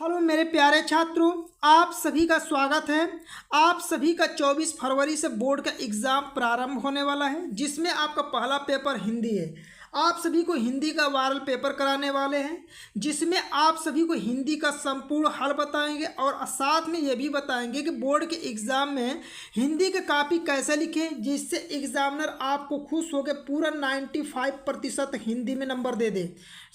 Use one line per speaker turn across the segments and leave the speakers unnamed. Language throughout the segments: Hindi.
हेलो मेरे प्यारे छात्रों, आप सभी का स्वागत है। आप सभी का 24 फरवरी से बोर्ड का एग्ज़ाम प्रारंभ होने वाला है, जिसमें आपका पहला पेपर हिंदी है। आप सभी को हिंदी का वायरल पेपर कराने वाले हैं, जिसमें आप सभी को हिंदी का संपूर्ण हल बताएंगे और साथ में ये भी बताएंगे कि बोर्ड के एग्ज़ाम में हिंदी के कॉपी कैसे लिखें, जिससे एग्जामिनर आपको खुश होकर पूरा 95% हिंदी में नंबर दे दे।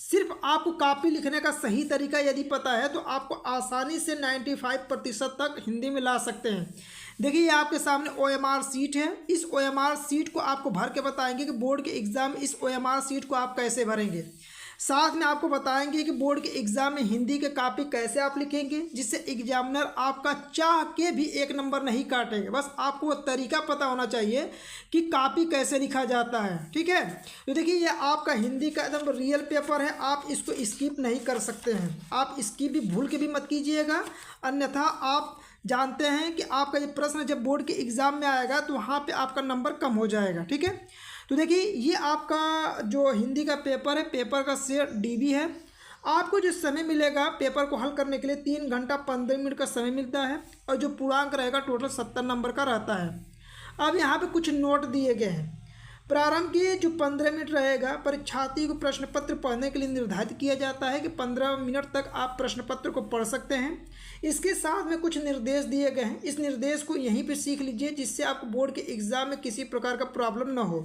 सिर्फ आपको कॉपी लिखने का सही तरीका यदि पता है तो आपको आसानी से 95% तक हिंदी में ला सकते हैं। देखिए, ये आपके सामने OMR सीट है। इस OMR सीट को आपको भर के बताएंगे कि बोर्ड के एग्ज़ाम में इस OMR सीट को आप कैसे भरेंगे। साथ में आपको बताएंगे कि बोर्ड के एग्ज़ाम में हिंदी के कॉपी कैसे आप लिखेंगे, जिससे एग्जामिनर आपका चाह के भी एक नंबर नहीं काटेंगे। बस आपको वो तरीका पता होना चाहिए कि कॉपी कैसे लिखा जाता है। ठीक है, तो देखिए, ये आपका हिंदी का एकदम रियल पेपर है। आप इसको स्किप नहीं कर सकते हैं। आप स्किप भी भूल के भी मत कीजिएगा, अन्यथा आप जानते हैं कि आपका ये प्रश्न जब बोर्ड के एग्ज़ाम में आएगा तो वहाँ पे आपका नंबर कम हो जाएगा। ठीक है, तो देखिए, ये आपका जो हिंदी का पेपर है, पेपर का शेयर DB है। आपको जो समय मिलेगा पेपर को हल करने के लिए 3 घंटा 15 मिनट का समय मिलता है और जो पूर्णांक रहेगा टोटल 70 नंबर का रहता है। अब यहाँ पे कुछ नोट दिए गए हैं। प्रारंभ के जो 15 मिनट रहेगा, परीक्षार्थी को प्रश्न पत्र पढ़ने के लिए निर्धारित किया जाता है कि 15 मिनट तक आप प्रश्न पत्र को पढ़ सकते हैं। इसके साथ में कुछ निर्देश दिए गए हैं। इस निर्देश को यहीं पे सीख लीजिए, जिससे आपको बोर्ड के एग्ज़ाम में किसी प्रकार का प्रॉब्लम ना हो।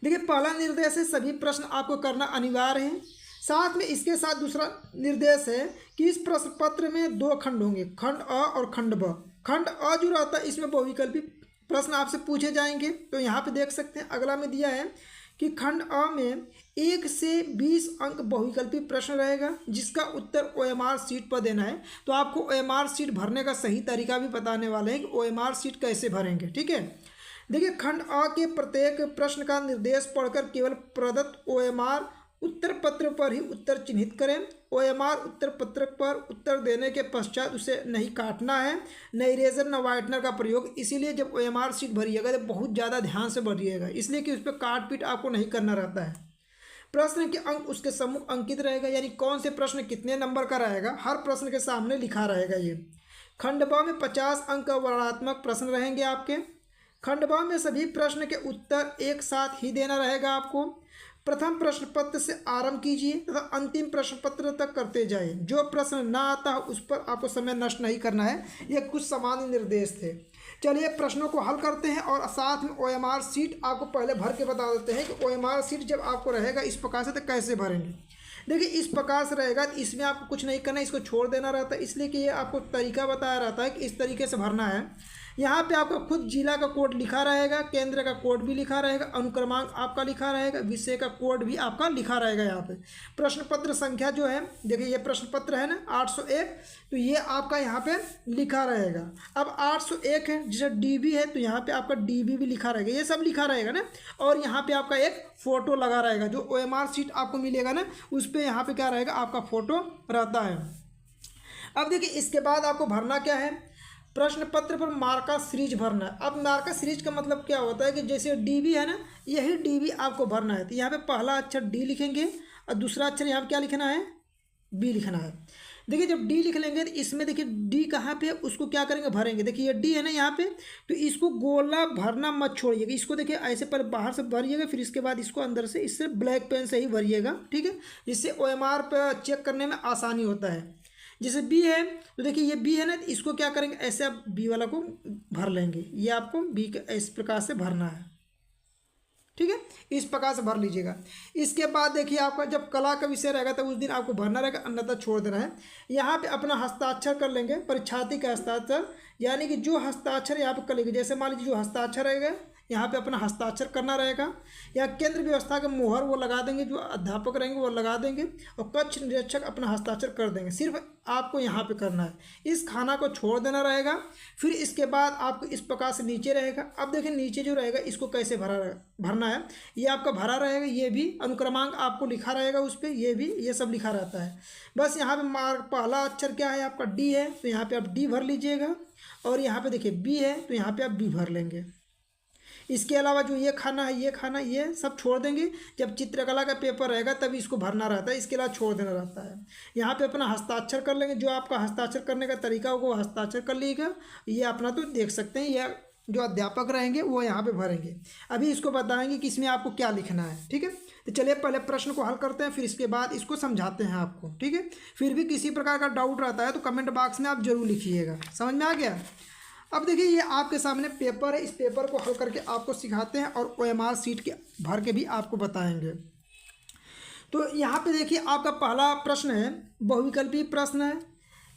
देखिए, पहला निर्देश है सभी प्रश्न आपको करना अनिवार्य है। साथ में इसके साथ दूसरा निर्देश है कि इस प्रश्न पत्र में 2 खंड होंगे, खंड अ और खंड ब। खंड अ जो रहता है इसमें बहुविकल्पी प्रश्न आपसे पूछे जाएंगे। तो यहाँ पे देख सकते हैं, अगला में दिया है कि खंड अ में 1 से 20 अंक बहुविकल्पी प्रश्न रहेगा, जिसका उत्तर OMR सीट पर देना है। तो आपको OMR सीट भरने का सही तरीका भी बताने वाले हैं कि OMR सीट कैसे भरेंगे। ठीक है, देखिए, खंड अ के प्रत्येक प्रश्न का निर्देश पढ़कर केवल प्रदत्त OMR उत्तर पत्र पर ही उत्तर चिन्हित करें। OMR उत्तर पत्र पर उत्तर देने के पश्चात उसे नहीं काटना है, न इरेजर न वाइटनर का प्रयोग। इसीलिए जब OMR सीट भरिएगा तो बहुत ज़्यादा ध्यान से भरिएगा, इसलिए कि उस पर काट पीट आपको नहीं करना रहता है। प्रश्न के अंक उसके सम्मुख अंकित रहेगा, यानी कौन से प्रश्न कितने नंबर का रहेगा हर प्रश्न के सामने लिखा रहेगा। ये खंड ब में 50 अंक का वर्णनात्मक प्रश्न रहेंगे आपके। खंड ब में सभी प्रश्न के उत्तर एक साथ ही देना रहेगा आपको। प्रथम प्रश्न पत्र से आरंभ कीजिए तथा अंतिम प्रश्न पत्र तक करते जाइए। जो प्रश्न ना आता हो उस पर आपको समय नष्ट नहीं करना है। ये कुछ सामान्य निर्देश थे। चलिए, प्रश्नों को हल करते हैं और साथ में OMR सीट आपको पहले भर के बता देते हैं कि OMR सीट जब आपको रहेगा इस प्रकार से तो कैसे भरेंगे। देखिए, इस प्रकार से रहेगा तो इसमें आपको कुछ नहीं करना है, इसको छोड़ देना रहता है, इसलिए कि ये आपको तरीका बताया रहता है कि इस तरीके से भरना है। यहाँ पे आपका खुद जिला का कोड लिखा रहेगा, केंद्र का कोड भी लिखा रहेगा, अनुक्रमांक आपका लिखा रहेगा, विषय का कोड भी आपका लिखा रहेगा। यहाँ पे प्रश्न पत्र संख्या जो है, देखिए ये प्रश्न पत्र है ना 801, तो ये आपका यहाँ पे लिखा रहेगा। अब 801 है, जैसे DB है तो यहाँ पे आपका DB भी लिखा रहेगा, ये सब लिखा रहेगा ना। और यहाँ पे आपका एक फ़ोटो लगा रहेगा, जो OMR सीट आपको मिलेगा ना उस पर यहाँ पे क्या रहेगा, आपका फ़ोटो रहता है। अब देखिए, इसके बाद आपको भरना क्या है, प्रश्न पत्र पर मार्का सीरीज भरना है। अब मार्का सीरीज का मतलब क्या होता है कि जैसे DB है ना, यही DB आपको भरना है। तो यहाँ पे पहला अक्षर D लिखेंगे और दूसरा अक्षर यहाँ पे क्या लिखना है, B लिखना है। देखिए, जब D लिख लेंगे तो इसमें देखिए D कहाँ पे है, उसको क्या करेंगे, भरेंगे। देखिए ये D है ना यहाँ पे, तो इसको गोला भरना मत छोड़िएगा। इसको देखिए ऐसे पर बाहर से भरिएगा, फिर इसके बाद इसको अंदर से इससे ब्लैक पेन से ही भरिएगा। ठीक है, जिससे OMR पर चेक करने में आसानी होता है। जैसे B है तो देखिए ये B है ना, तो इसको क्या करेंगे, ऐसे आप B वाला को भर लेंगे। ये आपको B के इस प्रकार से भरना है। ठीक है, इस प्रकार से भर लीजिएगा। इसके बाद देखिए, आपका जब कला का विषय रहेगा तो उस दिन आपको भरना रहेगा, अन्यथा छोड़ देना है। यहाँ पे अपना हस्ताक्षर कर लेंगे, परीक्षार्थी का हस्ताक्षर, यानी कि जो हस्ताक्षर यहाँ पे कर लेंगे। जैसे मान लीजिए जो हस्ताक्षर रहेगा यहाँ पे अपना हस्ताक्षर करना रहेगा। या केंद्र व्यवस्था के मोहर वो लगा देंगे, जो अध्यापक रहेंगे वो लगा देंगे, और कक्ष निरीक्षक अपना हस्ताक्षर कर देंगे। सिर्फ आपको यहाँ पे करना है, इस खाना को छोड़ देना रहेगा। फिर इसके बाद आपको इस प्रकार से नीचे रहेगा। अब देखिए नीचे जो रहेगा इसको कैसे भरना है, ये आपका भरा रहेगा। ये भी अनुक्रमांक आपको लिखा रहेगा उस पर, ये सब लिखा रहता है। बस यहाँ पे पहला अक्षर क्या है आपका D है, तो यहाँ पे आप D भर लीजिएगा। और यहाँ पे देखिए B है तो यहाँ पे आप B भर लेंगे। इसके अलावा जो ये खाना है, ये खाना, ये सब छोड़ देंगे। जब चित्रकला का पेपर रहेगा तभी इसको भरना रहता है, इसके अलावा छोड़ देना रहता है। यहाँ पे अपना हस्ताक्षर कर लेंगे, जो आपका हस्ताक्षर करने का तरीका होगा वो हस्ताक्षर कर लीजिएगा। ये अपना तो देख सकते हैं, यह जो अध्यापक रहेंगे वो यहाँ पे भरेंगे। अभी इसको बताएंगे कि इसमें आपको क्या लिखना है, ठीक है। तो चलिए पहले प्रश्न को हल करते हैं, फिर इसके बाद इसको समझाते हैं आपको, ठीक है। फिर भी किसी प्रकार का डाउट रहता है तो कमेंट बॉक्स में आप जरूर लिखिएगा। समझ में आ गया। अब देखिए ये आपके सामने पेपर है, इस पेपर को हल करके आपको सिखाते हैं और OMR शीट के भर के भी आपको बताएंगे। तो यहाँ पे देखिए आपका पहला प्रश्न है, बहुविकल्पी प्रश्न है।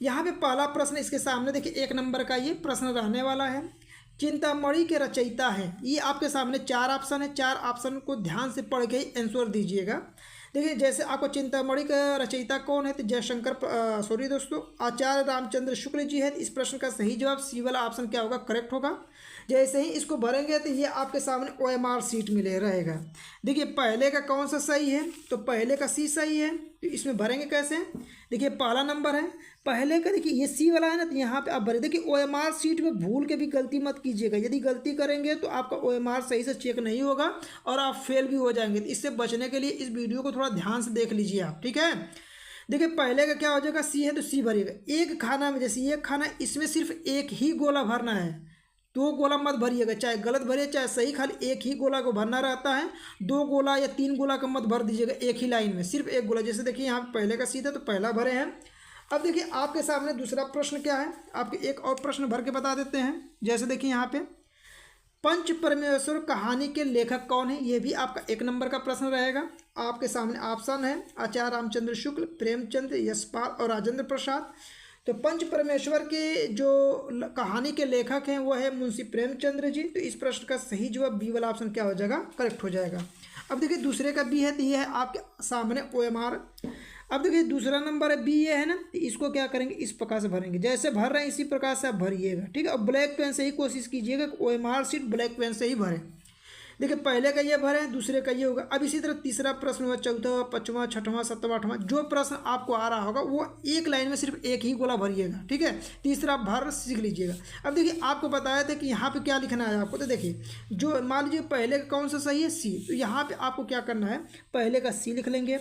यहाँ पे पहला प्रश्न इसके सामने देखिए 1 नंबर का ये प्रश्न रहने वाला है। चिंतामणि के रचयिता है, ये आपके सामने 4 ऑप्शन है, 4 ऑप्शन को ध्यान से पढ़ के ही आंसर दीजिएगा। देखिए जैसे आपको चिंतामणि का रचयिता कौन है, तो जयशंकर आचार्य रामचंद्र शुक्ल जी है। इस प्रश्न का सही जवाब सी वाला ऑप्शन क्या होगा, करेक्ट होगा। जैसे ही इसको भरेंगे तो ये आपके सामने OMR शीट मिले रहेगा। देखिए पहले का कौन सा सही है, तो पहले का सी सही है। तो इसमें भरेंगे कैसे, देखिए पहला नंबर है पहले का, देखिए ये सी वाला है ना, तो यहाँ पे आप भरे। देखिए OMR शीट में भूल के भी गलती मत कीजिएगा, यदि गलती करेंगे तो आपका OMR सही से चेक नहीं होगा और आप फेल भी हो जाएंगे। तो इससे बचने के लिए इस वीडियो को थोड़ा ध्यान से देख लीजिए आप, ठीक है। देखिए पहले का क्या हो जाएगा, सी है तो सी भरिएगा। एक खाना में, जैसे ये खाना, इसमें सिर्फ एक ही गोला भरना है, 2 गोला मत भरिएगा, चाहे गलत भरिए चाहे सही, खाली एक ही गोला को भरना रहता है। 2 गोला या 3 गोला का मत भर दीजिएगा एक ही लाइन में, सिर्फ एक गोला। जैसे देखिए यहाँ पहले का सीधा तो पहला भरे हैं। अब देखिए आपके सामने दूसरा प्रश्न क्या है, आपके एक और प्रश्न भर के बता देते हैं। जैसे देखिए यहाँ पे पंच परमेश्वर कहानी के लेखक कौन है, ये भी आपका 1 नंबर का प्रश्न रहेगा। आपके सामने ऑप्शन है आचार्य रामचंद्र शुक्ल, प्रेमचंद, यशपाल और राजेंद्र प्रसाद। तो पंच परमेश्वर के जो कहानी के लेखक हैं वो है मुंशी प्रेमचंद्र जी। तो इस प्रश्न का सही जवाब बी वाला ऑप्शन क्या हो जाएगा, करेक्ट हो जाएगा। अब देखिए दूसरे का बी है, तो ये है आपके सामने OMR। अब देखिए दूसरा नंबर है बी, ये है ना, तो इसको क्या करेंगे, इस प्रकार से भरेंगे। जैसे भर रहे हैं इसी प्रकार से आप भरिएगा, ठीक है। और ब्लैक पेन से ही कोशिश कीजिएगा कि OMR शीट ब्लैक पेन से ही भरें। देखिए पहले का ये भरे, दूसरे का ये होगा। अब इसी तरह तीसरा प्रश्न हुआ, चौथा, पाँचवां, छठवां, सातवां, आठवां, जो प्रश्न आपको आ रहा होगा वो एक लाइन में सिर्फ एक ही गोला भरिएगा, ठीक है। तीसरा भर सीख लीजिएगा। अब देखिए आपको बताया था कि यहाँ पे क्या लिखना है आपको, तो देखिए जो मान लीजिए पहले का कौन सा सही है, सी, तो यहाँ पे आपको क्या करना है, पहले का सी लिख लेंगे।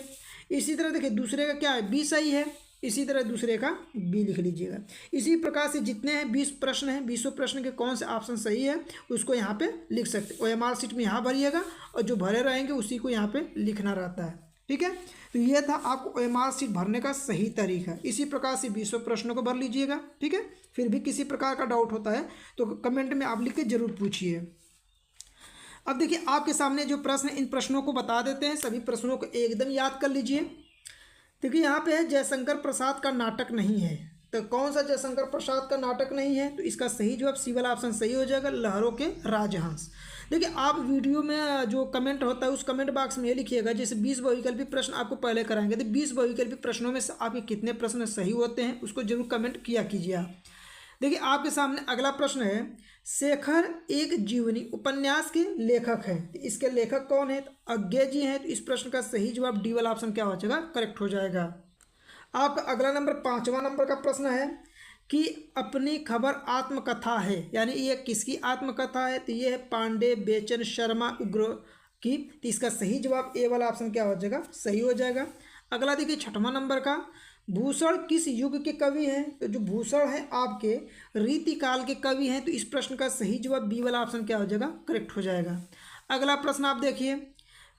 इसी तरह देखिए दूसरे का क्या है, बी सही है, इसी तरह दूसरे का बी लिख लीजिएगा। इसी प्रकार से जितने हैं 20 प्रश्न हैं, 20 प्रश्न के कौन से ऑप्शन सही है उसको यहाँ पे लिख सकते हैं। OMR शीट में यहाँ भरिएगा और जो भरे रहेंगे उसी को यहाँ पे लिखना रहता है, ठीक है। तो ये था आपको OMR शीट भरने का सही तरीका। इसी प्रकार से 20 प्रश्नों को भर लीजिएगा, ठीक है। फिर भी किसी प्रकार का डाउट होता है तो कमेंट में आप लिख के जरूर पूछिए। अब देखिए आपके सामने जो प्रश्न, इन प्रश्नों को बता देते हैं, सभी प्रश्नों को एकदम याद कर लीजिए। देखिए यहाँ पे है जयशंकर प्रसाद का नाटक नहीं है, तो कौन सा जयशंकर प्रसाद का नाटक नहीं है, तो इसका सही जवाब सी वाला ऑप्शन सही हो जाएगा, लहरों के राजहंस। देखिए आप वीडियो में जो कमेंट होता है उस कमेंट बॉक्स में ये लिखिएगा, जैसे 20 बहुविकल्पी प्रश्न आपको पहले कराएंगे, तो 20 बहुविकल्पी प्रश्नों में से आपके कितने प्रश्न सही होते हैं उसको जरूर कमेंट किया कीजिए आप। देखिए आपके सामने अगला प्रश्न है, शेखर एक जीवनी उपन्यास के लेखक हैं, तो इसके लेखक कौन है, तो अज्ञे जी हैं। तो इस प्रश्न का सही जवाब डी वाला ऑप्शन क्या हो जाएगा, करेक्ट हो जाएगा। आपका अगला नंबर 5वां नंबर का प्रश्न है कि अपनी खबर आत्मकथा है, यानी ये किसकी आत्मकथा है, तो ये है पांडे, बेचन, शर्मा, उग्र की। तो इसका सही जवाब ए वाला ऑप्शन क्या हो जाएगा, सही हो जाएगा। अगला देखिए 6वां नंबर का, भूषण किस युग के कवि हैं, तो जो भूषण है आपके रीतिकाल के कवि हैं। तो इस प्रश्न का सही जवाब बी वाला ऑप्शन क्या हो जाएगा, करेक्ट हो जाएगा। अगला प्रश्न आप देखिए,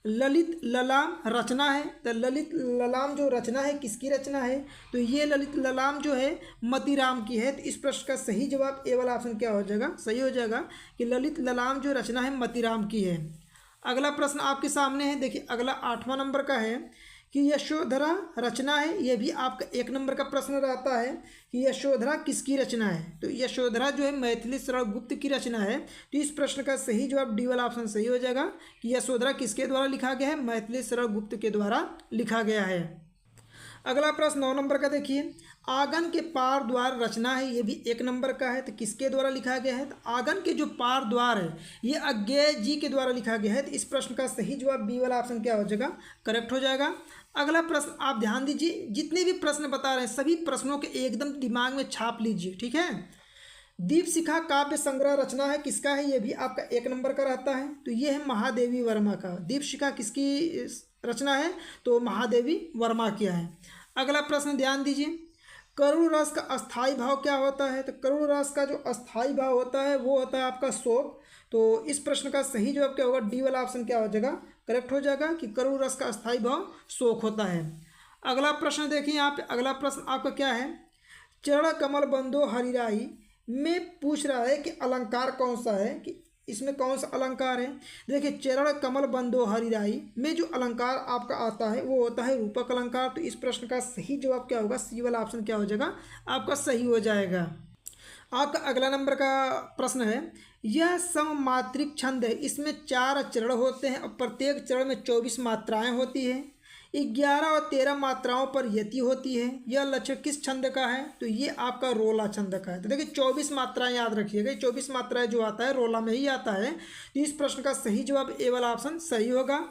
ललित ललाम रचना है, तो ललित ललाम जो रचना है किसकी रचना है, तो ये ललित ललाम जो है मतीराम की है। तो इस प्रश्न का सही जवाब ए वाला ऑप्शन क्या हो जाएगा, सही हो जाएगा कि ललित ललाम जो रचना है मतीराम की है। अगला प्रश्न आपके सामने है, देखिए अगला 8वां नंबर का है कि यशोधरा रचना है, यह भी आपका 1 नंबर का प्रश्न रहता है कि यशोधरा किसकी रचना है, तो यशोधरा जो है मैथिली शरण गुप्त की रचना है। तो इस प्रश्न का सही जवाब डी वाला ऑप्शन सही हो जाएगा कि यशोधरा किसके द्वारा लिखा गया है, मैथिली शरण गुप्त के द्वारा लिखा गया है। अगला प्रश्न 9 नंबर का देखिए, आंगन के पार द्वार रचना है, ये भी 1 नंबर का है, तो किसके द्वारा लिखा गया है, तो आंगन के जो पार द्वार है ये अज्ञेय जी के द्वारा लिखा गया है। तो इस प्रश्न का सही जवाब बी वाला ऑप्शन क्या हो जाएगा, करेक्ट हो जाएगा। अगला प्रश्न आप ध्यान दीजिए, जितने भी प्रश्न बता रहे हैं सभी प्रश्नों के एकदम दिमाग में छाप लीजिए, ठीक है। दीपशिखा काव्य संग्रह रचना है किसका है, ये भी आपका 1 नंबर का रहता है। तो ये है महादेवी वर्मा का। दीपशिखा किसकी रचना है, तो महादेवी वर्मा किया है। अगला प्रश्न ध्यान दीजिए, करुण रस का अस्थाई भाव क्या होता है। तो करुण रस का जो अस्थाई भाव होता है वो होता है आपका शोक। तो इस प्रश्न का सही जवाब क्या होगा, डी वाला ऑप्शन क्या हो जाएगा, करेक्ट हो जाएगा कि करुण रस का अस्थाई भाव शोक होता है। अगला प्रश्न देखिए यहाँ पे, अगला प्रश्न आपका क्या है, चरण कमल बंदो हरिराई में पूछ रहा है कि अलंकार कौन सा है, कि इसमें कौन सा अलंकार है। देखिए चरण कमल बंदो हरिराई में जो अलंकार आपका आता है वो होता है रूपक अलंकार। तो इस प्रश्न का सही जवाब क्या होगा, सी वाला ऑप्शन क्या हो जाएगा, आपका सही हो जाएगा। आपका अगला नंबर का प्रश्न है, यह सममात्रिक छंद है, इसमें 4 चरण होते हैं और प्रत्येक चरण में 24 मात्राएं होती है, 11 और 13 मात्राओं पर यति होती है। यह लक्षण किस छंद का है, तो ये आपका रोला छंद का है। तो देखिए 24 मात्राएं याद रखिएगा, 24 मात्राएं जो आता है रोला में ही आता है। तो इस प्रश्न का सही जवाब ए वाला ऑप्शन सही होगा।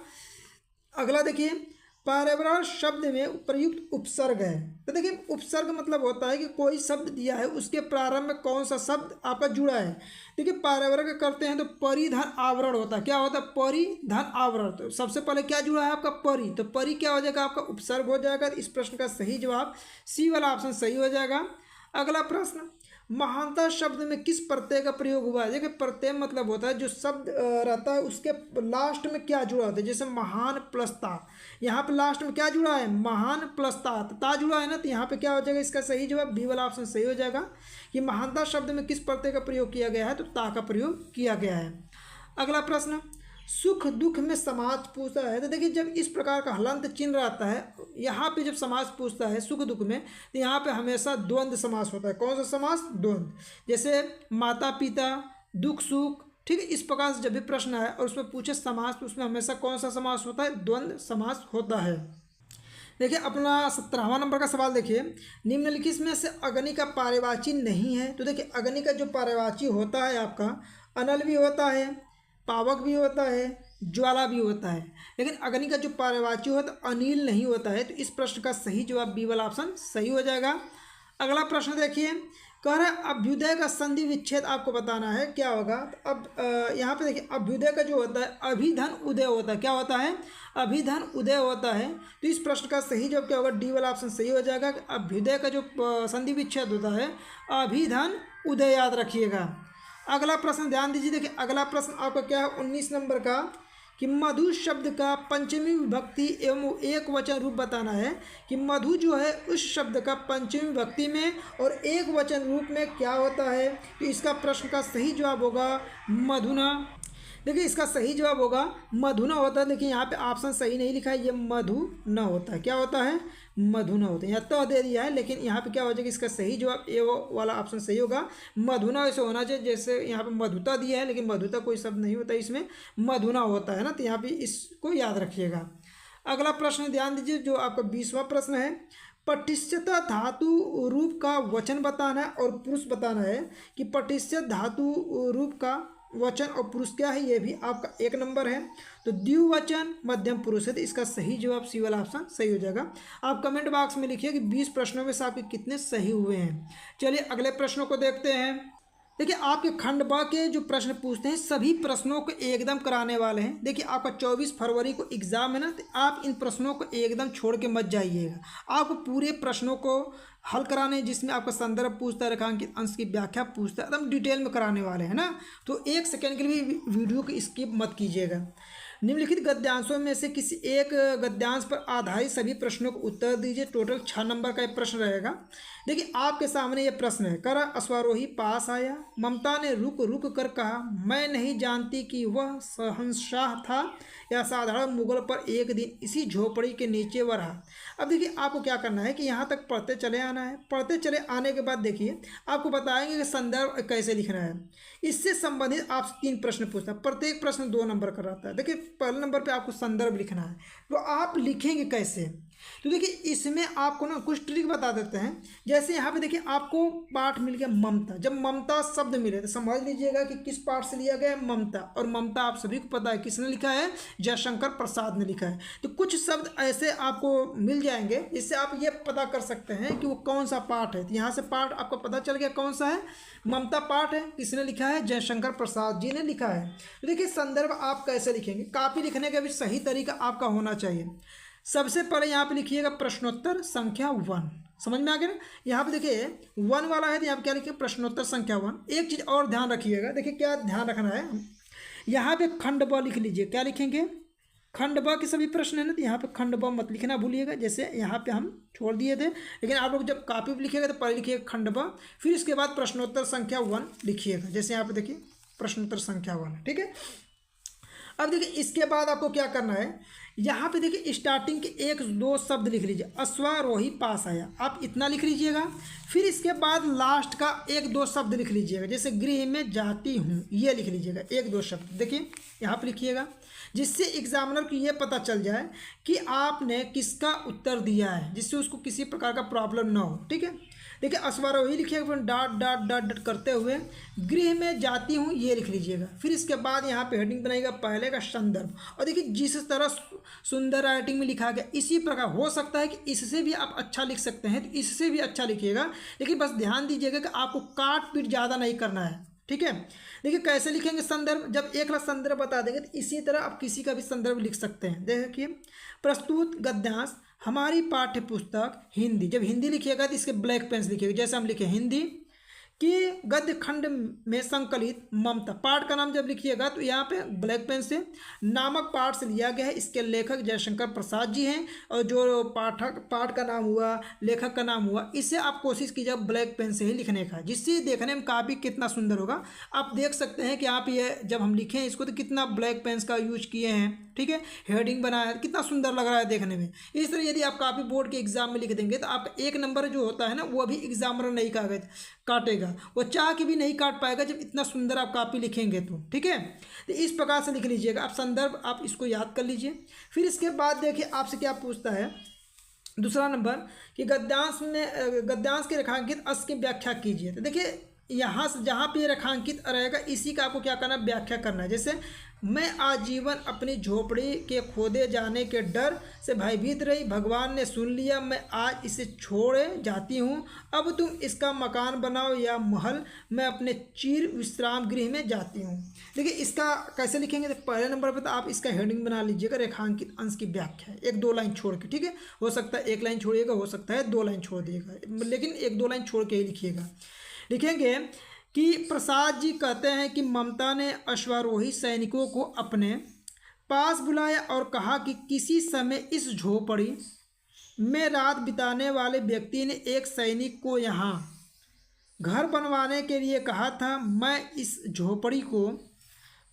अगला देखिए, पर्यावरण शब्द में प्रयुक्त उपसर्ग है। तो देखिए उपसर्ग मतलब होता है कि कोई शब्द दिया है उसके प्रारंभ में कौन सा शब्द आपका जुड़ा है। देखिए पर्यावरण करते हैं तो परिधन आवरण होता है, क्या होता है, परिधन आवरण। तो सबसे पहले क्या जुड़ा है आपका परि, तो परि क्या हो जाएगा, आपका उपसर्ग हो जाएगा। इस प्रश्न का सही जवाब सी वाला ऑप्शन सही हो जाएगा। अगला प्रश्न, महानता शब्द में किस प्रत्यय का प्रयोग हुआ है। देखिए प्रत्यय मतलब होता है जो शब्द रहता है उसके लास्ट में क्या जुड़ा होता है। जैसे महान प्लस ता, यहाँ पे लास्ट में क्या जुड़ा है, महान प्लस ता जुड़ा है ना। तो यहाँ पे क्या हो जाएगा, इसका सही जवाब बी वाला ऑप्शन सही हो जाएगा कि महानता शब्द में किस प्रत्यय का प्रयोग किया गया है, तो ता का प्रयोग किया गया है। अगला प्रश्न, सुख दुख में समास पूछता है। तो देखिए जब इस प्रकार का हलंत चिन्ह रहता है, यहाँ पे जब समास पूछता है सुख दुख में, तो यहाँ पे हमेशा द्वंद्व समास होता है। कौन सा समास, द्वंद्व। जैसे माता पिता, दुख सुख, ठीक है। इस प्रकार से जब भी प्रश्न है और उसमें पूछे समास, तो उसमें हमेशा कौन सा समास होता है, द्वंद्व समास होता है। देखिए अपना 17वां नंबर का सवाल देखिए, निम्नलिखित में से अग्नि का पर्यायवाची नहीं है। तो देखिए अग्नि का जो पर्यायवाची होता है आपका अनल भी होता है, पावक भी होता है, ज्वाला भी होता है, लेकिन अग्नि का जो पर्यायवाची होता है अनिल नहीं होता है। तो इस प्रश्न का सही जवाब बी वाला ऑप्शन सही हो जाएगा। अगला प्रश्न देखिए, कह रहा है अभ्युदय का संधि विच्छेद आपको बताना है, क्या होगा। तो अब यहाँ पे देखिए अभ्युदय का जो होता है अभिधन उदय होता है, क्या होता है, अभिधन उदय होता है। तो इस प्रश्न का सही जवाब क्या होगा, डी वाला ऑप्शन सही हो जाएगा। अभ्युदय का जो संधि विच्छेद होता है अभिधन उदय, याद रखिएगा। अगला प्रश्न ध्यान दीजिए, देखिए अगला प्रश्न आपका क्या है 19 नंबर का, कि मधु शब्द का पंचमी विभक्ति एवं एक वचन रूप बताना है। कि मधु जो है उस शब्द का पंचमी विभक्ति में और एक वचन रूप में क्या होता है। तो इसका प्रश्न का सही जवाब होगा मधुना। देखिए इसका सही जवाब होगा मधुना होता है। देखिए यहाँ पे ऑप्शन सही नहीं लिखा है, ये मधु न होता है, क्या होता है, मधुना होता है। यहाँ तो दे दिया है लेकिन यहाँ पे क्या हो जाएगा, इसका सही जवाब ए वाला ऑप्शन सही होगा। मधुना ऐसे होना चाहिए, जैसे यहाँ पे मधुता दिया है लेकिन मधुता कोई शब्द नहीं होता, इसमें मधुना होता है ना। तो यहाँ पे इसको याद रखिएगा। अगला प्रश्न ध्यान दीजिए, जो आपका 20वां प्रश्न है, पटिष्यता धातु रूप का वचन बताना है और पुरुष बताना है। कि पटिष्य धातु रूप का वचन और पुरुष क्या है, ये भी आपका 1 नंबर है। तो द्विवचन मध्यम पुरुष है। तो इसका सही जवाब सी वाला ऑप्शन सही हो जाएगा। आप कमेंट बॉक्स में लिखिए कि 20 प्रश्नों में से आपके कितने सही हुए हैं। चलिए अगले प्रश्नों को देखते हैं। देखिए आपके खंड ब के जो प्रश्न पूछते हैं सभी प्रश्नों को एकदम कराने वाले हैं। देखिए आपका 24 फरवरी को एग्जाम है ना, तो आप इन प्रश्नों को एकदम छोड़ के मत जाइएगा। आपको पूरे प्रश्नों को हल कराने हैं, जिसमें आपका संदर्भ पूछता है, रेखांकित अंश की व्याख्या पूछता है, एकदम डिटेल में कराने वाले हैं ना। तो 1 सेकेंड के लिए भी वीडियो को स्किप मत कीजिएगा। निम्नलिखित गद्यांशों में से किसी एक गद्यांश पर आधारित सभी प्रश्नों को उत्तर दीजिए। टोटल 6 नंबर का एक प्रश्न रहेगा। देखिए आपके सामने ये प्रश्न है, करा अश्वारोही पास आया, ममता ने रुक रुक कर कहा, मैं नहीं जानती कि वह शहंशाह था या साधारण मुगल पर एक दिन इसी झोपड़ी के नीचे वह रहा। अब देखिए आपको क्या करना है कि यहाँ तक पढ़ते चले आना है। पढ़ते चले आने के बाद देखिए आपको बताएंगे कि संदर्भ कैसे लिखना है। इससे संबंधित आपसे 3 प्रश्न पूछता है, प्रत्येक प्रश्न 2 नंबर का रहता है। देखिए पहले नंबर पे आपको संदर्भ लिखना है, तो आप लिखेंगे कैसे। तो देखिए इसमें आपको ना कुछ ट्रिक बता देते हैं। जैसे यहाँ पे देखिए आपको पाठ मिल गया ममता। जब ममता शब्द मिले तो समझ लीजिएगा कि किस पाठ से लिया गया है, ममता। और ममता आप सभी को पता है किसने लिखा है, जयशंकर प्रसाद ने लिखा है। तो कुछ शब्द ऐसे आपको मिल जाएंगे जिससे आप ये पता कर सकते हैं कि वो कौन सा पाठ है। तो यहाँ से पाठ आपको पता चल गया कौन सा है, ममता पाठ है। किसने लिखा है, जयशंकर प्रसाद जी ने लिखा है। तो देखिए संदर्भ आप कैसे लिखेंगे, कापी लिखने का भी सही तरीका आपका होना चाहिए। सबसे पहले यहाँ पे लिखिएगा प्रश्नोत्तर संख्या 1। समझ में आ गया ना। यहाँ पे देखिए 1 वाला है तो यहाँ पे क्या लिखिए, प्रश्नोत्तर संख्या 1। एक चीज़ और ध्यान रखिएगा, देखिए क्या ध्यान रखना है, यहाँ पे खंड ब लिख लीजिए। क्या लिखेंगे, खंड ब के सभी प्रश्न है ना, तो यहाँ पे खंड ब मत लिखना भूलिएगा। जैसे यहाँ पे हम छोड़ दिए थे, लेकिन आप लोग जब कॉपी पे लिखिएगा तो पहले लिखिएगा खंड ब, फिर इसके बाद प्रश्नोत्तर संख्या 1 लिखिएगा। जैसे यहाँ पे देखिए प्रश्नोत्तर संख्या 1, ठीक है। अब देखिए इसके बाद आपको क्या करना है, यहाँ पे देखिए स्टार्टिंग के 1-2 शब्द लिख लीजिए। अश्वारोही पास आया, आप इतना लिख लीजिएगा। फिर इसके बाद लास्ट का 1-2 शब्द लिख लीजिएगा। जैसे गृह में जाती हूँ, ये लिख लीजिएगा 1-2 शब्द। देखिए यहाँ पे लिखिएगा, जिससे एग्जामिनर को ये पता चल जाए कि आपने किसका उत्तर दिया है, जिससे उसको किसी प्रकार का प्रॉब्लम ना हो, ठीक है। देखिए अश्वारोही लिखिएगा, फिर डॉट डॉट डॉट डॉट करते हुए गृह में जाती हूँ ये लिख लीजिएगा। फिर इसके बाद यहाँ पे हेडिंग बनाइएगा पहले का संदर्भ। और देखिए जिस तरह सुंदर राइटिंग में लिखा गया इसी प्रकार हो सकता है कि इससे भी आप अच्छा लिख सकते हैं, तो इससे भी अच्छा लिखिएगा। लेकिन बस ध्यान दीजिएगा कि आपको काट पीट ज़्यादा नहीं करना है, ठीक है। देखिए कैसे लिखेंगे संदर्भ, जब एक लाख संदर्भ बता देंगे तो इसी तरह आप किसी का भी संदर्भ लिख सकते हैं। देखिए प्रस्तुत गद्यांश हमारी पाठ्य पुस्तक हिंदी, जब हिंदी लिखिएगा तो इसके ब्लैक पेन से लिखिएगा। जैसे हम लिखे हिंदी कि गद्य खंड में संकलित ममता, पाठ का नाम जब लिखिएगा तो यहाँ पे ब्लैक पेन से नामक पाठ से लिया गया है। इसके लेखक जयशंकर प्रसाद जी हैं, और जो पाठ का नाम हुआ, लेखक का नाम हुआ, इसे आप कोशिश कीजिए ब्लैक पेन से ही लिखने का, जिससे देखने में काफ़ी कितना सुंदर होगा। आप देख सकते हैं कि आप ये जब हम लिखे हैं इसको तो कितना ब्लैक पेन का यूज किए हैं, ठीक है। हेडिंग बनाया है, कितना सुंदर लग रहा है देखने में। इस तरह यदि आप कापी बोर्ड के एग्जाम में लिख देंगे तो आपका 1 नंबर जो होता है ना, वो अभी एग्जामिनर नहीं काटेगा, वो चाह के भी नहीं काट पाएगा जब इतना सुंदर आप कापी लिखेंगे तो, ठीक है। तो इस प्रकार से लिख लीजिएगा आप संदर्भ, आप इसको याद कर लीजिए। फिर इसके बाद देखिए आपसे क्या पूछता है, दूसरा नंबर कि गद्यांश के रेखांकित अस की व्याख्या कीजिए। तो देखिए यहाँ से जहाँ पे रेखांकित रहेगा इसी का आपको क्या करना है, व्याख्या करना है। जैसे मैं आजीवन अपनी झोपड़ी के खोदे जाने के डर से भयभीत रही, भगवान ने सुन लिया, मैं आज इसे छोड़े जाती हूँ, अब तुम इसका मकान बनाओ या महल, मैं अपने चिर विश्राम गृह में जाती हूँ। देखिए इसका कैसे लिखेंगे, तो पहले नंबर पर तो आप इसका हेडिंग बना लीजिएगा रेखांकित अंश की व्याख्या, 1-2 लाइन छोड़ के, ठीक है। हो सकता है 1 लाइन छोड़िएगा, हो सकता है 2 लाइन छोड़ दिएगा, लेकिन 1-2 लाइन छोड़ के ही लिखिएगा। लिखेंगे कि प्रसाद जी कहते हैं कि ममता ने अश्वारोही सैनिकों को अपने पास बुलाया और कहा कि किसी समय इस झोपड़ी में रात बिताने वाले व्यक्ति ने एक सैनिक को यहाँ घर बनवाने के लिए कहा था। मैं इस झोपड़ी को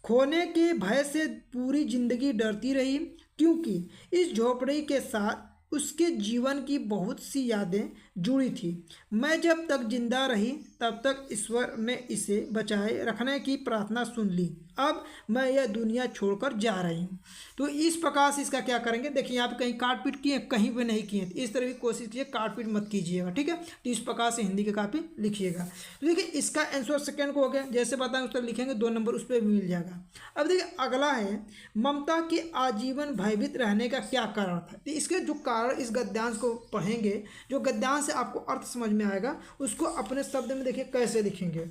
खोने के भय से पूरी जिंदगी डरती रही, क्योंकि इस झोपड़ी के साथ उसके जीवन की बहुत सी यादें जुड़ी थी। मैं जब तक जिंदा रही तब तक ईश्वर ने इसे बचाए रखने की प्रार्थना सुन ली। अब मैं यह दुनिया छोड़कर जा रही हूँ। तो इस प्रकार से इसका क्या करेंगे, देखिए यहाँ पे कहीं काट पीट किए, कहीं पे नहीं किए, इस तरह की कोशिश कीजिए, काट पीट मत कीजिएगा, ठीक है। तो इस प्रकार से हिंदी की कापी लिखिएगा। तो देखिए इसका आंसर सेकंड को हो गया, जैसे बताएं उस तरह लिखेंगे, 2 नंबर उस पर भी मिल जाएगा। अब देखिए अगला है ममता के आजीवन भयभीत रहने का क्या कारण था। तो इसके जो कारण इस गद्यांश को पढ़ेंगे, जो गद्यांश से आपको अर्थ समझ में आएगा उसको अपने शब्द में देखिए कैसे लिखेंगे।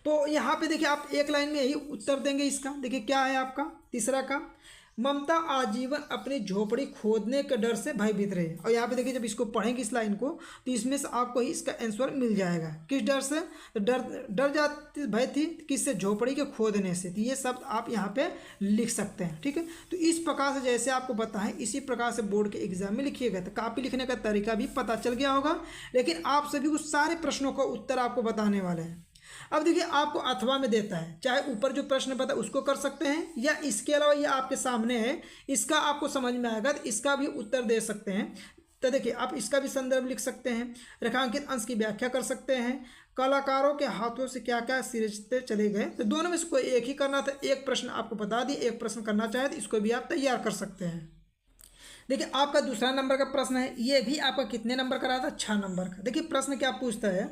तो यहाँ पे देखिए आप 1 लाइन में यही उत्तर देंगे इसका। देखिए क्या है आपका तीसरा का, ममता आजीवन अपनी झोपड़ी खोदने के डर से भयभीत रही। और यहाँ पे देखिए जब इसको पढ़ेंगे इस लाइन को तो इसमें से आपको ही इसका आंसर मिल जाएगा। किस डर से, तो डर जाती भय थी किससे, झोपड़ी के खोदने से। तो ये शब्द आप यहाँ पे लिख सकते हैं, ठीक है। तो इस प्रकार से जैसे आपको बताएं इसी प्रकार से बोर्ड के एग्जाम में लिखिएगा। तो कापी लिखने का तरीका भी पता चल गया होगा, लेकिन आप सभी को सारे प्रश्नों का उत्तर आपको बताने वाले हैं। अब देखिए आपको अथवा में देता है, चाहे ऊपर जो प्रश्न पता उसको कर सकते हैं, या इसके अलावा ये आपके सामने है, इसका आपको समझ में आएगा तो इसका भी उत्तर दे सकते हैं। तो देखिए आप इसका भी संदर्भ लिख सकते हैं, रेखांकित अंश की व्याख्या कर सकते हैं, कलाकारों के हाथों से क्या क्या सिरजते चले गए। तो दोनों में से कोई एक ही करना था, एक प्रश्न आपको बता दिए, एक प्रश्न करना चाहे तो इसको भी आप तैयार कर सकते हैं। देखिए आपका दूसरा नंबर का प्रश्न है, ये भी आपका कितने नंबर का रहा था? 6 नंबर का। देखिए प्रश्न क्या पूछता है,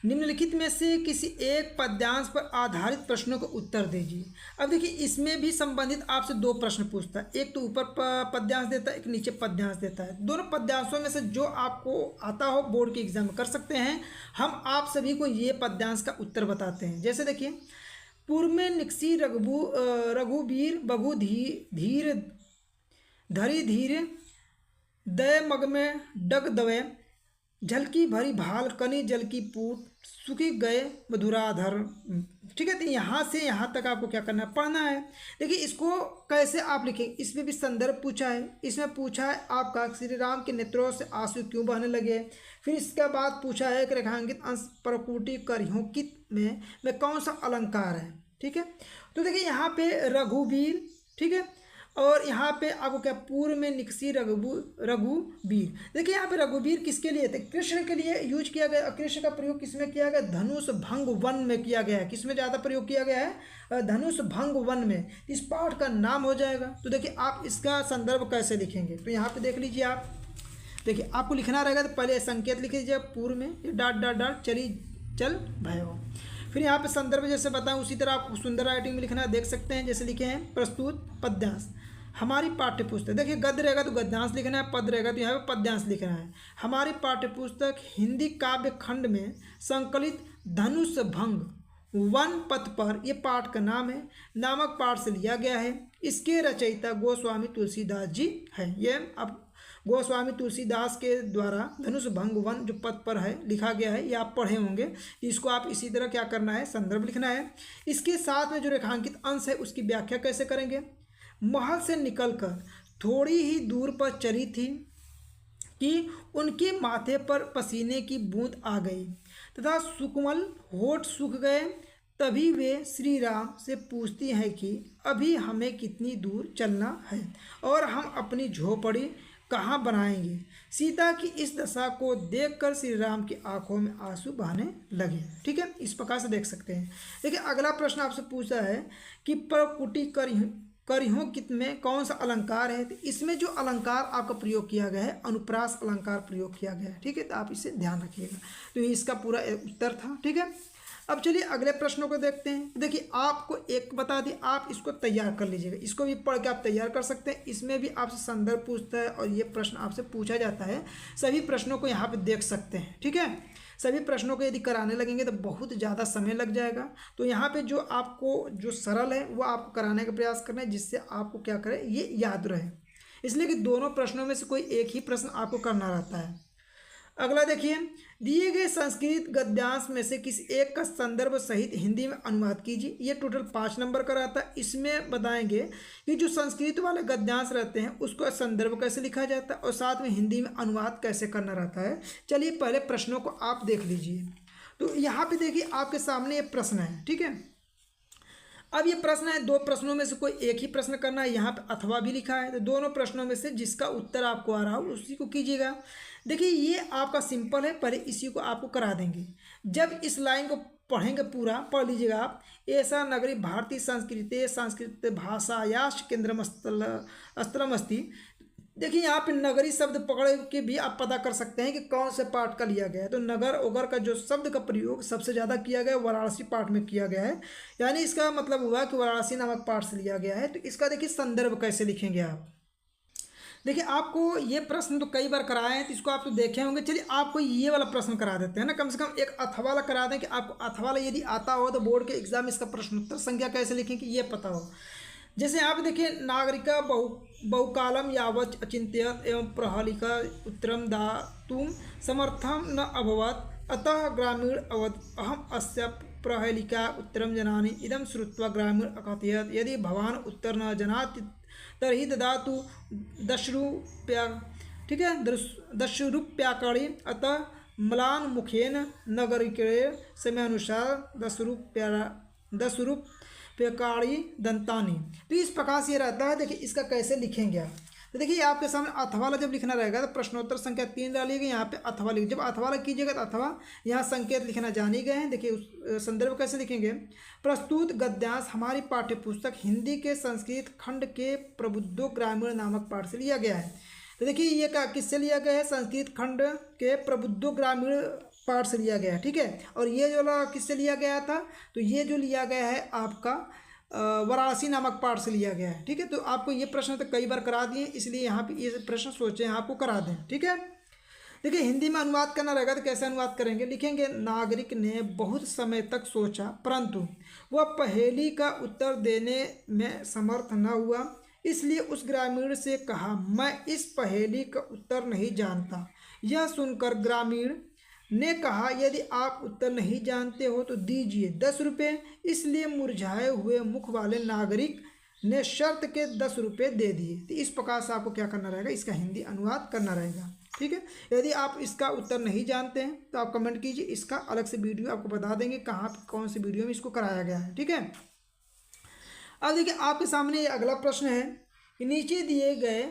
निम्नलिखित में से किसी एक पद्यांश पर आधारित प्रश्नों का उत्तर दीजिए। अब देखिए इसमें भी संबंधित आपसे 2 प्रश्न पूछता है, एक तो ऊपर पद्यांश देता है, एक नीचे पद्यांश देता है। दोनों पद्यांशों में से जो आपको आता हो बोर्ड के एग्जाम में कर सकते हैं। हम आप सभी को ये पद्यांश का उत्तर बताते हैं। जैसे देखिए, पूर्व में निकसी रघुबीर बघु धीर धरी धीर दय मग में डग दवे, झलकी भरी भाल कनी जल की पूत सुखी गए मधुराधर। ठीक है, तो यहाँ से यहाँ तक आपको क्या करना है, पढ़ना है। देखिए इसको कैसे आप लिखें, इसमें भी संदर्भ पूछा है। इसमें पूछा है आपका श्री राम के नेत्रों से आंसू क्यों बहने लगे। फिर इसके बाद पूछा है कि रेखांकित अंश प्रकुटी करहियोंकित में कौन सा अलंकार है। ठीक है, तो देखिए यहाँ पे रघुवीर, ठीक है, और यहाँ पे आपको क्या, पूर्व में निकसी रघुवीर। देखिए यहाँ पे रघुवीर किसके लिए थे, कृष्ण के लिए यूज किया गया। कृष्ण का प्रयोग किसमें किया गया, धनुष भंग वन में किया गया है। किसमें ज़्यादा प्रयोग किया गया है, धनुष भंग वन में। इस पाठ का नाम हो जाएगा। तो देखिए आप इसका संदर्भ कैसे लिखेंगे, तो यहाँ पे देख लीजिए आप। देखिए आपको लिखना रहेगा तो पहले संकेत लिख लीजिए पूर्व में, ये डाट डाट डाट चली चल भयो। फिर यहाँ पे संदर्भ जैसे बताएं उसी तरह आपको सुंदर राइटिंग में लिखना है, देख सकते हैं। जैसे लिखे हैं, प्रस्तुत पद्यांश हमारी पाठ्य पुस्तक। देखिए गद्य रहेगा तो गद्यांश लिखना है, पद रहेगा तो यहाँ पे पद्यांश लिखना है। हमारी पाठ्य पुस्तक हिंदी काव्य खंड में संकलित धनुष भंग वन पथ पर, ये पाठ का नाम है, नामक पाठ से लिया गया है। इसके रचयिता गोस्वामी तुलसीदास जी हैं। ये अब गोस्वामी तुलसीदास के द्वारा धनुष भंग वन जो पद पर है लिखा गया है, ये आप पढ़े होंगे। इसको आप इसी तरह क्या करना है, संदर्भ लिखना है। इसके साथ में जो रेखांकित अंश है उसकी व्याख्या कैसे करेंगे। महल से निकलकर थोड़ी ही दूर पर चली थी कि उनके माथे पर पसीने की बूंद आ गई तथा सुकमल होठ सूख गए। तभी वे श्री राम से पूछती हैं कि अभी हमें कितनी दूर चलना है और हम अपनी झोपड़ी कहाँ बनाएंगे। सीता की इस दशा को देखकर श्री राम की आंखों में आंसू बहने लगे। ठीक है, इस प्रकार से देख सकते हैं। देखिए अगला प्रश्न आपसे पूछा है कि प्रकुटी करहियोंकित में कौन सा अलंकार है। तो इसमें जो अलंकार आपका प्रयोग किया गया है, अनुप्रास अलंकार प्रयोग किया गया है। ठीक है, तो आप इसे ध्यान रखिएगा। तो ये इसका पूरा उत्तर था। ठीक है, अब चलिए अगले प्रश्नों को देखते हैं। देखिए आपको एक बता दी, आप इसको तैयार कर लीजिएगा। इसको भी पढ़ के आप तैयार कर सकते हैं। इसमें भी आपसे संदर्भ पूछता है और ये प्रश्न आपसे पूछा जाता है। सभी प्रश्नों को यहाँ पे देख सकते हैं। ठीक है, सभी प्रश्नों को यदि कराने लगेंगे तो बहुत ज़्यादा समय लग जाएगा। तो यहाँ पे जो आपको जो सरल है वो आपको कराने का प्रयास करना है, जिससे आपको क्या करें, ये याद रहे। इसलिए कि दोनों प्रश्नों में से कोई एक ही प्रश्न आपको करना रहता है। अगला देखिए, दिए गए संस्कृत गद्यांश में से किसी एक का संदर्भ सहित हिंदी में अनुवाद कीजिए। ये टोटल 5 नंबर का रहता है। इसमें बताएंगे कि जो संस्कृत वाले गद्यांश रहते हैं उसको संदर्भ कैसे लिखा जाता है और साथ में हिंदी में अनुवाद कैसे करना रहता है। चलिए पहले प्रश्नों को आप देख लीजिए। तो यहाँ पे देखिए आपके सामने ये प्रश्न है। ठीक है, अब ये प्रश्न है, 2 प्रश्नों में से कोई एक ही प्रश्न करना है। यहाँ पे अथवा भी लिखा है, तो दोनों प्रश्नों में से जिसका उत्तर आपको आ रहा हो उसी को कीजिएगा। देखिए ये आपका सिंपल है, पहले इसी को आपको करा देंगे। जब इस लाइन को पढ़ेंगे पूरा पढ़ लीजिएगा आप। ऐसा नगरी भारतीय संस्कृति संस्कृत भाषायाश केंद्रम स्थलम अस्ति। देखिए यहाँ पे नगरी शब्द पकड़ के भी आप पता कर सकते हैं कि कौन से पाठ का लिया गया है। तो नगर ओगर का जो शब्द का प्रयोग सबसे ज़्यादा किया गया है वाराणसी पाठ में किया गया है, यानी इसका मतलब हुआ कि वाराणसी नामक पाठ से लिया गया है। तो इसका देखिए संदर्भ कैसे लिखेंगे आप। देखिए आपको ये प्रश्न तो कई बार कराए हैं, तो इसको आप तो देखे होंगे। चलिए आपको ये वाला प्रश्न करा देते हैं ना, कम से कम एक अथवाला करा दें कि आपको अथवाला यदि आता हो तो बोर्ड के एग्जाम में इसका प्रश्नोत्तर संख्या कैसे लिखें कि ये पता हो। जैसे यहाँ पे देखिए, नागरिका बहुकालम यावत् अचिंत्यत एवं प्रहलिका उत्तरम दातुम समर्थम न अभवत् अतः ग्रामीण अवध अहम अस्य प्रहलिका उत्तरम जनानि इदम श्रुत्वा ग्रामीण अकथयत् यदि भवान उत्तर न जानाति तर्हि ददातु 10 रुपया। ठीक है, 10 रुपयाकड़ी अतः म्लान मुखेन नगरिके समयानुसार 10 रुपयाकड़ी दंतानी। तो इस प्रकार से ये रहता है। देखिए इसका कैसे लिखेंगे आप। तो देखिए आपके सामने अथवाला जब लिखना रहेगा तो प्रश्नोत्तर संख्या 3 डालिएगा, यहाँ पे अथवा लिख। जब अथवाला कीजिएगा तो अथवा यहाँ संकेत लिखना जान ही गए हैं। देखिए उस संदर्भ कैसे लिखेंगे। प्रस्तुत गद्यांश हमारी पाठ्य पुस्तक हिंदी के संस्कृत खंड के प्रबुद्धो ग्रामीण नामक पाठ से लिया गया है। तो देखिए ये क्या किससे लिया गया है, संस्कृत खंड के प्रबुद्धो ग्रामीण पाठ से लिया गया है, ठीक है। और ये जो किससे लिया गया था, तो ये जो लिया गया है आपका वाराणसी नामक पाठ से लिया गया है, ठीक है। तो आपको ये प्रश्न तो कई बार करा दिए, इसलिए यहाँ पे ये प्रश्न सोचे हैं आपको करा दें, ठीक है। देखिए हिंदी में अनुवाद करना रहेगा तो कैसे अनुवाद करेंगे, लिखेंगे नागरिक ने बहुत समय तक सोचा परंतु वह पहेली का उत्तर देने में समर्थ न हुआ, इसलिए उस ग्रामीण से कहा मैं इस पहेली का उत्तर नहीं जानता। यह सुनकर ग्रामीण ने कहा यदि आप उत्तर नहीं जानते हो तो दीजिए 10 रुपये। इसलिए मुरझाए हुए मुख वाले नागरिक ने शर्त के 10 रुपये दे दिए। तो इस प्रकार से आपको क्या करना रहेगा, इसका हिंदी अनुवाद करना रहेगा, ठीक है। यदि आप इसका उत्तर नहीं जानते हैं तो आप कमेंट कीजिए, इसका अलग से वीडियो आपको बता देंगे कहाँ कौन सी वीडियो में इसको कराया गया है, ठीक है। अब देखिए आपके सामने ये अगला प्रश्न है कि नीचे दिए गए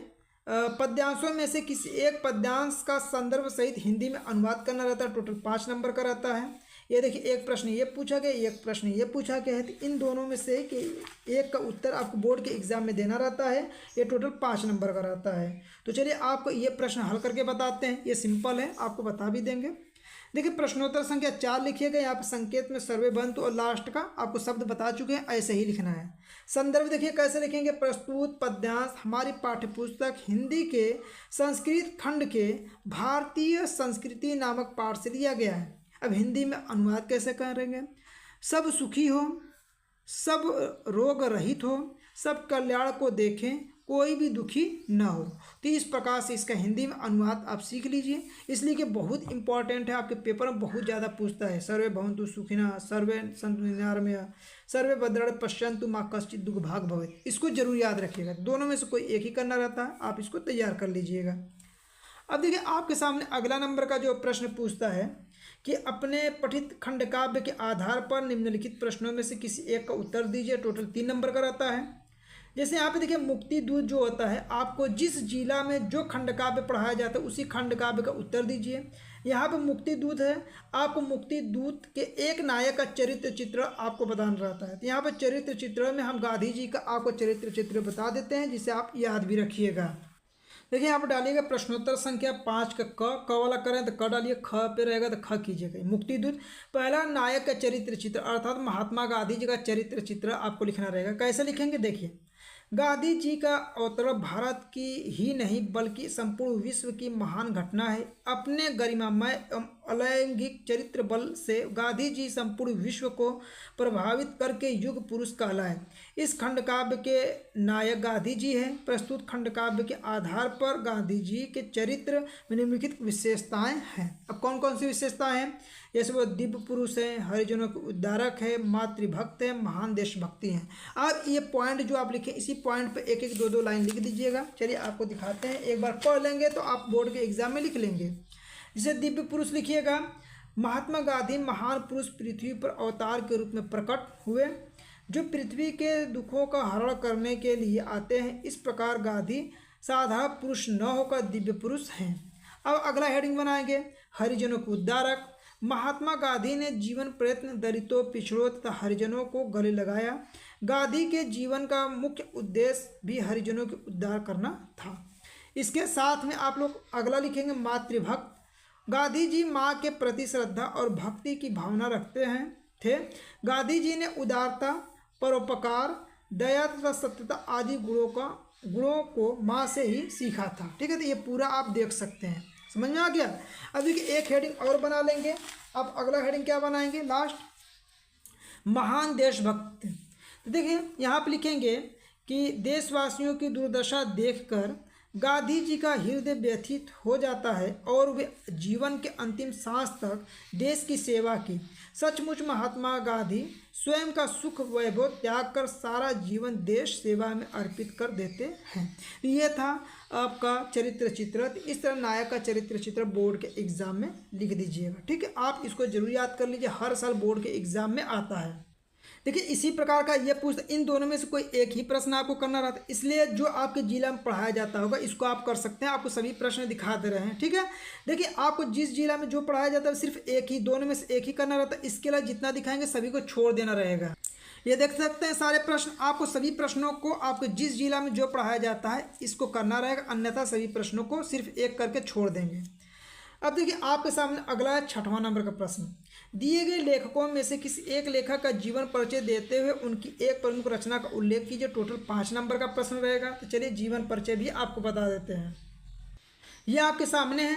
पद्यांशों में से किसी एक पद्यांश का संदर्भ सहित हिंदी में अनुवाद करना रहता है। टोटल 5 नंबर का रहता है। ये देखिए एक प्रश्न ये पूछा गया, एक प्रश्न ये पूछा गया है, तो इन दोनों में से कि एक का उत्तर आपको बोर्ड के एग्जाम में देना रहता है। ये टोटल 5 नंबर का रहता है। तो चलिए आपको ये प्रश्न हल करके बताते हैं। ये सिंपल है, आपको बता भी देंगे। देखिए प्रश्नोत्तर संख्या 4 लिखिएगा, यहाँ पर संकेत में सर्वे बंतु और लास्ट का आपको शब्द बता चुके हैं, ऐसे ही लिखना है। संदर्भ देखिए कैसे लिखेंगे, प्रस्तुत पद्यांश हमारी पाठ्यपुस्तक हिंदी के संस्कृत खंड के भारतीय संस्कृति नामक पाठ से लिया गया है। अब हिंदी में अनुवाद कैसे करेंगे, सब सुखी हो, सब रोग रहित हो, सब कल्याण को देखें, कोई भी दुखी न हो। तो इस प्रकार से इसका हिंदी में अनुवाद आप सीख लीजिए, इसलिए कि बहुत इंपॉर्टेंट है, आपके पेपर में बहुत ज़्यादा पूछता है। सर्वे भवन्तु सुखिनः, सर्वे सन्तु निरामया, सर्वे भद्राणि पश्यन्तु मा कश्चित् दुर्भाग् भवेत्। इसको जरूर याद रखिएगा, दोनों में से कोई एक ही करना रहता है, आप इसको तैयार कर लीजिएगा। अब देखिए आपके सामने अगला नंबर का जो प्रश्न पूछता है कि अपने पठित खंड काव्य के आधार पर निम्नलिखित प्रश्नों में से किसी एक का उत्तर दीजिए। टोटल 3 नंबर का रहता है। जैसे यहाँ पे देखिए मुक्ति दूत जो होता है, आपको जिस जिला में जो खंड काव्य पढ़ाया जाता है उसी खंड काव्य का उत्तर दीजिए। यहाँ पे मुक्ति दूत है, आपको मुक्ति दूत के एक नायक का चरित्र चित्र आपको बताना रहता है। तो यहाँ पे चरित्र चित्र में हम गांधी जी का आपको चरित्र चित्र बता देते हैं, जिसे आप याद भी रखिएगा। देखिए यहाँ पर डालिएगा प्रश्नोत्तर संख्या 5 का क वाला करें तो क डालिए, ख पे रहेगा तो ख कीजिएगा। मुक्ति दूत पहला नायक का चरित्र चित्र अर्थात महात्मा गांधी जी का चरित्र चित्र आपको लिखना रहेगा। कैसे लिखेंगे, देखिए गांधी जी का अवतरण भारत की ही नहीं बल्कि संपूर्ण विश्व की महान घटना है। अपने गरिमामय अलैंगिक चरित्र बल से गांधी जी संपूर्ण विश्व को प्रभावित करके युग पुरुष कहलाए। इस खंड काव्य के नायक गांधी जी हैं। प्रस्तुत खंड काव्य के आधार पर गांधी जी के चरित्र में निम्नलिखित विशेषताएं हैं। अब कौन कौन सी विशेषताएं हैं, जैसे वो दिव्य पुरुष हैं, हरिजनों के उद्धारक है, मातृभक्त है, महान देशभक्ति हैं। अब ये पॉइंट जो आप लिखे, इसी पॉइंट पे एक एक 2-2 लाइन लिख दीजिएगा। चलिए आपको दिखाते हैं, एक बार पढ़ लेंगे तो आप बोर्ड के एग्जाम में लिख लेंगे। जैसे दिव्य पुरुष लिखिएगा, महात्मा गांधी महान पुरुष पृथ्वी पर अवतार के रूप में प्रकट हुए, जो पृथ्वी के दुखों का हरण करने के लिए आते हैं। इस प्रकार गांधी साधारण पुरुष न होकर दिव्य पुरुष हैं। अब अगला हेडिंग बनाएंगे, हरिजनों के उद्धारक। महात्मा गांधी ने जीवन प्रयत्न दलितों, पिछड़ों तथा हरिजनों को गले लगाया। गांधी के जीवन का मुख्य उद्देश्य भी हरिजनों के उद्धार करना था। इसके साथ में आप लोग अगला लिखेंगे, मातृभक्त। गांधी जी माँ के प्रति श्रद्धा और भक्ति की भावना रखते थे। गांधी जी ने उदारता, परोपकार, दया तथा सत्यता आदि गुणों को माँ से ही सीखा था। ठीक है, तो ये पूरा आप देख सकते हैं, समझ में आ गया। अब देखिए एक हेडिंग और बना लेंगे। अब अगला हेडिंग क्या बनाएंगे, लास्ट, महान देशभक्त। तो देखिए यहाँ पर लिखेंगे कि देशवासियों की दुर्दशा देखकर गांधी जी का हृदय व्यथित हो जाता है और वे जीवन के अंतिम सांस तक देश की सेवा की। सचमुच महात्मा गांधी स्वयं का सुख वैभव त्याग कर सारा जीवन देश सेवा में अर्पित कर देते हैं। ये था आपका चरित्र चित्र। इस तरह नायक का चरित्र चित्र बोर्ड के एग्जाम में लिख दीजिएगा। ठीक है, आप इसको जरूर याद कर लीजिए, हर साल बोर्ड के एग्जाम में आता है। देखिए इसी प्रकार का ये पूछता, इन दोनों में से कोई एक ही प्रश्न आपको करना रहता है, इसलिए जो आपके जिला में पढ़ाया जाता होगा इसको आप कर सकते हैं। आपको सभी प्रश्न दिखा दे रहे हैं। ठीक है, देखिए आपको जिस जिला में जो पढ़ाया जाता है सिर्फ एक ही, दोनों में से एक ही करना रहता है। इसके अलावा जितना दिखाएंगे सभी को छोड़ देना रहेगा। ये देख सकते हैं सारे प्रश्न। आपको सभी प्रश्नों को आपको जिस जिला में जो पढ़ाया जाता है इसको करना रहेगा, अन्यथा सभी प्रश्नों को सिर्फ एक करके छोड़ देंगे। अब देखिए आपके सामने अगला है 6वां नंबर का प्रश्न। दिए गए लेखकों में से किसी एक लेखक का जीवन परिचय देते हुए उनकी एक प्रमुख रचना का उल्लेख कीजिए। टोटल 5 नंबर का प्रश्न रहेगा। तो चलिए जीवन परिचय भी आपको बता देते हैं। ये आपके सामने है,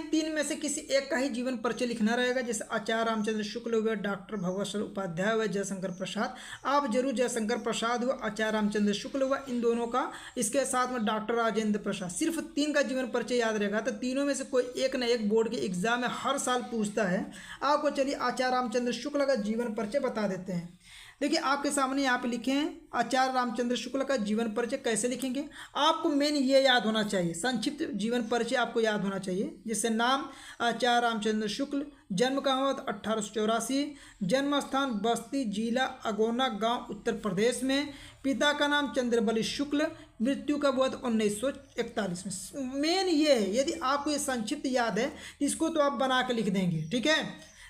3 में से किसी एक का ही जीवन परिचय लिखना रहेगा। जैसे आचार्य रामचंद्र शुक्ल हुए, डॉक्टर भगवत सरल उपाध्याय हुए, जयशंकर प्रसाद। आप जरूर जयशंकर प्रसाद हुआ, आचार्य रामचंद्र शुक्ल हुआ, इन दोनों का, इसके साथ में डॉक्टर राजेंद्र प्रसाद। सिर्फ 3 का जीवन परिचय याद रहेगा। तो तीनों में से कोई एक न एक बोर्ड के एग्जाम में हर साल पूछता है। आपको चलिए आचार्य रामचंद्र शुक्ल का जीवन परिचय बता देते हैं। देखिए आपके सामने यहाँ पे लिखे हैं आचार्य रामचंद्र शुक्ल का जीवन परिचय। कैसे लिखेंगे, आपको मेन ये याद होना चाहिए, संक्षिप्त जीवन परिचय आपको याद होना चाहिए। जैसे नाम आचार्य रामचंद्र शुक्ल, जन्म कहाँ हुआ 1884, जन्म स्थान बस्ती, जिला अगोना गांव उत्तर प्रदेश में, पिता का नाम चंद्रबली शुक्ल, मृत्यु कब हुआ 1941 में। मेन ये है, यदि आपको ये संक्षिप्त याद है इसको तो आप बना के लिख देंगे। ठीक है,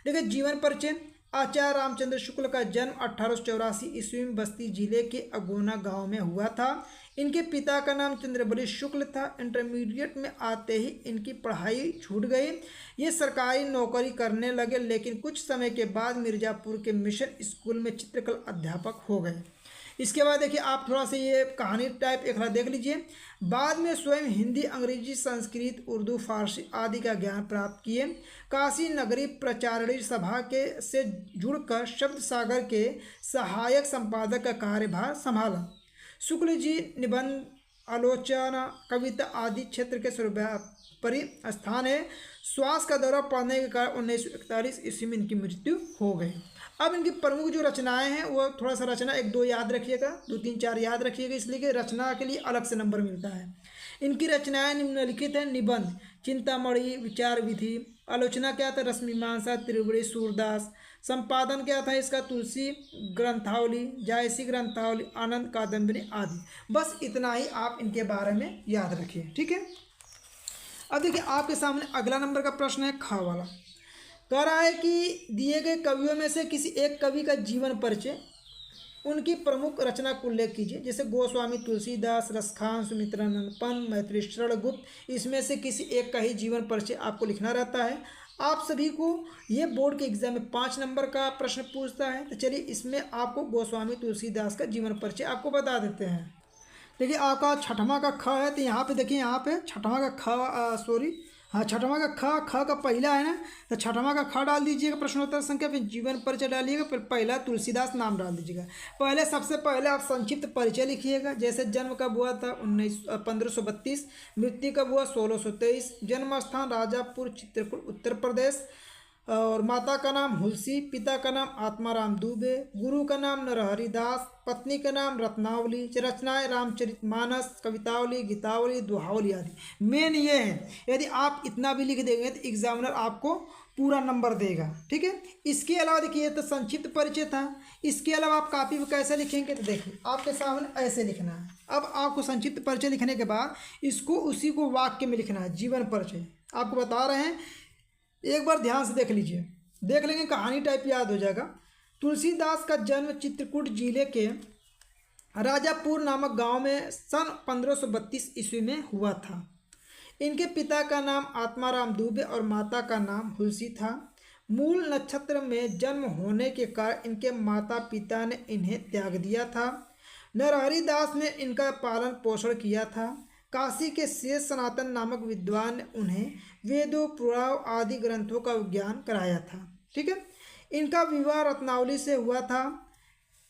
देखिए जीवन परिचय। आचार्य रामचंद्र शुक्ल का जन्म 1884 ईस्वी में बस्ती जिले के अगोना गांव में हुआ था। इनके पिता का नाम चंद्रबली शुक्ल था। इंटरमीडिएट में आते ही इनकी पढ़ाई छूट गई। ये सरकारी नौकरी करने लगे, लेकिन कुछ समय के बाद मिर्ज़ापुर के मिशन स्कूल में चित्रकला अध्यापक हो गए। इसके बाद देखिए आप थोड़ा सा ये कहानी टाइप एक देख लीजिए। बाद में स्वयं हिंदी, अंग्रेजी, संस्कृत, उर्दू, फारसी आदि का ज्ञान प्राप्त किए। काशी नगरी प्रचारणी सभा के से जुड़कर शब्द सागर के सहायक संपादक का कार्यभार संभाला। शुक्ल जी निबंध, आलोचना, कविता आदि क्षेत्र के सर्वोपरि स्थान है। श्वास का दौरा पड़ने के कारण 1941 ईस्वी में इनकी मृत्यु हो गई। अब इनकी प्रमुख जो रचनाएं हैं वो थोड़ा सा रचना 1-2 याद रखिएगा, 2, 3, 4 याद रखिएगा, इसलिए कि रचना के लिए अलग से नंबर मिलता है। इनकी रचनाएं निम्नलिखित है। निबंध चिंतामणि, विचार विधि। आलोचना क्या था, रसमीमांसा, त्रिवड़ी, सूरदास। संपादन क्या था इसका, तुलसी ग्रंथावली, जायसी ग्रंथावली, आनंद कादम्बरी आदि। बस इतना ही आप इनके बारे में याद रखिए। ठीक है, अब देखिए आपके सामने अगला नंबर का प्रश्न है ख वाला। कह रहा है कि दिए गए कवियों में से किसी एक कवि का जीवन परिचय, उनकी प्रमुख रचना को उल्लेख कीजिए। जैसे गोस्वामी तुलसीदास, रसखान, सुमित्रानंद पंत, मैत्री शरण गुप्त। इसमें से किसी एक का ही जीवन परिचय आपको लिखना रहता है। आप सभी को ये बोर्ड के एग्जाम में 5 नंबर का प्रश्न पूछता है। तो चलिए इसमें आपको गोस्वामी तुलसीदास का जीवन परिचय आपको बता देते हैं। देखिए आपका 6वां का ख है, तो यहाँ पे देखिए, यहाँ पे 6वां का ख 6वां का ख का पहला है ना, तो 6वां का ख डाल दीजिएगा प्रश्नोत्तर संख्या, फिर जीवन परिचय डालिएगा, फिर पहला तुलसीदास नाम डाल दीजिएगा। पहले सबसे पहले आप संक्षिप्त परिचय लिखिएगा। जैसे जन्म कब हुआ था 1532, मृत्यु कब हुआ 1623, जन्म स्थान राजापुर चित्रकूट उत्तर प्रदेश, और माता का नाम हुलसी, पिता का नाम आत्माराम दुबे, गुरु का नाम नरहरि दास, पत्नी का नाम रत्नावली, रचनाएं रामचरितमानस, कवितावली, गीतावली, दोहावली आदि। मेन ये है, यदि आप इतना भी लिख देंगे तो एग्जामिनर आपको पूरा नंबर देगा। ठीक है, इसके अलावा देखिए तो संक्षिप्त परिचय था। इसके अलावा आप कॉपी में कैसे लिखेंगे, तो देखिए आपके सामने ऐसे लिखना है। अब आपको संक्षिप्त परिचय लिखने के बाद इसको उसी को वाक्य में लिखना है। जीवन परिचय आपको बता रहे हैं, एक बार ध्यान से देख लीजिए, देख लेंगे कहानी टाइप याद हो जाएगा। तुलसीदास का जन्म चित्रकूट जिले के राजापुर नामक गांव में सन 1532 ईस्वी में हुआ था। इनके पिता का नाम आत्माराम दुबे और माता का नाम हुलसी था। मूल नक्षत्र में जन्म होने के कारण इनके माता पिता ने इन्हें त्याग दिया था। नरहरि दास ने इनका पालन पोषण किया था। काशी के शेष सनातन नामक विद्वान ने उन्हें वेदों, पुराण आदि ग्रंथों का ज्ञान कराया था। ठीक है, इनका विवाह रत्नावली से हुआ था।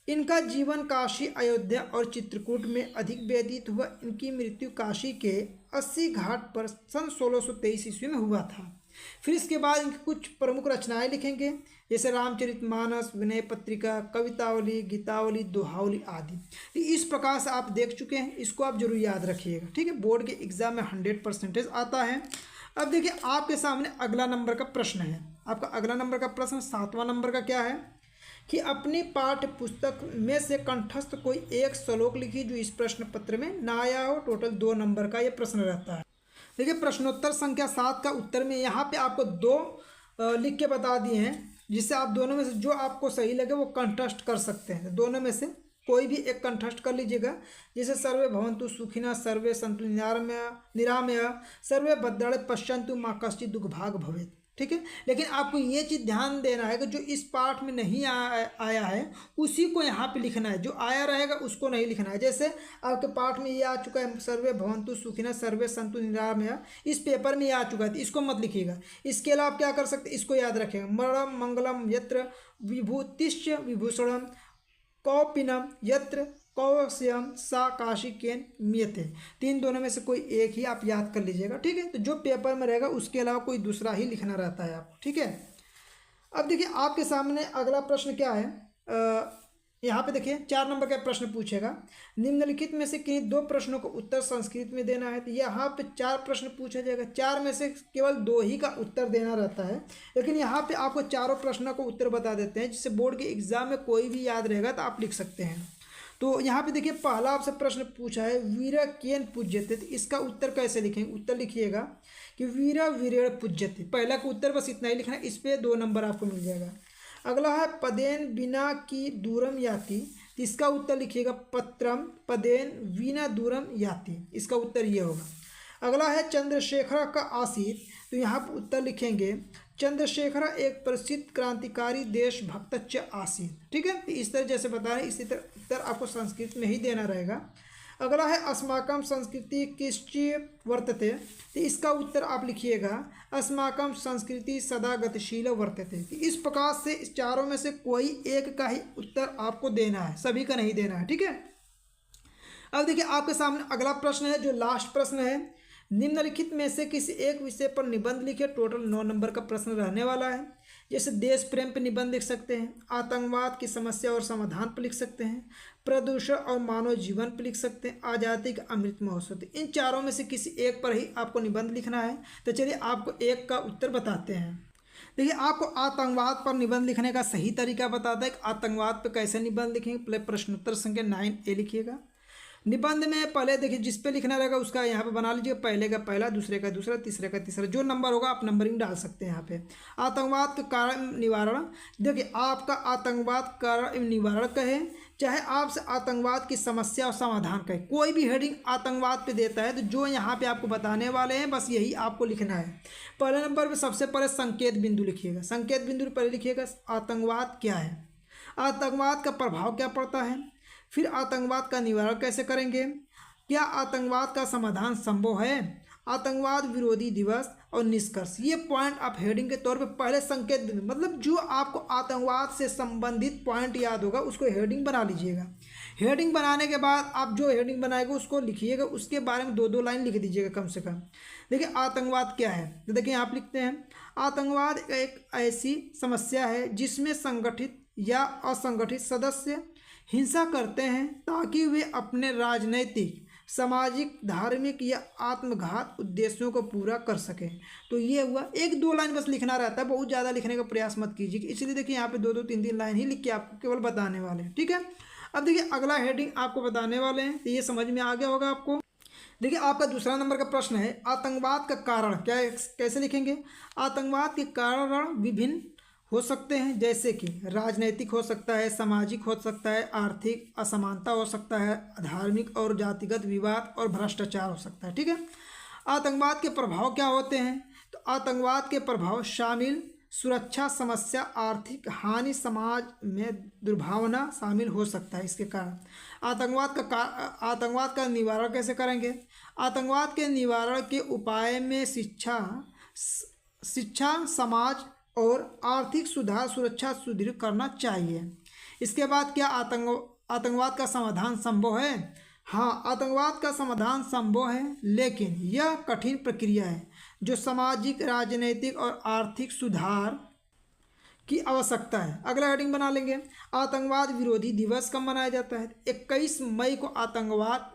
इनका जीवन काशी, अयोध्या और चित्रकूट में अधिक व्यतीत हुआ। इनकी मृत्यु काशी के 80 घाट पर सन 1623 ईस्वी में हुआ था। फिर इसके बाद इनकी कुछ प्रमुख रचनाएं लिखेंगे, जैसे रामचरितमानस, विनय पत्रिका, कवितावली, गीतावली, दोहावली आदि। तो इस प्रकार से आप देख चुके हैं, इसको आप जरूर याद रखिएगा। ठीक है, बोर्ड के एग्जाम में 100% आता है। अब देखिए आपके सामने अगला नंबर का प्रश्न है। आपका अगला नंबर का प्रश्न 7वां नंबर का क्या है कि अपनी पाठ्य पुस्तक में से कंठस्थ कोई एक श्लोक लिखिए जो इस प्रश्न पत्र में ना आया हो। टोटल 2 नंबर का ये प्रश्न रहता है। देखिए प्रश्नोत्तर संख्या 7 का उत्तर में यहाँ पे आपको 2 लिख के बता दिए हैं। जिससे आप दोनों में से जो आपको सही लगे वो कंटेस्ट कर सकते हैं। दोनों में से कोई भी एक कंटेस्ट कर लीजिएगा। जैसे सर्वे भवन्तु सुखिनः, सर्वे सन्तु निरामया, सर्वे भद्राणि पश्यन्तु मा कश्चित् दुःखभाग् भवेत्। ठीक है, लेकिन आपको ये चीज़ ध्यान देना है कि जो इस पाठ में नहीं आया है उसी को यहाँ पे लिखना है, जो आया रहेगा उसको नहीं लिखना है। जैसे आपके पाठ में ये आ चुका है सर्वे भवन्तु सुखिनः, सर्वे सन्तु निरामया, इस पेपर में ये आ चुका है तो इसको मत लिखिएगा। इसके अलावा आप क्या कर सकते हैं, इसको याद रखेंगे, मरणं मंगलम यत्र विभूतिश्च विभूषणम, कौपिनम यत्र कौशयम सा काशिकेन मियते। तीन दोनों में से कोई एक ही आप याद कर लीजिएगा। ठीक है, तो जो पेपर में रहेगा उसके अलावा कोई दूसरा ही लिखना रहता है आप। ठीक है, अब देखिए आपके सामने अगला प्रश्न क्या है। यहाँ पे देखिए 4 नंबर का प्रश्न पूछेगा, निम्नलिखित में से किन्हीं 2 प्रश्नों को उत्तर संस्कृत में देना है। तो यहाँ पे 4 प्रश्न पूछा जाएगा, 4 में से केवल 2 ही का उत्तर देना रहता है, लेकिन यहाँ पे आपको चारों प्रश्नों को उत्तर बता देते हैं, जिससे बोर्ड के एग्जाम में कोई भी याद रहेगा तो आप लिख सकते हैं। तो यहाँ पे देखिए पहला आपसे प्रश्न पूछा है, वीर केन पूज्यते, तो इसका उत्तर कैसे लिखेंगे। उत्तर लिखिएगा कि वीर वीरेण पूज्यते। पहला का उत्तर बस इतना ही लिखना है, इस पर 2 नंबर आपको मिल जाएगा। अगला है पदेन बिना की दूरम याति, तो इसका उत्तर लिखिएगा पत्रम पदेन बिना दूरम याति, इसका उत्तर ये होगा। अगला है चंद्रशेखर का आसीत, तो यहाँ पर उत्तर लिखेंगे चंद्रशेखर एक प्रसिद्ध क्रांतिकारी देशभक्त च आसीत। ठीक है, तो इस तरह जैसे बता रहे हैं इसी तरह उत्तर आपको संस्कृत में ही देना रहेगा। अगला है अस्माकं संस्कृति किश्चि वर्तते, तो इसका उत्तर आप लिखिएगा अस्माकं संस्कृति सदा गतिशील वर्तते। तो इस प्रकार से इस चारों में से कोई एक का ही उत्तर आपको देना है, सभी का नहीं देना है। ठीक है, अब देखिए आपके सामने अगला प्रश्न है जो लास्ट प्रश्न है, निम्नलिखित में से किसी एक विषय पर निबंध लिखे। टोटल 9 नंबर का प्रश्न रहने वाला है। जैसे देश प्रेम पर निबंध लिख सकते हैं, आतंकवाद की समस्या और समाधान पर लिख सकते हैं, प्रदूषण और मानव जीवन पर लिख सकते हैं, आज़ादी का अमृत महोत्सव। इन चारों में से किसी एक पर ही आपको निबंध लिखना है। तो चलिए आपको एक का उत्तर बताते हैं। देखिए आपको आतंकवाद पर निबंध लिखने का सही तरीका बताता है कि आतंकवाद पर कैसे निबंध लिखेंगे। पहले प्रश्नोत्तर संख्या 9A लिखिएगा। निबंध में पहले देखिए जिस पे लिखना रहेगा उसका यहाँ पे बना लीजिए, पहले का पहला, दूसरे का दूसरा, तीसरे का तीसरा, जो नंबर होगा आप नंबरिंग डाल सकते हैं यहाँ पे। आतंकवाद के कारण निवारण, देखिए आपका आतंकवाद कारण निवारण कहे, चाहे आपसे आतंकवाद की समस्या और समाधान कहे, कोई भी हेडिंग आतंकवाद पे देता है तो जो यहाँ पे आपको बताने वाले हैं बस यही आपको लिखना है। पहले नंबर पर सबसे पहले संकेत बिंदु लिखिएगा। संकेत बिंदु पहले लिखिएगा आतंकवाद क्या है, आतंकवाद का प्रभाव क्या पड़ता है, फिर आतंकवाद का निवारण कैसे करेंगे, क्या आतंकवाद का समाधान संभव है, आतंकवाद विरोधी दिवस और निष्कर्ष। ये पॉइंट आप हेडिंग के तौर पे पहले संकेत बिंदु, मतलब जो आपको आतंकवाद से संबंधित पॉइंट याद होगा उसको हेडिंग बना लीजिएगा। हेडिंग बनाने के बाद आप जो हेडिंग बनाएगा उसको लिखिएगा, उसके बारे में 2-2 लाइन लिख दीजिएगा कम से कम। देखिए आतंकवाद क्या है, तो देखिए आप लिखते हैं आतंकवाद एक ऐसी समस्या है जिसमें संगठित या असंगठित सदस्य हिंसा करते हैं ताकि वे अपने राजनैतिक, सामाजिक, धार्मिक या आत्मघात उद्देश्यों को पूरा कर सकें। तो ये हुआ, 1-2 लाइन बस लिखना रहता है, बहुत ज़्यादा लिखने का प्रयास मत कीजिए। इसलिए देखिए यहाँ पे 2-2, 3-3 लाइन ही लिख के आपको केवल बताने वाले हैं। ठीक है, अब देखिए अगला हेडिंग आपको बताने वाले हैं, तो ये समझ में आ गया होगा आपको। देखिए आपका दूसरा नंबर का प्रश्न है आतंकवाद का कारण क्या है, कैसे लिखेंगे। आतंकवाद के कारण विभिन्न हो सकते हैं, जैसे कि राजनीतिक हो सकता है, सामाजिक हो सकता है, आर्थिक असमानता हो सकता है, धार्मिक और जातिगत विवाद और भ्रष्टाचार हो सकता है। ठीक है, आतंकवाद के प्रभाव क्या होते हैं, तो आतंकवाद के प्रभाव शामिल सुरक्षा समस्या, आर्थिक हानि, समाज में दुर्भावना शामिल हो सकता है। इसके कारण आतंकवाद का निवारण कैसे करेंगे। आतंकवाद के निवारण के उपाय में शिक्षा, समाज और आर्थिक सुधार, सुरक्षा सुदृढ़ करना चाहिए। इसके बाद क्या आतंकवाद का समाधान संभव है। हाँ, आतंकवाद का समाधान संभव है, लेकिन यह कठिन प्रक्रिया है जो सामाजिक, राजनीतिक और आर्थिक सुधार की आवश्यकता है। अगला हेडिंग बना लेंगे आतंकवाद विरोधी दिवस कब मनाया जाता है। 21 मई को आतंकवाद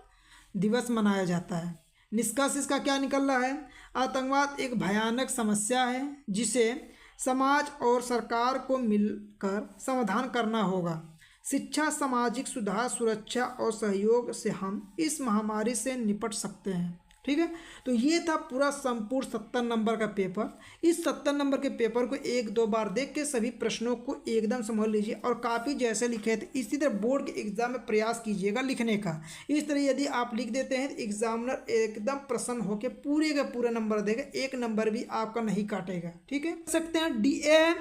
दिवस मनाया जाता है। निष्कर्ष इसका क्या निकल रहा है, आतंकवाद एक भयानक समस्या है जिसे समाज और सरकार को मिलकर समाधान करना होगा। शिक्षा, सामाजिक सुधार, सुरक्षा और सहयोग से हम इस महामारी से निपट सकते हैं। ठीक है। तो ये था पूरा संपूर्ण 70 नंबर का पेपर। इस 70 नंबर के पेपर को 1-2 बार देख के सभी प्रश्नों को एकदम समझ लीजिए और काफ़ी जैसे लिखे थे इसी तरह बोर्ड के एग्जाम में प्रयास कीजिएगा लिखने का। इस तरह यदि आप लिख देते हैं तो एग्जामिनर एकदम प्रसन्न होकर पूरे का पूरा नंबर देगा, एक नंबर भी आपका नहीं काटेगा। ठीक है, सकते हैं DA।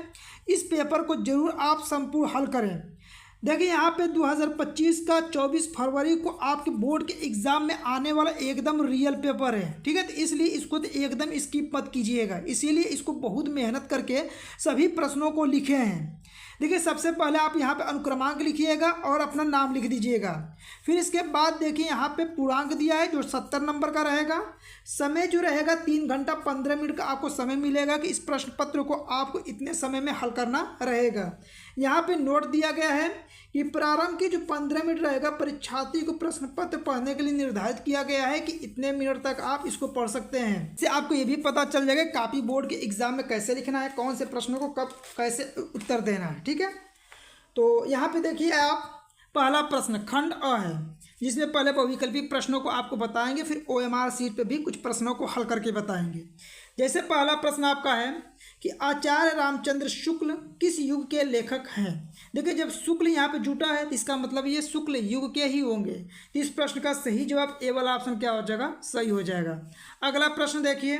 इस पेपर को जरूर आप संपूर्ण हल करें। देखिए यहाँ पे 2025 का 24 फरवरी को आपके बोर्ड के एग्जाम में आने वाला एकदम रियल पेपर है। ठीक है, तो इसलिए इसको तो एकदम स्किप मत कीजिएगा, इसीलिए इसको बहुत मेहनत करके सभी प्रश्नों को लिखे हैं। देखिए सबसे पहले आप यहाँ पे अनुक्रमांक लिखिएगा और अपना नाम लिख दीजिएगा। फिर इसके बाद देखिए यहाँ पे पूर्णांक दिया है जो 70 नंबर का रहेगा। समय जो रहेगा 3 घंटा 15 मिनट का आपको समय मिलेगा कि इस प्रश्न पत्र को आपको इतने समय में हल करना रहेगा। यहाँ पे नोट दिया गया है कि प्रारंभ के जो 15 मिनट रहेगा परीक्षार्थी को प्रश्न पत्र पढ़ने के लिए निर्धारित किया गया है कि इतने मिनट तक आप इसको पढ़ सकते हैं। इससे आपको ये भी पता चल जाएगा कापी बोर्ड के एग्जाम में कैसे लिखना है, कौन से प्रश्नों को कब कैसे उत्तर देना है। ठीक है, तो यहाँ पे देखिए आप पहला प्रश्न खंड अ है जिसमें पहले बहुविकल्पी प्रश्नों को आपको बताएंगे, फिर OMR शीट पे भी कुछ प्रश्नों को हल करके बताएंगे। जैसे पहला प्रश्न आपका है कि आचार्य रामचंद्र शुक्ल किस युग के लेखक हैं। देखिए जब शुक्ल यहाँ पे जुटा है तो इसका मतलब ये शुक्ल युग के ही होंगे। तो इस प्रश्न का सही जवाब ए वाला ऑप्शन क्या हो जाएगा, सही हो जाएगा। अगला प्रश्न देखिए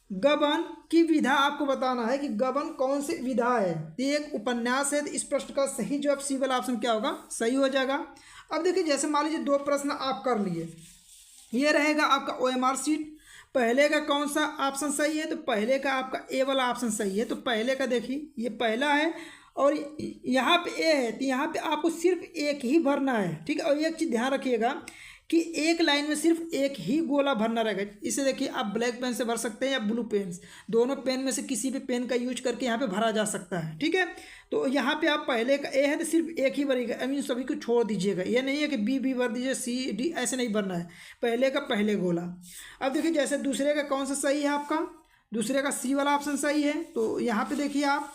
गबन की विधा आपको बताना है कि गबन कौन सी विधा है। ये एक उपन्यास है, तो इस प्रश्न का सही जवाब सी वाला ऑप्शन क्या होगा, सही हो जाएगा। अब देखिए जैसे मान लीजिए 2 प्रश्न आप कर लिए, ये रहेगा आपका OMR शीट। पहले का कौन सा ऑप्शन सही है, तो पहले का आपका ए वाला ऑप्शन सही है। तो पहले का देखिए ये पहला है और यहाँ पे ए है, तो यहाँ पे आपको सिर्फ एक ही भरना है। ठीक है, और एक चीज़ ध्यान रखिएगा कि एक लाइन में सिर्फ एक ही गोला भरना रहेगा। इसे देखिए आप ब्लैक पेन से भर सकते हैं या ब्लू पेन, दोनों पेन में से किसी भी पेन का यूज करके यहाँ पे भरा जा सकता है। ठीक है, तो यहाँ पे आप पहले का ए है तो सिर्फ एक ही भरेगा, आई मीन सभी को छोड़ दीजिएगा। ये नहीं है कि बी भर दीजिए C D, ऐसे नहीं भरना है, पहले का पहले गोला। अब देखिए जैसे दूसरे का कौन सा सही है आपका, दूसरे का C वाला ऑप्शन सही है। तो यहाँ पे देखिए आप,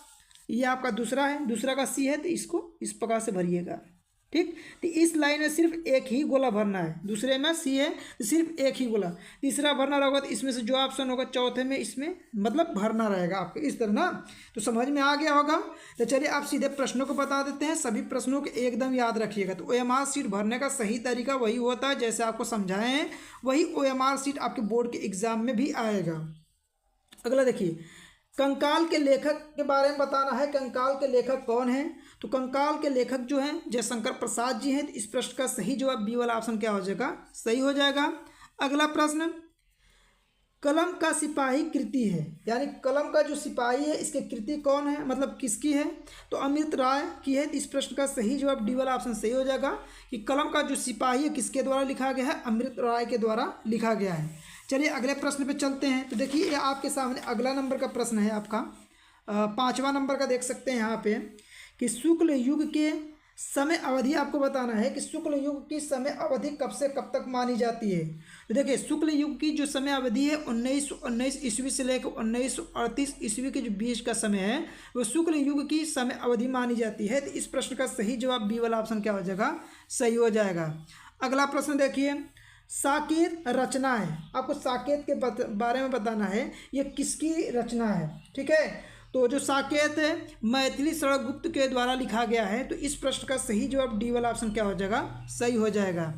ये आपका दूसरा है, दूसरा का C है, तो इसको इस प्रकार से भरिएगा। ठीक, तो इस लाइन में सिर्फ एक ही गोला भरना है, दूसरे में C है तो सिर्फ एक ही गोला, तीसरा भरना रहेगा तो इसमें से जो ऑप्शन होगा चौथे में इसमें मतलब भरना रहेगा आपको इस तरह ना। तो समझ में आ गया होगा। तो चलिए आप सीधे प्रश्नों को बता देते हैं, सभी प्रश्नों को एकदम याद रखिएगा। तो OMR शीट भरने का सही तरीका वही होता है जैसे आपको समझाए हैं, वही OMR शीट आपके बोर्ड के एग्जाम में भी आएगा। अगला देखिए कंकाल के लेखक के बारे में बताना है। कंकाल के लेखक कौन है, तो कंकाल के लेखक जो हैं जयशंकर प्रसाद जी हैं। तो इस प्रश्न का सही जवाब बी वाला ऑप्शन क्या हो जाएगा, सही हो जाएगा। अगला प्रश्न कलम का सिपाही कृति है, यानी कलम का जो सिपाही है इसकी कृति कौन है, मतलब किसकी है, तो अमृत राय की है। तो इस प्रश्न का सही जवाब डी वाला ऑप्शन सही हो जाएगा कि कलम का जो सिपाही है किसके द्वारा लिखा गया है, अमृत राय के द्वारा लिखा गया है। चलिए अगले प्रश्न पे चलते हैं। तो देखिए आपके सामने अगला नंबर का प्रश्न है आपका 5वां नंबर का, देख सकते हैं यहाँ पे कि शुक्ल युग के समय अवधि आपको बताना है कि शुक्ल युग की समय अवधि कब से कब तक मानी जाती है। तो देखिए शुक्ल युग की जो समय अवधि है 1919 ईस्वी से लेकर 1938 ईस्वी के जो बीच का समय है वो शुक्ल युग की समय अवधि मानी जाती है। तो इस प्रश्न का सही जवाब बी वाला ऑप्शन क्या हो जाएगा, सही हो जाएगा। अगला प्रश्न देखिए साकेत रचना है, आपको साकेत के बारे में बताना है ये किसकी रचना है। ठीक है, तो जो साकेत है मैथिली शरण गुप्त के द्वारा लिखा गया है। तो इस प्रश्न का सही जवाब डी वाला ऑप्शन क्या हो जाएगा, सही हो जाएगा।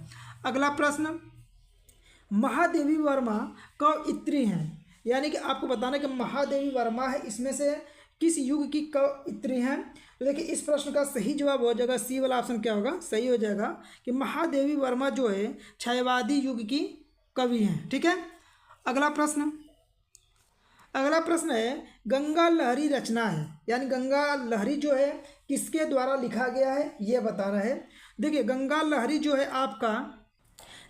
अगला प्रश्न महादेवी वर्मा कवयित्री हैं, यानी कि आपको बताना है कि महादेवी वर्मा है इसमें से किस युग की कवयित्री हैं। तो देखिए इस प्रश्न का सही जवाब हो जाएगा सी वाला ऑप्शन क्या होगा, सही हो जाएगा कि महादेवी वर्मा जो है छयवादी युग की कवि हैं। ठीक है, अगला प्रश्न है गंगा लहरी रचना है, यानी गंगा लहरी जो है किसके द्वारा लिखा गया है ये बताना है। देखिए गंगा लहरी जो है आपका,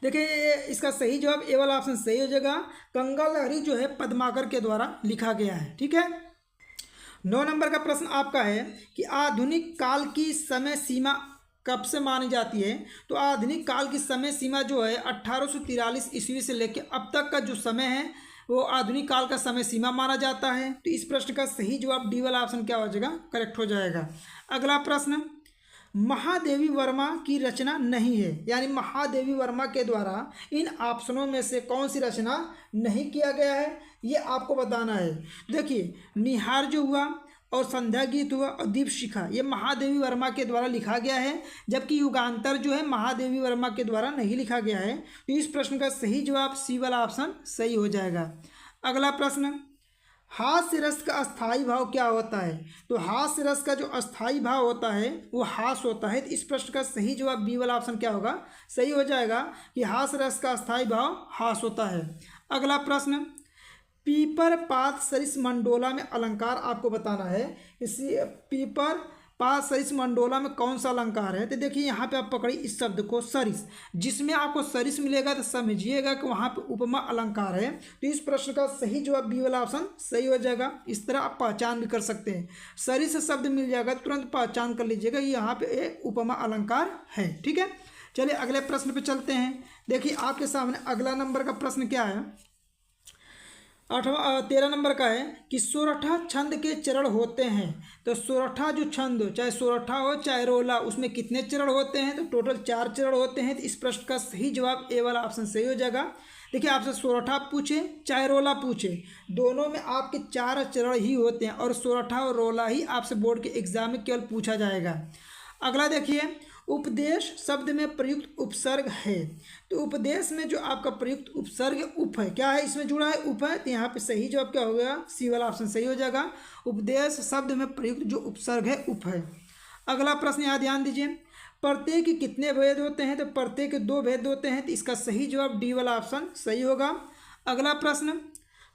देखिए इसका सही जवाब ए वाला ऑप्शन सही हो जाएगा। गंगा लहरी जो है पद्माकर के द्वारा लिखा गया है। ठीक है, 9 नंबर का प्रश्न आपका है कि आधुनिक काल की समय सीमा कब से मानी जाती है। तो आधुनिक काल की समय सीमा जो है 1843 ईस्वी से लेकर अब तक का जो समय है वो आधुनिक काल का समय सीमा माना जाता है। तो इस प्रश्न का सही जवाब डी वाला ऑप्शन क्या हो जाएगा, करेक्ट हो जाएगा। अगला प्रश्न महादेवी वर्मा की रचना नहीं है, यानी महादेवी वर्मा के द्वारा इन ऑप्शनों में से कौन सी रचना नहीं किया गया है, ये आपको बताना है। देखिए, निहार जो हुआ और संध्या गीत हुआ और दीप शिखा, ये महादेवी वर्मा के द्वारा लिखा गया है, जबकि युगांतर जो है महादेवी वर्मा के द्वारा नहीं लिखा गया है। तो इस प्रश्न का सही जवाब सी वाला ऑप्शन सही हो जाएगा। अगला प्रश्न, हास्य रस का अस्थाई भाव क्या होता है? तो हास्य रस का जो अस्थाई भाव होता है वो हास होता है। तो इस प्रश्न का सही जवाब बी वाला ऑप्शन क्या होगा, सही हो जाएगा कि हास्य रस का अस्थाई भाव हास होता है। अगला प्रश्न, पीपर पात सरिस मंडोला में अलंकार आपको बताना है। इसी पीपर पात सरिस मंडोला में कौन सा अलंकार है? तो देखिए यहाँ पे आप पकड़िए इस शब्द को सरिस, जिसमें आपको सरिस मिलेगा तो समझिएगा कि वहाँ पे उपमा अलंकार है। तो इस प्रश्न का सही जवाब बी वाला ऑप्शन सही हो जाएगा। इस तरह आप पहचान भी कर सकते हैं, सरिस शब्द मिल जाएगा तुरंत पहचान कर लीजिएगा यहाँ पे एक उपमा अलंकार है। ठीक है, चलिए अगले प्रश्न पे चलते हैं। देखिए आपके सामने अगला नंबर का प्रश्न क्या है, 13 नंबर का है कि सोरठा छंद के चरण होते हैं। तो सोरठा जो छंद हो, चाहे सोरठा हो चाहे रोला, उसमें कितने चरण होते हैं? तो टोटल 4 चरण होते हैं। तो इस प्रश्न का सही जवाब ए वाला ऑप्शन सही हो जाएगा। देखिए आपसे सोरठा पूछे चाहे रोला पूछे, दोनों में आपके 4 चरण ही होते हैं और सोरठा और रोला ही आपसे बोर्ड के एग्जाम में केवल पूछा जाएगा। अगला देखिए, उपदेश शब्द में प्रयुक्त उपसर्ग है। तो उपदेश में जो आपका प्रयुक्त उपसर्ग उप है, क्या है इसमें जुड़ा है? उप है। तो यहाँ पे सही जवाब क्या होगा, सी वाला ऑप्शन सही हो जाएगा। उपदेश शब्द में प्रयुक्त जो उपसर्ग है उप है। अगला प्रश्न यहाँ ध्यान दीजिए, प्रत्यय के कितने भेद होते हैं? तो प्रत्यय के 2 भेद होते हैं। तो इसका सही जवाब डी वाला ऑप्शन सही होगा। अगला प्रश्न,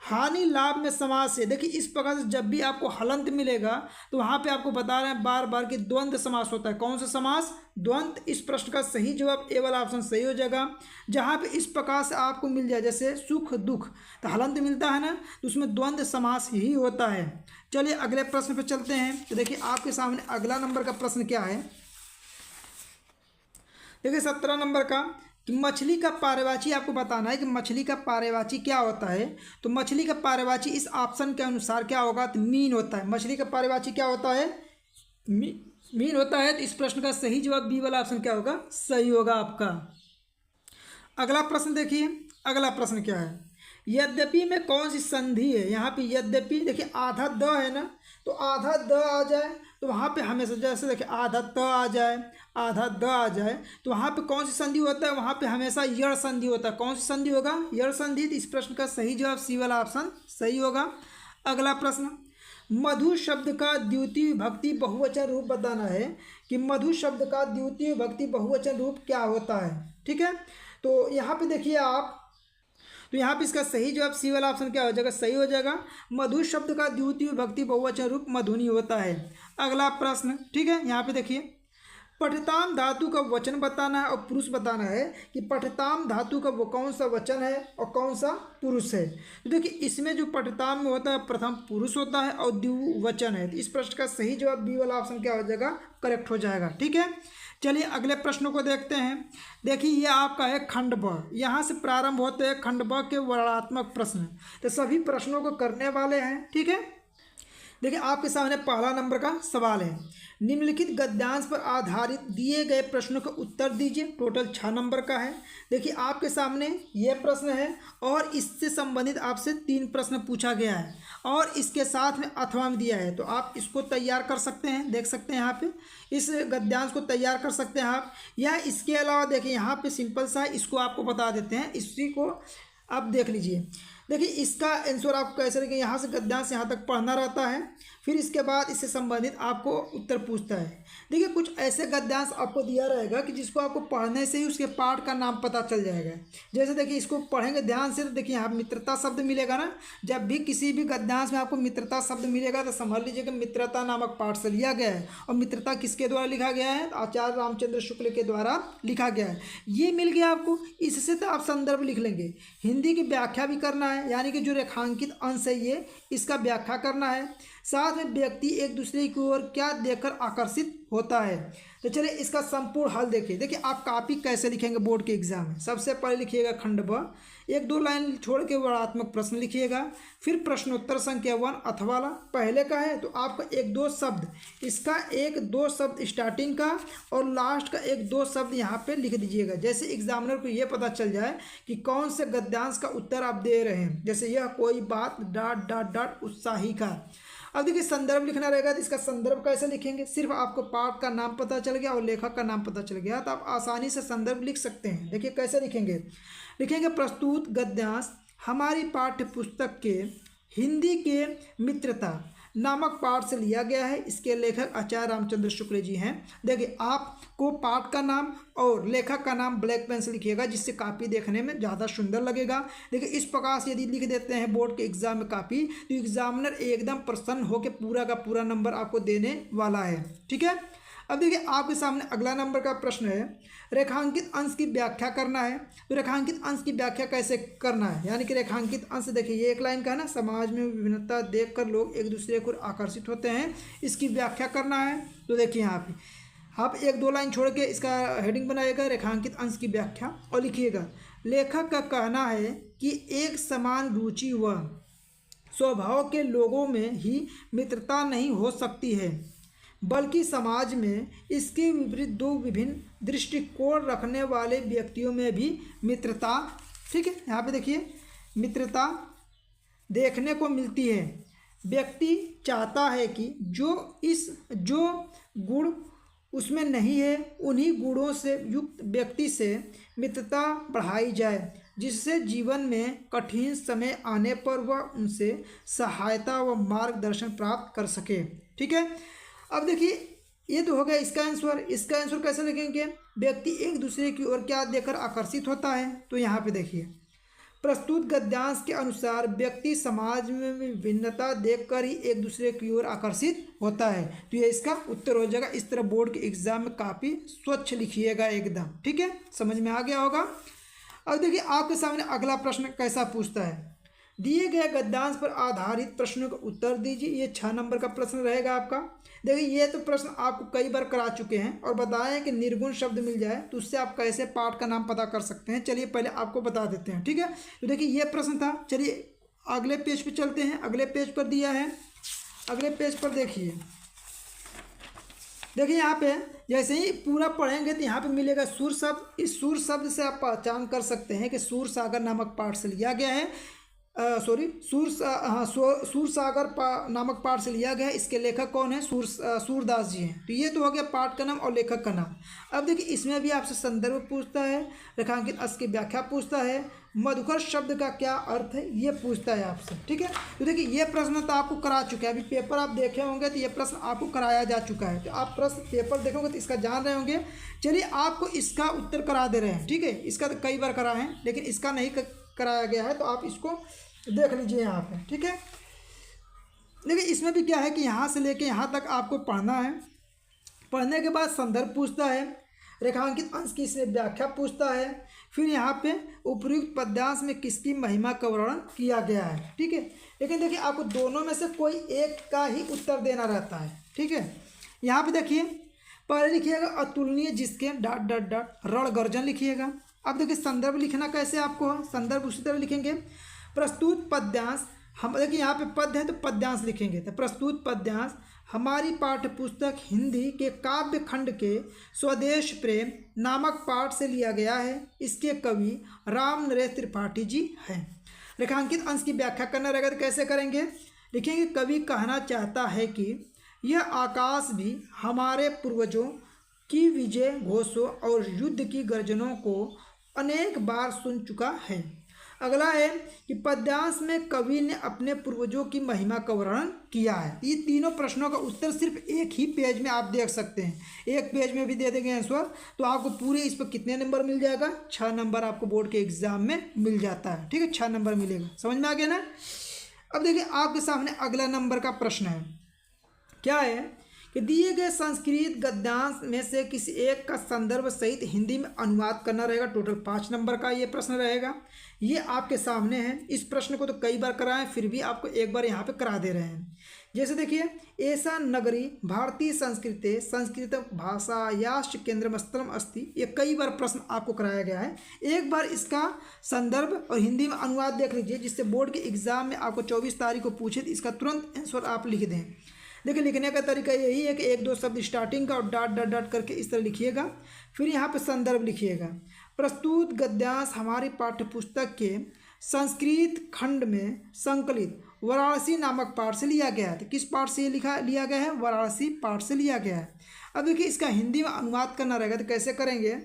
हानि लाभ में समास है। देखिए इस प्रकार से जब भी आपको हलंत मिलेगा तो वहाँ पे आपको बता रहे हैं बार बार कि द्वंद्व समास होता है। कौन सा समास? द्वंद्व। इस प्रश्न का सही जवाब ए वाला ऑप्शन सही हो जाएगा। जहाँ पे इस प्रकार से आपको मिल जाए, जैसे सुख दुख, तो हलंत मिलता है ना, तो उसमें द्वंद्व समास ही होता है। चलिए अगले प्रश्न पर चलते हैं। तो देखिए आपके सामने अगला नंबर का प्रश्न क्या है, देखिए 17 नंबर का, कि मछली का पारिवाची आपको बताना है कि मछली का पारिवाची क्या होता है। तो मछली का पारिवाची इस ऑप्शन के अनुसार क्या होगा, तो मीन होता है। मछली का पारिवाची क्या होता है? मीन होता है। तो इस प्रश्न का सही जवाब बी वाला ऑप्शन क्या होगा, सही होगा आपका। अगला प्रश्न देखिए, अगला प्रश्न क्या है, यद्यपि में कौन सी संधि है? यहाँ पे यद्यपि देखिए आधा द है ना, तो आधा द आ जाए तो वहाँ पे हमेशा, जैसे देखिए आधा त आ जाए, आधा द आ जाए, तो वहाँ पे कौन सी संधि होता है? वहाँ पे हमेशा यड़ संधि होता है। कौन सी संधि होगा? यड़ संधि। तो इस प्रश्न का सही जवाब सी वाला ऑप्शन सही होगा। अगला प्रश्न, मधु शब्द का द्वितीय विभक्ति बहुवचन रूप बताना है कि मधु शब्द का द्वितीय विभक्ति बहुवचन रूप क्या होता है। ठीक है, तो यहाँ पे देखिए आप, तो यहाँ पे इसका सही जवाब सी वाला ऑप्शन क्या हो जाएगा, सही हो जाएगा। मधु शब्द का द्वितीय विभक्ति बहुवचन रूप मधुनी होता है। अगला प्रश्न, ठीक है, यहाँ पे देखिए, पठिताम धातु का वचन बताना है और पुरुष बताना है कि पठिताम धातु का वो कौन सा वचन है और कौन सा पुरुष है। तो देखिए इसमें जो पठिताम में होता है प्रथम पुरुष होता है और द्विवचन है। तो इस प्रश्न का सही जवाब बी वाला ऑप्शन क्या हो जाएगा, करेक्ट हो जाएगा। ठीक है, चलिए अगले प्रश्नों को देखते हैं। देखिए ये आपका है खंड ब, यहाँ से प्रारंभ होते हैं खंड ब के वर्णनात्मक प्रश्न। तो सभी प्रश्नों को करने वाले हैं। ठीक है, देखिए आपके सामने पहला नंबर का सवाल है, निम्नलिखित गद्यांश पर आधारित दिए गए प्रश्नों का उत्तर दीजिए। टोटल 6 नंबर का है। देखिए आपके सामने ये प्रश्न है और इससे संबंधित आपसे 3 प्रश्न पूछा गया है और इसके साथ में अथवा में दिया है। तो आप इसको तैयार कर सकते हैं, देख सकते हैं यहाँ पे इस गद्यांश को तैयार कर सकते हैं आप। या इसके अलावा देखिए यहाँ पे सिंपल सा है, इसको आपको बता देते हैं, इसी को आप देख लीजिए। देखिए इसका आंसर आपको कैसे देखिए, यहाँ से गद्यांश यहाँ तक पढ़ना रहता है, फिर इसके बाद इससे संबंधित आपको उत्तर पूछता है। देखिए कुछ ऐसे गद्यांश आपको दिया रहेगा कि जिसको आपको पढ़ने से ही उसके पाठ का नाम पता चल जाएगा। जैसे देखिए इसको पढ़ेंगे ध्यान से तो देखिए यहाँ मित्रता शब्द मिलेगा ना, जब भी किसी भी गद्यांश में आपको मित्रता शब्द मिलेगा तो समझ लीजिए कि मित्रता नामक पाठ से लिया गया है। और मित्रता किसके द्वारा लिखा गया है? आचार्य रामचंद्र शुक्ल के द्वारा लिखा गया है। ये मिल गया आपको, इससे तो आप संदर्भ लिख लेंगे। हिंदी की व्याख्या भी करना है, यानी कि जो रेखांकित अंश है ये, इसका व्याख्या करना है। साथ में व्यक्ति एक दूसरे की ओर क्या देखकर आकर्षित होता है। तो चलिए इसका संपूर्ण हल देखिए आप कॉपी कैसे लिखेंगे बोर्ड के एग्जाम में। सबसे पहले लिखिएगा खंड ब, 1-2 लाइन छोड़ के वर्णात्मक प्रश्न लिखिएगा। फिर प्रश्नोत्तर संख्या 1 अथवा वाला पहले का है तो आपका 1-2 शब्द, इसका 1-2 शब्द स्टार्टिंग का और लास्ट का 1-2 शब्द यहाँ पे लिख दीजिएगा। जैसे एग्जामिनर को ये पता चल जाए कि कौन से गद्यांश का उत्तर आप दे रहे हैं। जैसे यह कोई बात ... उत्साही का। अब देखिए संदर्भ लिखना रहेगा तो इसका संदर्भ कैसे लिखेंगे। सिर्फ आपको पाठ का नाम पता चल गया और लेखक का नाम पता चल गया तो आप आसानी से संदर्भ लिख सकते हैं। देखिए कैसे लिखेंगे प्रस्तुत गद्यांश हमारी पाठ्य पुस्तक के हिंदी के मित्रता नामक पाठ से लिया गया है। इसके लेखक आचार्य रामचंद्र शुक्ल जी हैं। देखिए आपको पाठ का नाम और लेखक का नाम ब्लैक पेन से लिखिएगा जिससे कापी देखने में ज़्यादा सुंदर लगेगा। देखिए इस प्रकार से यदि लिख देते हैं बोर्ड के एग्जाम में कापी तो एग्जामिनर एकदम प्रसन्न होकर पूरा का पूरा नंबर आपको देने वाला है। ठीक है, अब देखिए आपके सामने अगला नंबर का प्रश्न है, रेखांकित अंश की व्याख्या करना है। तो रेखांकित अंश की व्याख्या कैसे करना है, यानी कि रेखांकित अंश देखिए ये एक लाइन का है ना, समाज में विभिन्नता देखकर लोग एक दूसरे को आकर्षित होते हैं, इसकी व्याख्या करना है। तो देखिए यहाँ पे आप 1-2 लाइन छोड़ के इसका हेडिंग बनाइएगा रेखांकित अंश की व्याख्या और लिखिएगा लेखक का कहना है कि एक समान रुचि व स्वभाव के लोगों में ही मित्रता नहीं हो सकती है बल्कि समाज में इसके विपरीत 2 विभिन्न दृष्टिकोण रखने वाले व्यक्तियों में भी मित्रता, ठीक है, यहाँ पे देखिए मित्रता देखने को मिलती है। व्यक्ति चाहता है कि जो गुण उसमें नहीं है उन्हीं गुणों से युक्त व्यक्ति से मित्रता बढ़ाई जाए जिससे जीवन में कठिन समय आने पर वह उनसे सहायता व मार्गदर्शन प्राप्त कर सके। ठीक है, अब देखिए ये तो हो गया इसका आंसर। इसका आंसर कैसे लिखेंगे, व्यक्ति एक दूसरे की ओर क्या देखकर आकर्षित होता है। तो यहाँ पे देखिए प्रस्तुत गद्यांश के अनुसार व्यक्ति समाज में विभिन्नता देखकर ही एक दूसरे की ओर आकर्षित होता है। तो ये इसका उत्तर हो जाएगा। इस तरह बोर्ड के एग्जाम में काफ़ी स्वच्छ लिखिएगा एकदम। ठीक है, समझ में आ गया होगा। अब देखिए आपके सामने अगला प्रश्न कैसा पूछता है, दिए गए गद्यांश पर आधारित प्रश्नों का उत्तर दीजिए। ये 6 नंबर का प्रश्न रहेगा आपका। देखिए ये तो प्रश्न आपको कई बार करा चुके हैं और बताएं कि निर्गुण शब्द मिल जाए तो उससे आप कैसे पाठ का नाम पता कर सकते हैं। चलिए पहले आपको बता देते हैं। ठीक है, तो देखिए ये प्रश्न था। चलिए अगले पेज पे चलते हैं। अगले पेज पर दिया है, अगले पेज पर देखिए यहाँ पे जैसे ही पूरा पढ़ेंगे तो यहाँ पे मिलेगा सूर शब्द। इस सूर शब्द से आप पहचान कर सकते हैं कि सूर सागर नामक पाठ से लिया गया है। सूर सागर नामक पाठ से लिया गया है। इसके लेखक कौन है, सूरदास जी हैं। तो ये तो हो गया पाठ का नाम और लेखक का नाम। अब देखिए इसमें भी आपसे संदर्भ पूछता है, रेखांकित अंश की व्याख्या पूछता है, मधुकर शब्द का क्या अर्थ है ये पूछता है आपसे। ठीक है, तो देखिए ये प्रश्न तो आपको करा चुका है। अभी पेपर आप देखे होंगे तो ये प्रश्न आपको कराया जा चुका है। तो आप प्रश्न पेपर देखोगे तो इसका जान रहे होंगे। चलिए आपको इसका उत्तर करा दे रहे हैं। ठीक है, इसका तो कई बार करा है लेकिन इसका नहीं कराया गया है तो आप इसको देख लीजिए यहाँ पे। ठीक है, देखिए इसमें भी क्या है कि यहाँ से लेके यहाँ तक आपको पढ़ना है। पढ़ने के बाद संदर्भ पूछता है, रेखांकित अंश की इसमें व्याख्या पूछता है, फिर यहाँ पे उपयुक्त पद्यांश में किसकी महिमा का वर्णन किया गया है। ठीक है, लेकिन देखिए आपको दोनों में से कोई एक का ही उत्तर देना रहता है। ठीक है, यहाँ पे देखिए पहले लिखिएगा अतुलनीय जिसके ... रण गर्जन लिखिएगा। अब देखिए संदर्भ लिखना कैसे आपको है, संदर्भ उसी तरह लिखेंगे। प्रस्तुत पद्यांश, हम देखिए यहाँ पे पद है तो पद्यांश लिखेंगे। तो प्रस्तुत पद्यांश हमारी पाठ्य पुस्तक हिंदी के काव्य खंड के स्वदेश प्रेम नामक पाठ से लिया गया है। इसके कवि राम नरेश त्रिपाठी जी हैं। रेखांकित अंश की व्याख्या करना रहेगा तो कैसे करेंगे, लिखेंगे कवि कहना चाहता है कि यह आकाश भी हमारे पूर्वजों की विजय घोषों और युद्ध की गर्जनों को अनेक बार सुन चुका है। अगला है कि पद्यांश में कवि ने अपने पूर्वजों की महिमा का वर्णन किया है। ये तीनों प्रश्नों का उत्तर सिर्फ एक ही पेज में आप देख सकते हैं। एक पेज में भी दे देंगे आंसर तो आपको पूरे इस पर कितने नंबर मिल जाएगा, 6 नंबर आपको बोर्ड के एग्जाम में मिल जाता है। ठीक है, 6 नंबर मिलेगा। समझ में आ गया ना। अब देखिए आपके सामने अगला नंबर का प्रश्न है, क्या है कि दिए गए संस्कृत गद्यांश में से किसी एक का संदर्भ सहित हिंदी में अनुवाद करना रहेगा। टोटल 5 नंबर का ये प्रश्न रहेगा। ये आपके सामने है। इस प्रश्न को तो कई बार कराएं फिर भी आपको एक बार यहाँ पे करा दे रहे हैं। जैसे देखिए, ऐसा नगरी भारतीय संस्कृते संस्कृत भाषायाश्च केंद्रम स्थलम अस्ति, ये कई बार प्रश्न आपको कराया गया है। एक बार इसका संदर्भ और हिंदी में अनुवाद देख लीजिए, जिससे बोर्ड के एग्जाम में आपको 24 तारीख को पूछे तो इसका तुरंत आंसर आप लिख दें। देखिए, लिखने का तरीका यही है कि एक दो शब्द स्टार्टिंग का और डॉट डॉट डॉट करके इस तरह लिखिएगा, फिर यहाँ पे संदर्भ लिखिएगा। प्रस्तुत गद्यांश हमारी पाठ्यपुस्तक के संस्कृत खंड में संकलित वाराणसी नामक पाठ से लिया गया है। तो किस पाठ से लिया गया है? वाराणसी पाठ से लिया गया है। अब देखिए, इसका हिंदी में अनुवाद करना रहेगा, तो कैसे करेंगे?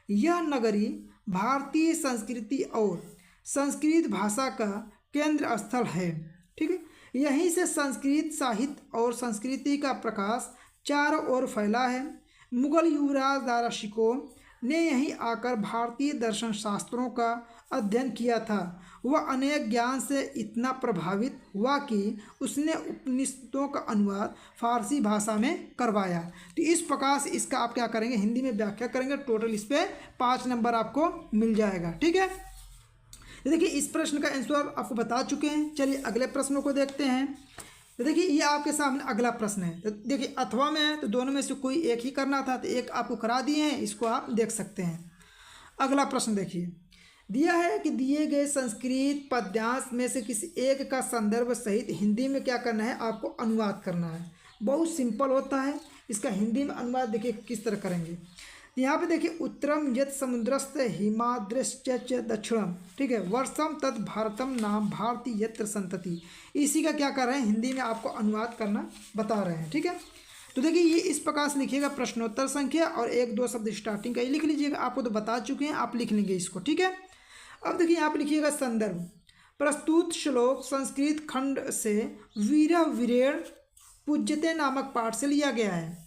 यह नगरी भारतीय संस्कृति और संस्कृत भाषा का केंद्र स्थल है। ठीक है, यहीं से संस्कृत साहित्य और संस्कृति का प्रकाश चारों ओर फैला है। मुगल युवराज दारा शिकोह ने यहीं आकर भारतीय दर्शन शास्त्रों का अध्ययन किया था। वह अनेक ज्ञान से इतना प्रभावित हुआ कि उसने उपनिषदों का अनुवाद फारसी भाषा में करवाया। तो इस प्रकार से इसका आप क्या करेंगे? हिंदी में व्याख्या करेंगे। टोटल इस पे 5 नंबर आपको मिल जाएगा। ठीक है, देखिए इस प्रश्न का आंसर आपको बता चुके हैं। चलिए अगले प्रश्नों को देखते हैं। तो देखिए, ये आपके सामने अगला प्रश्न है। तो देखिए, अथवा में है तो दोनों में से कोई एक ही करना था, तो एक आपको करा दिए हैं, इसको आप देख सकते हैं। अगला प्रश्न देखिए, दिया है कि दिए गए संस्कृत पद्यांश में से किसी एक का संदर्भ सहित हिंदी में क्या करना है? आपको अनुवाद करना है। बहुत सिंपल होता है। इसका हिंदी में अनुवाद देखिए किस तरह करेंगे। यहाँ पे देखिए, उत्तरम यत् समुद्रस्थ हिमाद्रश्च दक्षिणम, ठीक है, वर्षम तत् भारतम नाम भारती यत्र संतति। इसी का क्या कर रहे हैं? हिंदी में आपको अनुवाद करना बता रहे हैं। ठीक है, तो देखिए ये इस प्रकार से लिखिएगा, प्रश्नोत्तर संख्या और 1-2 शब्द स्टार्टिंग का ही लिख लीजिएगा। आपको तो बता चुके हैं, आप लिख लेंगे इसको। ठीक है, अब देखिए यहाँ पे लिखिएगा संदर्भ। प्रस्तुत श्लोक संस्कृत खंड से वीर वीरेण पूज्यते नामक पाठ से लिया गया है।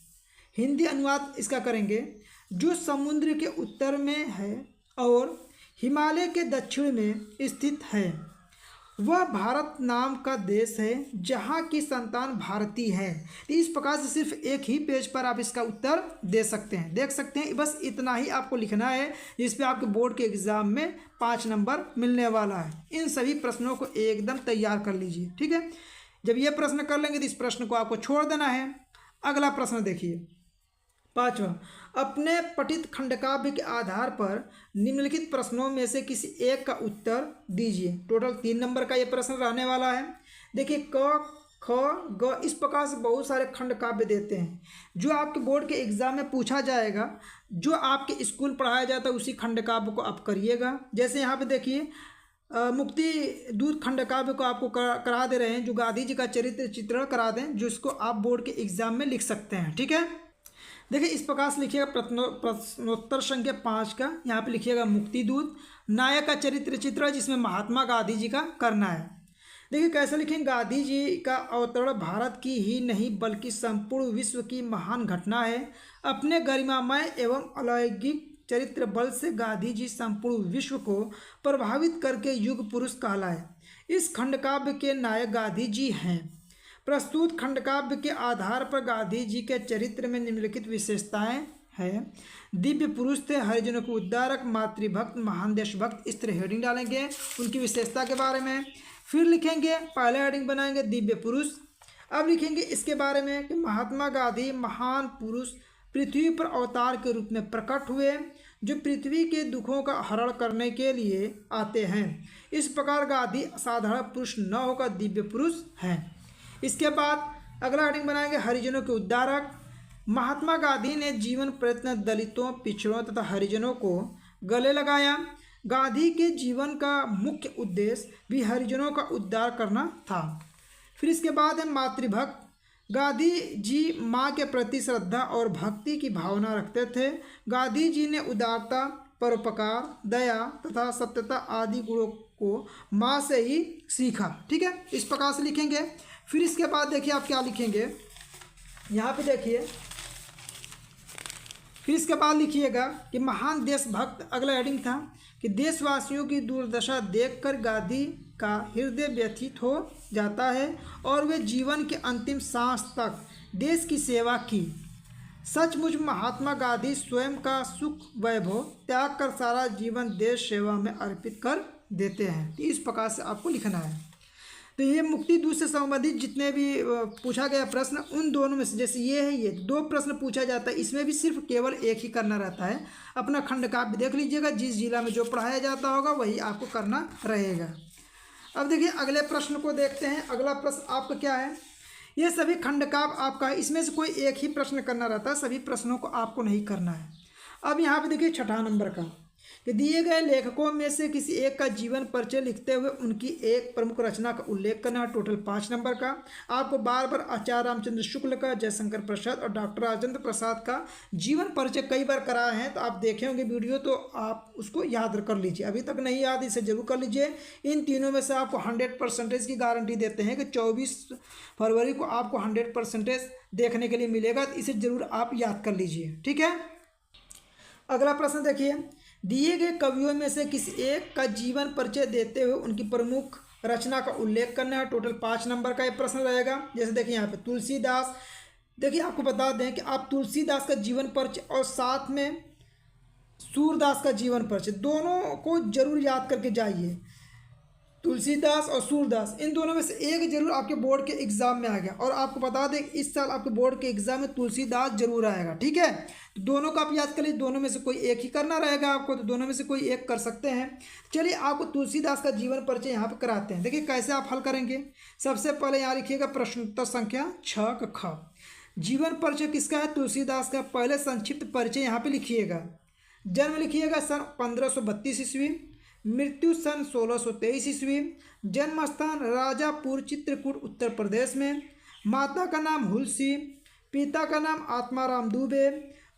हिंदी अनुवाद इसका करेंगे, जो समुद्र के उत्तर में है और हिमालय के दक्षिण में स्थित है, वह भारत नाम का देश है, जहाँ की संतान भारतीय है। इस प्रकार से सिर्फ एक ही पेज पर आप इसका उत्तर दे सकते हैं, देख सकते हैं। बस इतना ही आपको लिखना है, जिस पे आपके बोर्ड के एग्जाम में 5 नंबर मिलने वाला है। इन सभी प्रश्नों को एकदम तैयार कर लीजिए। ठीक है, जब ये प्रश्न कर लेंगे तो इस प्रश्न को आपको छोड़ देना है। अगला प्रश्न देखिए, 5वां, अपने पठित खंडकाव्य के आधार पर निम्नलिखित प्रश्नों में से किसी एक का उत्तर दीजिए। टोटल 3 नंबर का ये प्रश्न रहने वाला है। देखिए, क ख ग, इस प्रकार से बहुत सारे खंडकाव्य देते हैं, जो आपके बोर्ड के एग्जाम में पूछा जाएगा। जो आपके स्कूल पढ़ाया जाता है उसी खंडकाव्य को आप करिएगा। जैसे यहाँ पे देखिए, मुक्ति दूत खंडकाव्य को आपको करा दे रहे हैं, जो गांधी जी का चरित्र चित्रण करा दें, जिसको आप बोर्ड के एग्जाम में लिख सकते हैं। ठीक है, देखिए इस प्रकार से लिखिएगा प्रश्नोत्तर संख्या 5 का। यहाँ पे लिखिएगा मुक्ति दूत नायक का चरित्र चित्र, जिसमें महात्मा गांधी जी का करना है। देखिए कैसे लिखेंगे, गांधी जी का अवतरण भारत की ही नहीं बल्कि संपूर्ण विश्व की महान घटना है। अपने गरिमामय एवं अलौकिक चरित्र बल से गांधी जी संपूर्ण विश्व को प्रभावित करके युग पुरुष कहलाए। इस खंडकाव्य के नायक गांधी जी हैं। प्रस्तुत खंडकाव्य के आधार पर गांधी जी के चरित्र में निम्नलिखित विशेषताएं हैं। दिव्य पुरुष थे, हरिजनों के उद्धारक, मातृभक्त, महान देशभक्त। इस तरह हेडिंग डालेंगे उनकी विशेषता के बारे में। फिर लिखेंगे, पहले हेडिंग बनाएंगे दिव्य पुरुष। अब लिखेंगे इसके बारे में कि महात्मा गांधी महान पुरुष पृथ्वी पर अवतार के रूप में प्रकट हुए, जो पृथ्वी के दुखों का हरण करने के लिए आते हैं। इस प्रकार गांधी साधारण पुरुष न होकर दिव्य पुरुष हैं। इसके बाद अगला हेडिंग बनाएंगे हरिजनों के उद्धारक। महात्मा गांधी ने जीवन प्रयत्न दलितों, पिछड़ों तथा हरिजनों को गले लगाया। गांधी के जीवन का मुख्य उद्देश्य भी हरिजनों का उद्धार करना था। फिर इसके बाद है मातृभक्त। गांधी जी माँ के प्रति श्रद्धा और भक्ति की भावना रखते थे। गांधी जी ने उदारता, परोपकार, दया तथा सत्यता आदि गुणों को माँ से ही सीखा। ठीक है, इस प्रकार से लिखेंगे। फिर इसके बाद देखिए आप क्या लिखेंगे, यहाँ पे देखिए, फिर इसके बाद लिखिएगा कि महान देशभक्त। अगला हेडिंग था कि देशवासियों की दुर्दशा देखकर गांधी का हृदय व्यथित हो जाता है और वे जीवन के अंतिम सांस तक देश की सेवा की। सचमुच महात्मा गांधी स्वयं का सुख वैभव त्याग कर सारा जीवन देश सेवा में अर्पित कर देते हैं। तो इस प्रकार से आपको लिखना है। तो ये मुक्ति दूत से संबंधित जितने भी पूछा गया प्रश्न, उन दोनों में से जैसे ये है, ये दो प्रश्न पूछा जाता है, इसमें भी सिर्फ केवल एक ही करना रहता है। अपना खंड काव्य देख लीजिएगा, जिस जिला में जो पढ़ाया जाता होगा वही आपको करना रहेगा। अब देखिए अगले प्रश्न को देखते हैं। अगला प्रश्न आपका क्या है, ये सभी खंड काव्य आपका है, इसमें से कोई एक ही प्रश्न करना रहता है, सभी प्रश्नों को आपको नहीं करना है। अब यहाँ पे देखिए 6 नंबर का, कि दिए गए लेखकों में से किसी एक का जीवन परिचय लिखते हुए उनकी एक प्रमुख रचना का उल्लेख करना। टोटल 5 नंबर का। आपको बार बार आचार्य रामचंद्र शुक्ल का, जयशंकर प्रसाद और डॉक्टर राजेंद्र प्रसाद का जीवन परिचय कई बार कराए हैं, तो आप देखे होंगे वीडियो, तो आप उसको याद कर लीजिए। अभी तक नहीं याद, इसे जरूर कर लीजिए। इन तीनों में से आपको 100% की गारंटी देते हैं कि 24 फरवरी को आपको 100% देखने के लिए मिलेगा, तो इसे जरूर आप याद कर लीजिए। ठीक है, अगला प्रश्न देखिए, दिए गए कवियों में से किसी एक का जीवन परिचय देते हुए उनकी प्रमुख रचना का उल्लेख करना है। टोटल 5 नंबर का ये प्रश्न रहेगा। जैसे देखिए यहाँ पे तुलसीदास, देखिए आपको बता दें कि आप तुलसीदास का जीवन परिचय और साथ में सूरदास का जीवन परिचय दोनों को जरूर याद करके जाइए। तुलसीदास और सूरदास, इन दोनों में से एक जरूर आपके बोर्ड के एग्जाम में आ गया। और आपको बता दें इस साल आपके बोर्ड के एग्जाम में तुलसीदास जरूर आएगा। ठीक है, तो दोनों का आप याद कर लीजिए, दोनों में से कोई एक ही करना रहेगा आपको, तो दोनों में से कोई एक कर सकते हैं। चलिए आपको तुलसीदास का जीवन परिचय यहाँ पर कराते हैं। देखिए कैसे आप हल करेंगे। सबसे पहले यहाँ लिखिएगा प्रश्नोत्तर संख्या 6 का ख। जीवन परिचय किसका है, तुलसीदास का। पहले संक्षिप्त परिचय यहाँ पे लिखिएगा। जन्म लिखिएगा सन 1532 ईस्वी, मृत्यु सन 1623 ईस्वी, जन्म स्थान राजापुर चित्रकूट उत्तर प्रदेश में, माता का नाम हुलसी, पिता का नाम आत्माराम दुबे,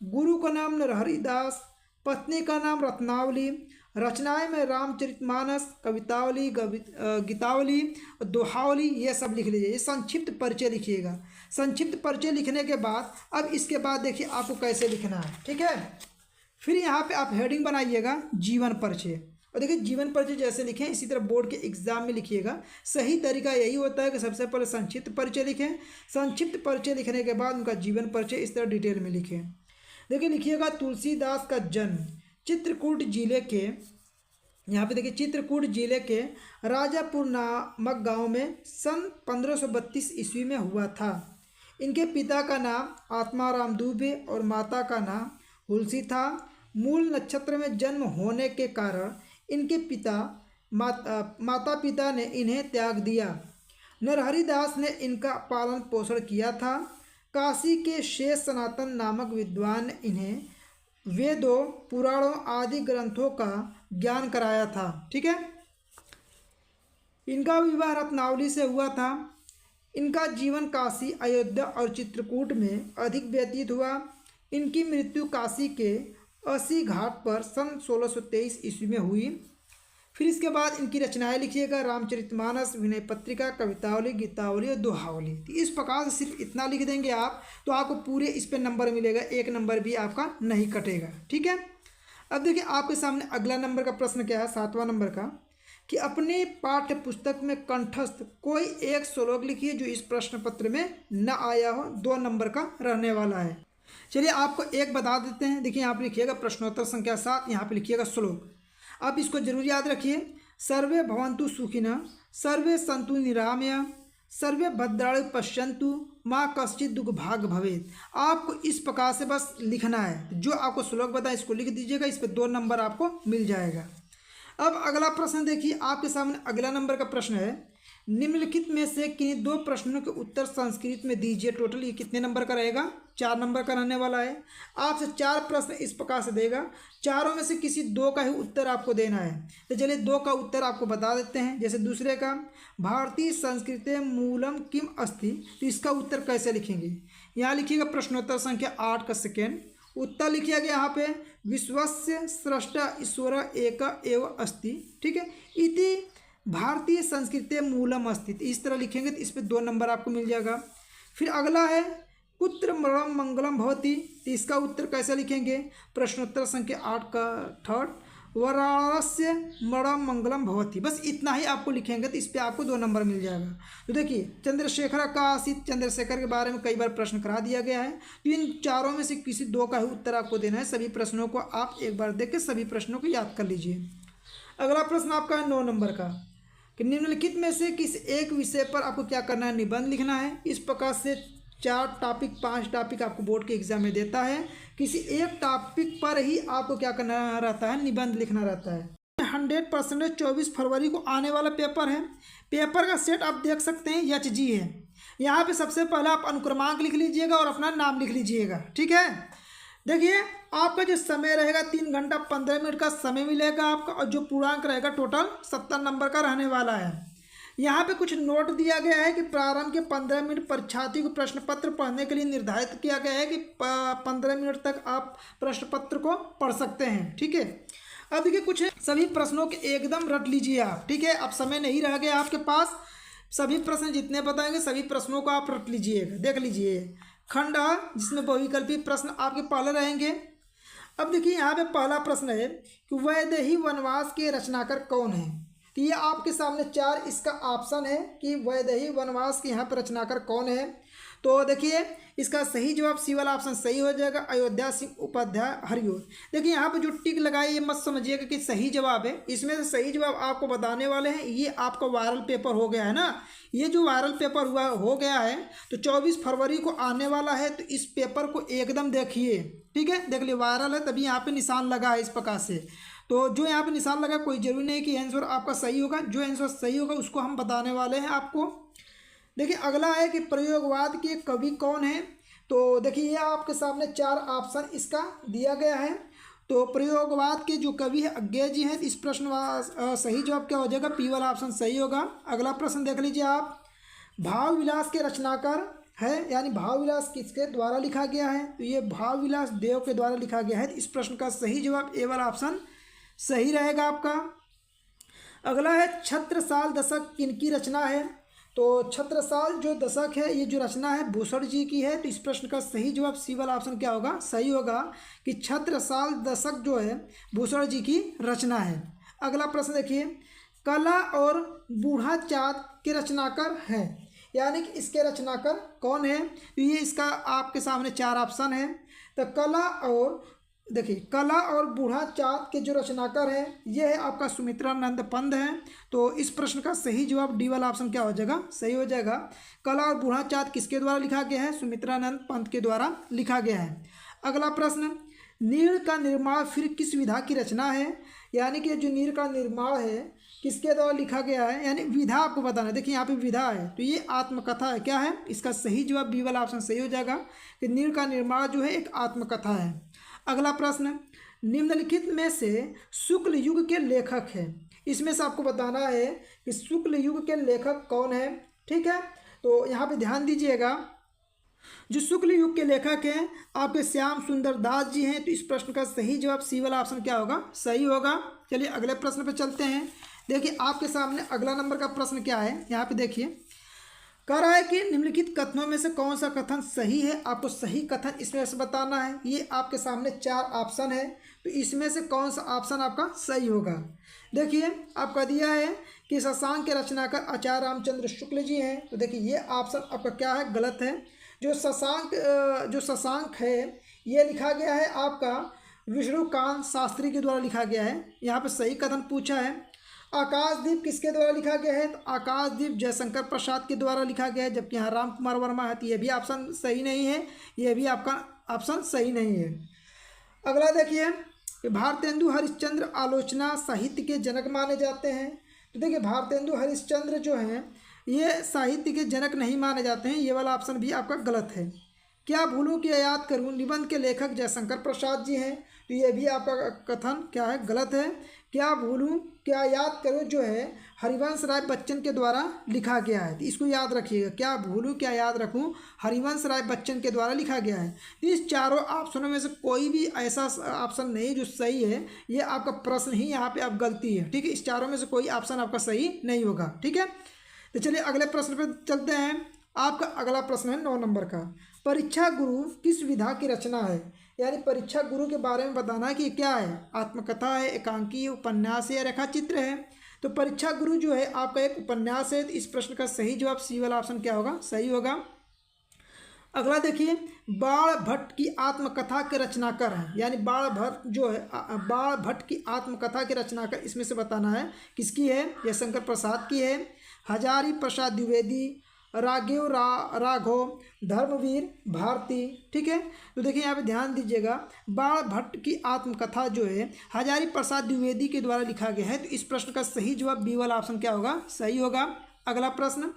गुरु का नाम नरहरिदास, पत्नी का नाम रत्नावली, रचनाएं में रामचरितमानस, कवितावली, गीतावली, दोहावली, ये सब लिख लीजिए। ये संक्षिप्त परिचय लिखिएगा। संक्षिप्त परिचय लिखने के बाद अब इसके बाद देखिए आपको कैसे लिखना है। ठीक है, फिर यहाँ पे आप हेडिंग बनाइएगा जीवन परिचय। और देखिए जीवन परिचय जैसे लिखें इसी तरह बोर्ड के एग्जाम में लिखिएगा। सही तरीका यही होता है कि सबसे पहले संक्षिप्त परिचय लिखें, संक्षिप्त परिचय लिखने के बाद उनका जीवन परिचय इस तरह डिटेल में लिखें। देखिए लिखिएगा तुलसीदास का जन्म चित्रकूट जिले के, यहाँ पे देखिए चित्रकूट जिले के राजापुर नामक गांव में सन 1532 ईस्वी में हुआ था। इनके पिता का नाम आत्माराम दुबे और माता का नाम हुलसी था। मूल नक्षत्र में जन्म होने के कारण इनके माता पिता ने इन्हें त्याग दिया। नरहरिदास ने इनका पालन पोषण किया था। काशी के शेष सनातन नामक विद्वान ने इन्हें वेदों, पुराणों आदि ग्रंथों का ज्ञान कराया था। ठीक है, इनका विवाह रत्नावली से हुआ था। इनका जीवन काशी, अयोध्या और चित्रकूट में अधिक व्यतीत हुआ। इनकी मृत्यु काशी के 80 घाट पर सन 1623 ईस्वी में हुई। फिर इसके बाद इनकी रचनाएं लिखिएगा, रामचरितमानस, विनय पत्रिका, कवितावली, गीतावली और दोहावली। तो इस प्रकार से सिर्फ इतना लिख देंगे आप तो आपको पूरे इस पे नंबर मिलेगा, एक नंबर भी आपका नहीं कटेगा। ठीक है, अब देखिए आपके सामने अगला नंबर का प्रश्न क्या है, 7वां नंबर का, कि अपने पाठ्य पुस्तक में कंठस्थ कोई एक श्लोक लिखिए जो इस प्रश्न पत्र में न आया हो, 2 नंबर का रहने वाला है। चलिए आपको एक बता देते हैं। देखिए यहाँ पे लिखिएगा प्रश्नोत्तर संख्या 7, यहाँ पे लिखिएगा श्लोक। आप इसको जरूर याद रखिए। सर्वे भवन्तु सुखिनः, सर्वे सन्तु निरामया, सर्वे भद्राणि पश्यन्तु, माँ कश्चित् दुःखभाग् भवेत्। आपको इस प्रकार से बस लिखना है। जो आपको श्लोक बताए इसको लिख दीजिएगा, इस पर 2 नंबर आपको मिल जाएगा। अब अगला प्रश्न देखिए, आपके सामने अगला नंबर का प्रश्न है, निम्नलिखित में से किन्हीं 2 प्रश्नों के उत्तर संस्कृत में दीजिए। टोटल ये कितने नंबर का रहेगा, 4 नंबर का रहने वाला है। आपसे 4 प्रश्न इस प्रकार से देगा, चारों में से किसी 2 का ही उत्तर आपको देना है। तो चलिए 2 का उत्तर आपको बता देते हैं। जैसे दूसरे का, भारतीय संस्कृते मूलम किम अस्ति, तो इसका उत्तर कैसे लिखेंगे। यहाँ लिखिएगा प्रश्नोत्तर संख्या 8 का सेकेंड उत्तर लिखिएगा यहाँ पे, विश्वस्य स्रष्टा ईश्वर एक एव अस्ति। ठीक है, इति भारतीय संस्कृति मूलम अस्ति, इस तरह लिखेंगे तो इस पर 2 नंबर आपको मिल जाएगा। फिर अगला है कुत्र मरणम मंगलम भवति, तो इसका उत्तर कैसे लिखेंगे, प्रश्नोत्तर संख्या 8 का थर्ड, वाराणस्य मरणम मंगलम भवति। बस इतना ही आपको लिखेंगे तो इस पर आपको 2 नंबर मिल जाएगा। तो देखिए चंद्रशेखर का आसित, चंद्रशेखर के बारे में कई बार प्रश्न करा दिया गया है। तो इन चारों में से किसी 2 का ही उत्तर आपको देना है। सभी प्रश्नों को आप एक बार देख के सभी प्रश्नों को याद कर लीजिए। अगला प्रश्न आपका है 9 नंबर का, कि निम्नलिखित में से किस एक विषय पर आपको क्या करना है, निबंध लिखना है। इस प्रकार से 4 टॉपिक 5 टॉपिक आपको बोर्ड के एग्जाम में देता है, किसी एक टॉपिक पर ही आपको क्या करना रहता है, निबंध लिखना रहता है। 100% 24 फरवरी को आने वाला पेपर है। पेपर का सेट आप देख सकते हैं HG है। यहाँ पे सबसे पहले आप अनुक्रमांक लिख लीजिएगा और अपना नाम लिख लीजिएगा, ठीक है। देखिए आपका जो समय रहेगा 3 घंटा 15 मिनट का समय मिलेगा आपका, और जो पूर्णांक रहेगा टोटल 70 नंबर का रहने वाला है। यहाँ पे कुछ नोट दिया गया है कि प्रारंभ के 15 मिनट परीक्षार्थी को प्रश्न पत्र पढ़ने के लिए निर्धारित किया गया है कि 15 मिनट तक आप प्रश्न पत्र को पढ़ सकते हैं, ठीक है। अब देखिए कुछ सभी प्रश्नों के एकदम रट लीजिए आप, ठीक है। अब समय नहीं रह गया आपके पास, सभी प्रश्न जितने बताएंगे सभी प्रश्नों को आप रट लीजिएगा, देख लीजिए। खंड अ, जिसमें बहुविकल्पी प्रश्न आपके पहले रहेंगे। अब देखिए यहाँ पे पहला प्रश्न है कि वैदेही वनवास के रचनाकार कौन है। तो ये आपके सामने 4 इसका ऑप्शन है कि वैदेही वनवास के यहाँ पर रचनाकार कौन है। तो देखिए इसका सही जवाब सी वाला ऑप्शन सही हो जाएगा, अयोध्या सिंह उपाध्याय हरिओं। देखिए यहाँ पे जो टिक लगाई ये मत समझिएगा कि सही जवाब है, इसमें से सही जवाब आपको बताने वाले हैं। ये आपका वायरल पेपर हो गया है ना, ये जो वायरल पेपर हो गया है तो 24 फरवरी को आने वाला है। तो इस पेपर को एकदम देखिए, ठीक है। देख लिए वायरल है तभी यहाँ पे निशान लगा है इस प्रकार से। तो जो यहाँ पे निशान लगा कोई जरूरी नहीं कि आंसर आपका सही होगा, जो आंसर सही होगा उसको हम बताने वाले हैं आपको। देखिए अगला है कि प्रयोगवाद के कवि कौन है। तो देखिए ये आपके सामने 4 ऑप्शन इसका दिया गया है। तो प्रयोगवाद के जो कवि है अज्ञेय जी हैं। इस प्रश्न का सही जवाब क्या हो जाएगा, पी वाला ऑप्शन सही होगा। अगला प्रश्न देख लीजिए आप, भाव विलास के रचनाकार है, यानी भाव विलास किसके द्वारा लिखा गया है। तो ये भाव विलास देव के द्वारा लिखा गया है। इस प्रश्न का सही जवाब ए वाला ऑप्शन सही रहेगा आपका। अगला है छत्रसाल दशक किनकी रचना है। तो छत्रसाल जो दशक है ये जो रचना है भूषण जी की है। तो इस प्रश्न का सही जवाब सी वाला ऑप्शन क्या होगा, सही होगा कि छत्रसाल दशक जो है भूषण जी की रचना है। अगला प्रश्न देखिए, कला और बूढ़ा चाँद के रचनाकार हैं, यानी कि इसके रचनाकार कौन है। तो ये इसका आपके सामने 4 ऑप्शन है। तो कला और देखिए कला और बूढ़ा चाँद के जो रचनाकार है ये है आपका सुमित्रानंद पंत है। तो इस प्रश्न का सही जवाब डी वाला ऑप्शन क्या हो जाएगा, सही हो जाएगा। कला और बूढ़ा चाँद किसके द्वारा लिखा गया है, सुमित्रानंद पंत के द्वारा लिखा गया है। अगला प्रश्न, नीड़ का निर्माण फिर किस विधा की रचना है, यानी कि जो नीड़ का निर्माण है किसके द्वारा लिखा गया है, यानी विधा आपको बताना है। देखिए यहाँ पे विधा है तो ये आत्मकथा है, क्या है, इसका सही जवाब बी वाला ऑप्शन सही हो जाएगा कि नीड़ का निर्माण जो है एक आत्मकथा है। अगला प्रश्न, निम्नलिखित में से शुक्ल युग के लेखक है। इसमें से आपको बताना है कि शुक्ल युग के लेखक कौन है, ठीक है। तो यहाँ पे ध्यान दीजिएगा, जो शुक्ल युग के लेखक हैं आपके श्याम सुंदर दास जी हैं। तो इस प्रश्न का सही जवाब सी वाला ऑप्शन क्या होगा, सही होगा। चलिए अगले प्रश्न पे चलते हैं। देखिए आपके सामने अगला नंबर का प्रश्न क्या है, यहाँ पे देखिए कह रहा है कि निम्नलिखित कथनों में से कौन सा कथन सही है। आपको सही कथन इसमें से बताना है। ये आपके सामने 4 ऑप्शन है, तो इसमें से कौन सा ऑप्शन आपका सही होगा। देखिए आपका दिया है कि शशांक के रचनाकार आचार्य रामचंद्र शुक्ल जी हैं। तो देखिए ये ऑप्शन आपका क्या है, गलत है। जो शशांक है ये लिखा गया है आपका विष्णुकांत शास्त्री के द्वारा लिखा गया है। यहाँ पे सही कथन पूछा है। आकाशदीप किसके द्वारा लिखा गया है, तो आकाशदीप जयशंकर प्रसाद के द्वारा लिखा गया है, जबकि यहाँ राम कुमार वर्मा है। तो ये भी ऑप्शन सही नहीं है, ये भी आपका ऑप्शन सही नहीं है। अगला देखिए कि भारतेंदु हरिश्चंद्र आलोचना साहित्य के जनक माने जाते हैं। तो देखिए भारतेंदु हरिश्चंद्र जो हैं ये साहित्य के जनक नहीं माने जाते हैं, ये वाला ऑप्शन भी आपका गलत है। क्या भूलूं क्या याद करूं निबंध के लेखक जयशंकर प्रसाद जी हैं। तो ये भी आपका कथन क्या है, गलत है। क्या भूलूं क्या याद करूं जो है हरिवंश राय बच्चन के द्वारा लिखा गया है। तो इसको याद रखिएगा, क्या भूलूं क्या याद रखूं हरिवंश राय बच्चन के द्वारा लिखा गया है। तो इस चारों ऑप्शनों में से कोई भी ऐसा ऑप्शन नहीं जो सही है, ये आपका प्रश्न ही यहाँ पे आप गलती है, ठीक है। इस चारों में से कोई ऑप्शन आपका सही नहीं होगा, ठीक है। तो चलिए अगले प्रश्न पर चलते हैं। आपका अगला प्रश्न है 9 नंबर का, परीक्षा गुरु किस विधा की रचना है, यानी परीक्षा गुरु के बारे में बताना है कि क्या है, आत्मकथा है, एकांकी, उपन्यास है, रेखाचित्र है। तो परीक्षा गुरु जो है आपका एक उपन्यास है। तो इस प्रश्न का सही जवाब सी वाला ऑप्शन क्या होगा, सही होगा। अगला देखिए, बाण भट्ट की आत्मकथा के रचनाकार हैं, यानी बाण भट्ट जो है बाण भट्ट की आत्मकथा के रचनाकार इसमें से बताना है किसकी है। यह शंकर प्रसाद की है, हजारी प्रसाद द्विवेदी, राघव, धर्मवीर भारती। ठीक है, तो देखिए यहाँ पे ध्यान दीजिएगा, बाण भट्ट की आत्मकथा जो है हजारी प्रसाद द्विवेदी के द्वारा लिखा गया है। तो इस प्रश्न का सही जवाब बी वाला ऑप्शन क्या होगा, सही होगा। अगला प्रश्न,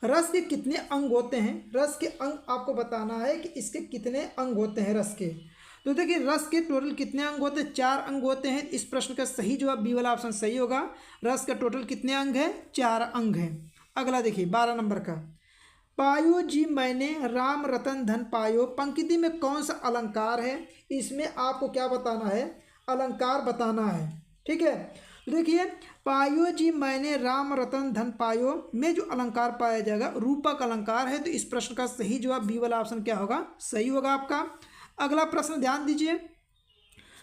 रस के कितने अंग होते हैं। रस के अंग आपको बताना है कि इसके कितने अंग होते हैं रस के। तो देखिए रस के टोटल कितने अंग होते हैं, 4 अंग होते हैं। इस प्रश्न का सही जवाब बी वाला ऑप्शन सही होगा। रस का टोटल कितने अंग है, 4 अंग हैं। अगला देखिए 12 नंबर का, पायो जी मैंने राम रतन धन पायो, पंक्ति में कौन सा अलंकार है। इसमें आपको क्या बताना है, अलंकार बताना है। ठीक है, तो देखिए पायो जी मैंने राम रतन धन पायो में जो अलंकार पाया जाएगा रूपक अलंकार है। तो इस प्रश्न का सही जवाब बी वाला ऑप्शन क्या होगा, सही होगा आपका। अगला प्रश्न ध्यान दीजिए,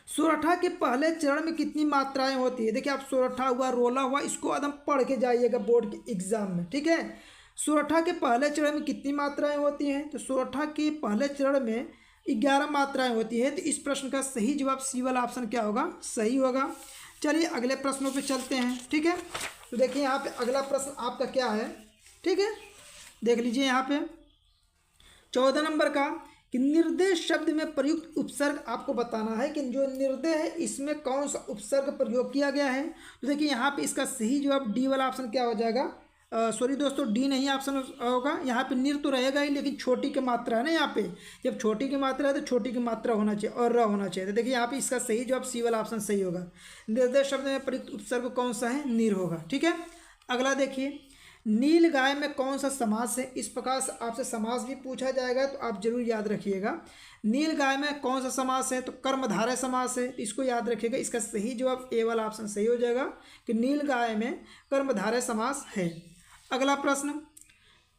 सोरठा के पहले चरण में कितनी मात्राएं होती है। देखिए आप सोरठा हुआ, रोला हुआ, इसको एकदम पढ़ के जाइएगा बोर्ड के एग्जाम में। ठीक है, सोरठा के पहले चरण में कितनी मात्राएं होती हैं। तो सोरठा के पहले चरण में 11 मात्राएं होती है। तो इस प्रश्न का सही जवाब सी वाला ऑप्शन क्या होगा, सही होगा। चलिए अगले प्रश्नों पे चलते हैं। ठीक है, तो देखिए यहाँ पे अगला प्रश्न आपका क्या है। ठीक है, देख लीजिए यहाँ पे 14 नंबर का, कि निर्दय शब्द में प्रयुक्त उपसर्ग आपको बताना है कि जो निर्दय है इसमें कौन सा उपसर्ग प्रयोग किया गया है। तो देखिए यहाँ पे इसका सही जवाब डी वाला ऑप्शन क्या हो जाएगा, सॉरी दोस्तों, डी नहीं ऑप्शन होगा। यहाँ पे निर तो रहेगा ही, लेकिन छोटी की मात्रा है ना, यहाँ पे जब छोटी की मात्रा है तो छोटी की मात्रा होना चाहिए और र होना चाहिए। तो देखिए यहाँ पे इसका सही जवाब सी वाला ऑप्शन सही होगा। निर्दय शब्द में प्रयुक्त उपसर्ग कौन सा है, निर होगा। ठीक है, अगला देखिए, नील गाय में कौन सा समास है। इस प्रकार से आपसे समास भी पूछा जाएगा, तो आप जरूर याद रखिएगा। नील गाय में कौन सा समास है, तो कर्मधारय समास है, इसको याद रखिएगा। इसका सही जवाब ए वाला ऑप्शन सही हो जाएगा कि नील गाय में कर्मधारय समास है। अगला प्रश्न,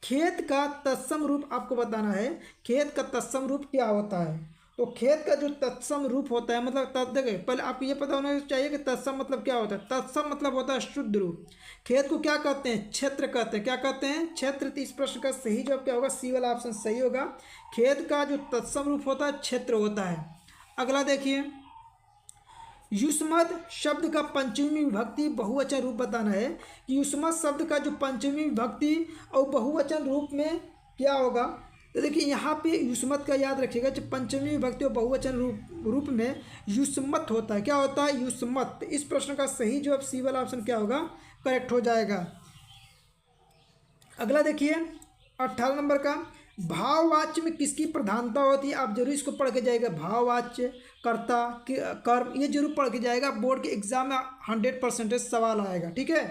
खेत का तत्सम रूप आपको बताना है। खेत का तत्सम रूप क्या होता है। तो खेत का जो तत्सम रूप होता है, मतलब देखिए पहले आपको ये पता होना चाहिए कि तत्सम मतलब क्या होता है। तत्सम मतलब होता है शुद्ध रूप। खेत को क्या कहते हैं, क्षेत्र कहते हैं। क्या कहते हैं, क्षेत्र। इस प्रश्न का सही जवाब क्या होगा, सी वाला ऑप्शन सही होगा। खेत का जो तत्सम रूप होता है क्षेत्र होता है। अगला देखिए, युष्मत शब्द का पंचमी विभक्ति बहुवचन रूप बताना है कि युष्मत शब्द का जो पंचमी विभक्ति और बहुवचन रूप में क्या होगा। तो देखिए यहाँ पे युष्मत का याद रखिएगा, जब पंचमी विभक्ति और बहुवचन रूप में युष्मत होता है। क्या होता है, युष्मत। इस प्रश्न का सही जवाब सी वाला ऑप्शन क्या होगा, करेक्ट हो जाएगा। अगला देखिए 18 नंबर का, भाववाच्य में किसकी प्रधानता होती है। आप जरूर इसको पढ़ के जाएगा, भाववाच्य, कर्ता, कर्म, ये जरूर पढ़ के जाएगा। बोर्ड के एग्जाम में 100% सवाल आएगा। ठीक है,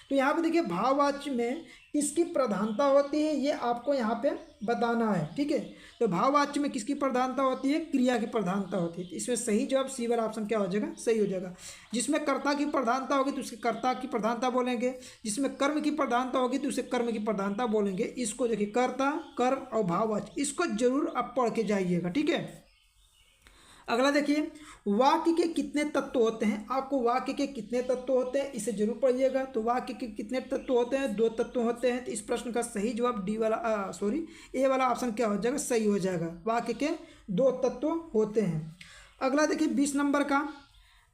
तो यहाँ पे देखिए भाववाच्य में किसकी प्रधानता होती है, ये आपको यहाँ पे बताना है। ठीक है, तो भाववाच्य में किसकी प्रधानता होती है, क्रिया की प्रधानता होती है। इसमें सही जवाब सी वाला ऑप्शन क्या हो जाएगा, सही हो जाएगा। जिसमें कर्ता की प्रधानता होगी तो उसके कर्ता की प्रधानता बोलेंगे, जिसमें कर्म की प्रधानता होगी तो उसे कर्म की प्रधानता बोलेंगे। इसको देखिए कर्ता, कर्म और भाववाच्य, इसको जरूर आप पढ़ के जाइएगा। ठीक है, अगला देखिए, वाक्य के कितने तत्व होते हैं। आपको वाक्य के कितने तत्व होते हैं इसे जरूर पढ़िएगा। तो वाक्य के कितने तत्व होते हैं, 2 तत्व होते हैं। तो इस प्रश्न का सही जवाब डी वाला ए वाला ऑप्शन क्या हो जाएगा, सही हो जाएगा। वाक्य के 2 तत्व होते हैं। अगला देखिए 20 नंबर का,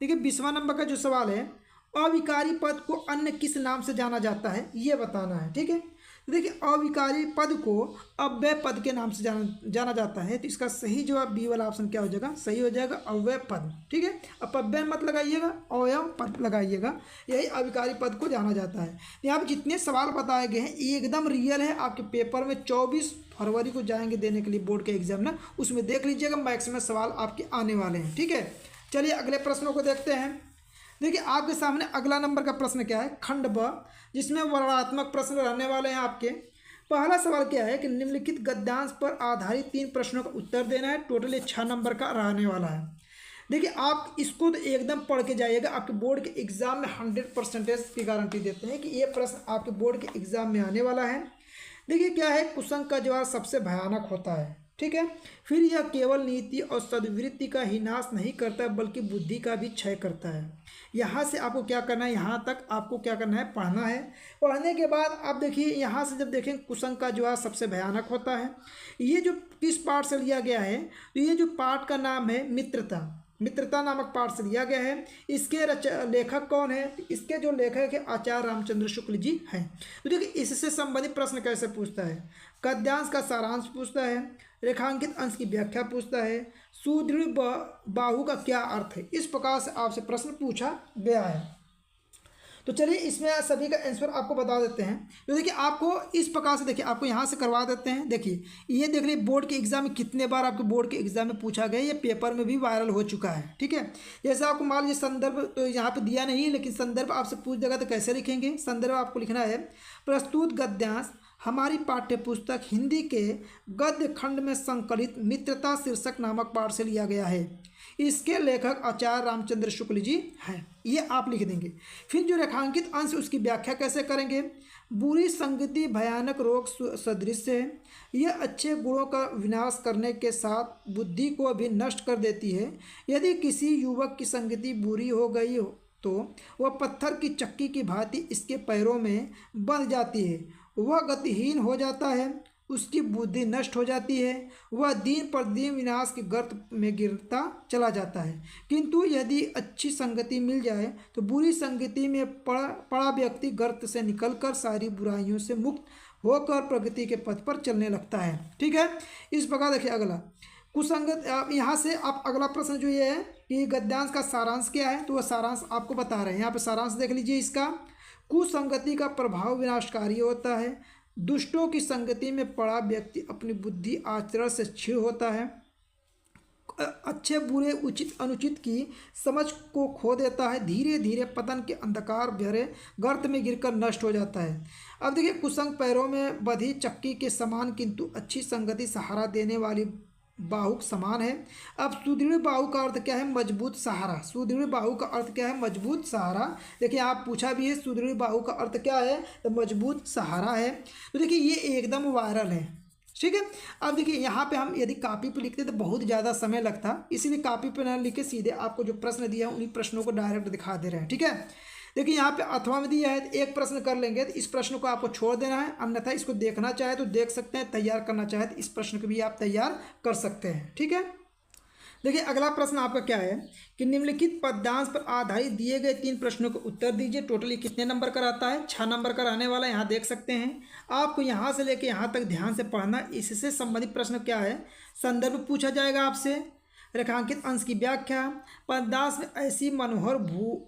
देखिए 20वां नंबर का जो सवाल है, अविकारी पद को अन्य किस नाम से जाना जाता है, ये बताना है। ठीक है, देखिए अविकारी पद को अव्यय पद के नाम से जाना जाता है। तो इसका सही जवाब बी वाला ऑप्शन क्या हो जाएगा, सही हो जाएगा, अव्यय पद। ठीक है, अब अव्यय मत लगाइएगा, अवयव पद लगाइएगा, यही अविकारी पद को जाना जाता है। यहाँ पे जितने सवाल बताए गए हैं एकदम रियल है। आपके पेपर में 24 फरवरी को जाएंगे देने के लिए बोर्ड के एग्जाम ना, उसमें देख लीजिएगा मैक्सिमम सवाल आपके आने वाले हैं। ठीक है, चलिए अगले प्रश्नों को देखते हैं। देखिए आपके सामने अगला नंबर का प्रश्न क्या है, खंड ब, जिसमें वर्णनात्मक प्रश्न रहने वाले हैं आपके। पहला सवाल क्या है कि निम्नलिखित गद्यांश पर आधारित 3 प्रश्नों का उत्तर देना है। टोटल 6 नंबर का रहने वाला है। देखिए आप इसको तो एकदम पढ़ के जाइएगा, आपके बोर्ड के एग्जाम में 100% की गारंटी देते हैं कि ये प्रश्न आपके बोर्ड के एग्जाम में आने वाला है। देखिए क्या है, क्वेश्चन का जवाब सबसे भयानक होता है। ठीक है। फिर यह केवल नीति और सद्वृत्ति का ही नाश नहीं करता बल्कि बुद्धि का भी क्षय करता है। यहाँ से आपको क्या करना है, यहाँ तक आपको क्या करना है, पढ़ना है। पढ़ने के बाद आप देखिए यहाँ से जब देखें कुसंग का जवाब सबसे भयानक होता है। ये जो किस पाठ से लिया गया है, तो ये जो पाठ का नाम है मित्रता, मित्रता नामक पाठ से लिया गया है। इसके लेखक कौन है, इसके जो लेखक है आचार्य रामचंद्र शुक्ल जी हैं। तो देखिए इससे संबंधित प्रश्न कैसे पूछता है, गद्यांश का सारांश पूछता है, रेखांकित अंश की व्याख्या पूछता है, सुदृढ़ बाहु का क्या अर्थ है, इस प्रकार से आपसे प्रश्न पूछा गया है। तो चलिए इसमें सभी का आंसर आपको बता देते हैं। तो देखिए आपको इस प्रकार से, देखिए आपको यहाँ से करवा देते हैं। देखिए ये देख लीजिए बोर्ड के एग्जाम में कितने बार आपके बोर्ड के एग्जाम में पूछा गया, ये पेपर में भी वायरल हो चुका है। ठीक है, जैसे आपको मान लीजिए संदर्भ तो यहाँ पे दिया नहीं है, लेकिन संदर्भ आपसे पूछ देगा तो कैसे लिखेंगे। संदर्भ आपको लिखना है, प्रस्तुत गद्यांश हमारी पाठ्य पुस्तक हिंदी के गद्य खंड में संकलित मित्रता शीर्षक नामक पाठ से लिया गया है। इसके लेखक आचार्य रामचंद्र शुक्ल जी हैं, ये आप लिख देंगे। फिर जो रेखांकित अंश उसकी व्याख्या कैसे करेंगे, बुरी संगति भयानक रोग सदृश है, यह अच्छे गुणों का विनाश करने के साथ बुद्धि को भी नष्ट कर देती है। यदि किसी युवक की संगति बुरी हो गई हो तो वह पत्थर की चक्की की भांति इसके पैरों में बंध जाती है, वह गतिहीन हो जाता है, उसकी बुद्धि नष्ट हो जाती है, वह दिन पर दिन विनाश के गर्त में गिरता चला जाता है। किंतु यदि अच्छी संगति मिल जाए तो बुरी संगति में पड़ा व्यक्ति गर्त से निकलकर सारी बुराइयों से मुक्त होकर प्रगति के पथ पर चलने लगता है। ठीक है, इस प्रकार देखिए अगला कुसंगत, यहाँ से आप अगला प्रश्न जो ये है कि गद्यांश का सारांश क्या है, तो वह सारांश आपको बता रहे हैं। यहाँ पे सारांश देख लीजिए इसका, कुसंगति का प्रभाव विनाशकारी होता है, दुष्टों की संगति में पड़ा व्यक्ति अपनी बुद्धि आचरण से क्षीण होता है, अच्छे बुरे उचित अनुचित की समझ को खो देता है, धीरे धीरे पतन के अंधकार भरे गर्त में गिरकर नष्ट हो जाता है। अब देखिए कुसंग पैरों में बधी चक्की के समान किंतु अच्छी संगति सहारा देने वाली बाहु समान है। अब सुदृढ़ बाहु का अर्थ क्या है, मजबूत सहारा। सुदृढ़ बाहु का अर्थ क्या है, मजबूत सहारा। देखिए आप पूछा भी है सुदृढ़ बाहु का अर्थ क्या है, तो मजबूत सहारा है। तो देखिए ये एकदम वायरल है। ठीक है, अब देखिए यहाँ पे हम यदि कॉपी पे लिखते तो बहुत ज़्यादा समय लगता, इसीलिए कॉपी पे ना लिखे सीधे आपको जो प्रश्न दिया है उन्हीं प्रश्नों को डायरेक्ट दिखा दे रहे हैं। ठीक है, देखिए यहाँ पे अथवा में दिया है, एक प्रश्न कर लेंगे तो इस प्रश्न को आपको छोड़ देना है, अन्यथा इसको देखना चाहे तो देख सकते हैं, तैयार करना चाहे तो इस प्रश्न को भी आप तैयार कर सकते हैं। ठीक है, देखिए अगला प्रश्न आपका क्या है कि निम्नलिखित पद्यांश पर आधारित दिए गए 3 प्रश्नों को उत्तर दीजिए। टोटली कितने नंबर का रहता है, 6 नंबर का रहने वाला है। यहाँ देख सकते हैं, आपको यहाँ से लेके यहाँ तक ध्यान से पढ़ना। इससे संबंधित प्रश्न क्या है, संदर्भ पूछा जाएगा आपसे, रेखांकित अंश की व्याख्या, पद्यांश में ऐसी मनोहर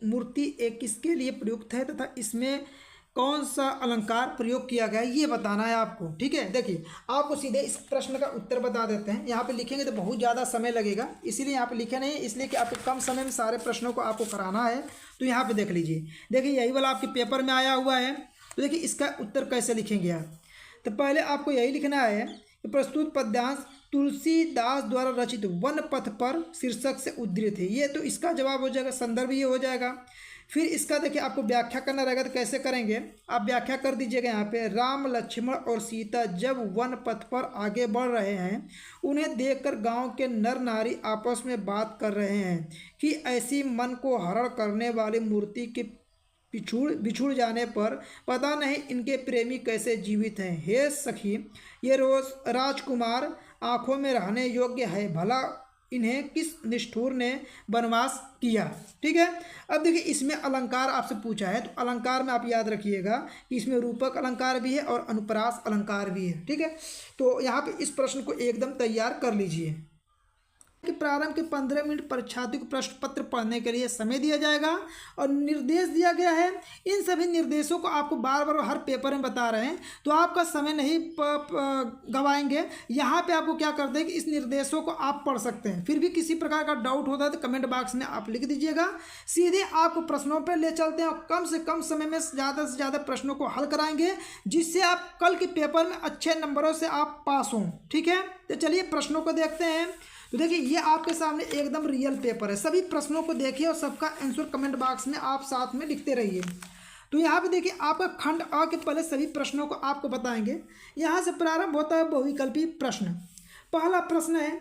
मूर्ति एक किसके लिए प्रयुक्त है तथा इसमें कौन सा अलंकार प्रयोग किया गया है, ये बताना है आपको। ठीक है, देखिए आपको सीधे इस प्रश्न का उत्तर बता देते हैं। यहाँ पे लिखेंगे तो बहुत ज़्यादा समय लगेगा, इसीलिए यहाँ पे लिखे नहीं, इसलिए कि आपको कम समय में सारे प्रश्नों को आपको कराना है। तो यहाँ पे देख लीजिए, देखिए यही वाला आपके पेपर में आया हुआ है। तो देखिए इसका उत्तर कैसे लिखेंगे आप, तो पहले आपको यही लिखना है कि प्रस्तुत पद्यांश तुलसीदास द्वारा रचित वन पथ पर शीर्षक से उद्धृत है। ये तो इसका जवाब हो जाएगा, संदर्भ ये हो जाएगा। फिर इसका देखिए आपको व्याख्या करना रहेगा, तो कैसे करेंगे आप व्याख्या कर दीजिएगा। यहाँ पे राम लक्ष्मण और सीता जब वन पथ पर आगे बढ़ रहे हैं, उन्हें देखकर गांव के नर नारी आपस में बात कर रहे हैं कि ऐसी मन को हरण करने वाली मूर्ति के बिछुड़ जाने पर पता नहीं इनके प्रेमी कैसे जीवित हैं। हे सखी, ये राजकुमार आँखों में रहने योग्य है, भला इन्हें किस निष्ठुर ने वनवास किया। ठीक है, अब देखिए इसमें अलंकार आपसे पूछा है, तो अलंकार में आप याद रखिएगा कि इसमें रूपक अलंकार भी है और अनुप्रास अलंकार भी है। ठीक है, तो यहाँ पे इस प्रश्न को एकदम तैयार कर लीजिए कि प्रारंभ के 15 मिनट परीक्षार्थी को प्रश्न पत्र पढ़ने के लिए समय दिया जाएगा और निर्देश दिया गया है। इन सभी निर्देशों को आपको बार बार हर पेपर में बता रहे हैं, तो आपका समय नहीं गवाएंगे। यहाँ पे आपको क्या करते हैं कि इस निर्देशों को आप पढ़ सकते हैं। फिर भी किसी प्रकार का डाउट होता है तो कमेंट बॉक्स में आप लिख दीजिएगा, सीधे आपको प्रश्नों पर ले चलते हैं और कम से कम समय में ज़्यादा से ज़्यादा प्रश्नों को हल कराएंगे, जिससे आप कल के पेपर में अच्छे नंबरों से आप पास हों। ठीक है, तो चलिए प्रश्नों को देखते हैं। तो देखिए ये आपके सामने एकदम रियल पेपर है, सभी प्रश्नों को देखिए और सबका आंसर कमेंट बॉक्स में आप साथ में लिखते रहिए। तो यहाँ पे देखिए आपका खंड अ के पहले सभी प्रश्नों को आपको बताएंगे। यहाँ से प्रारंभ होता है बहुविकल्पी प्रश्न। पहला प्रश्न है,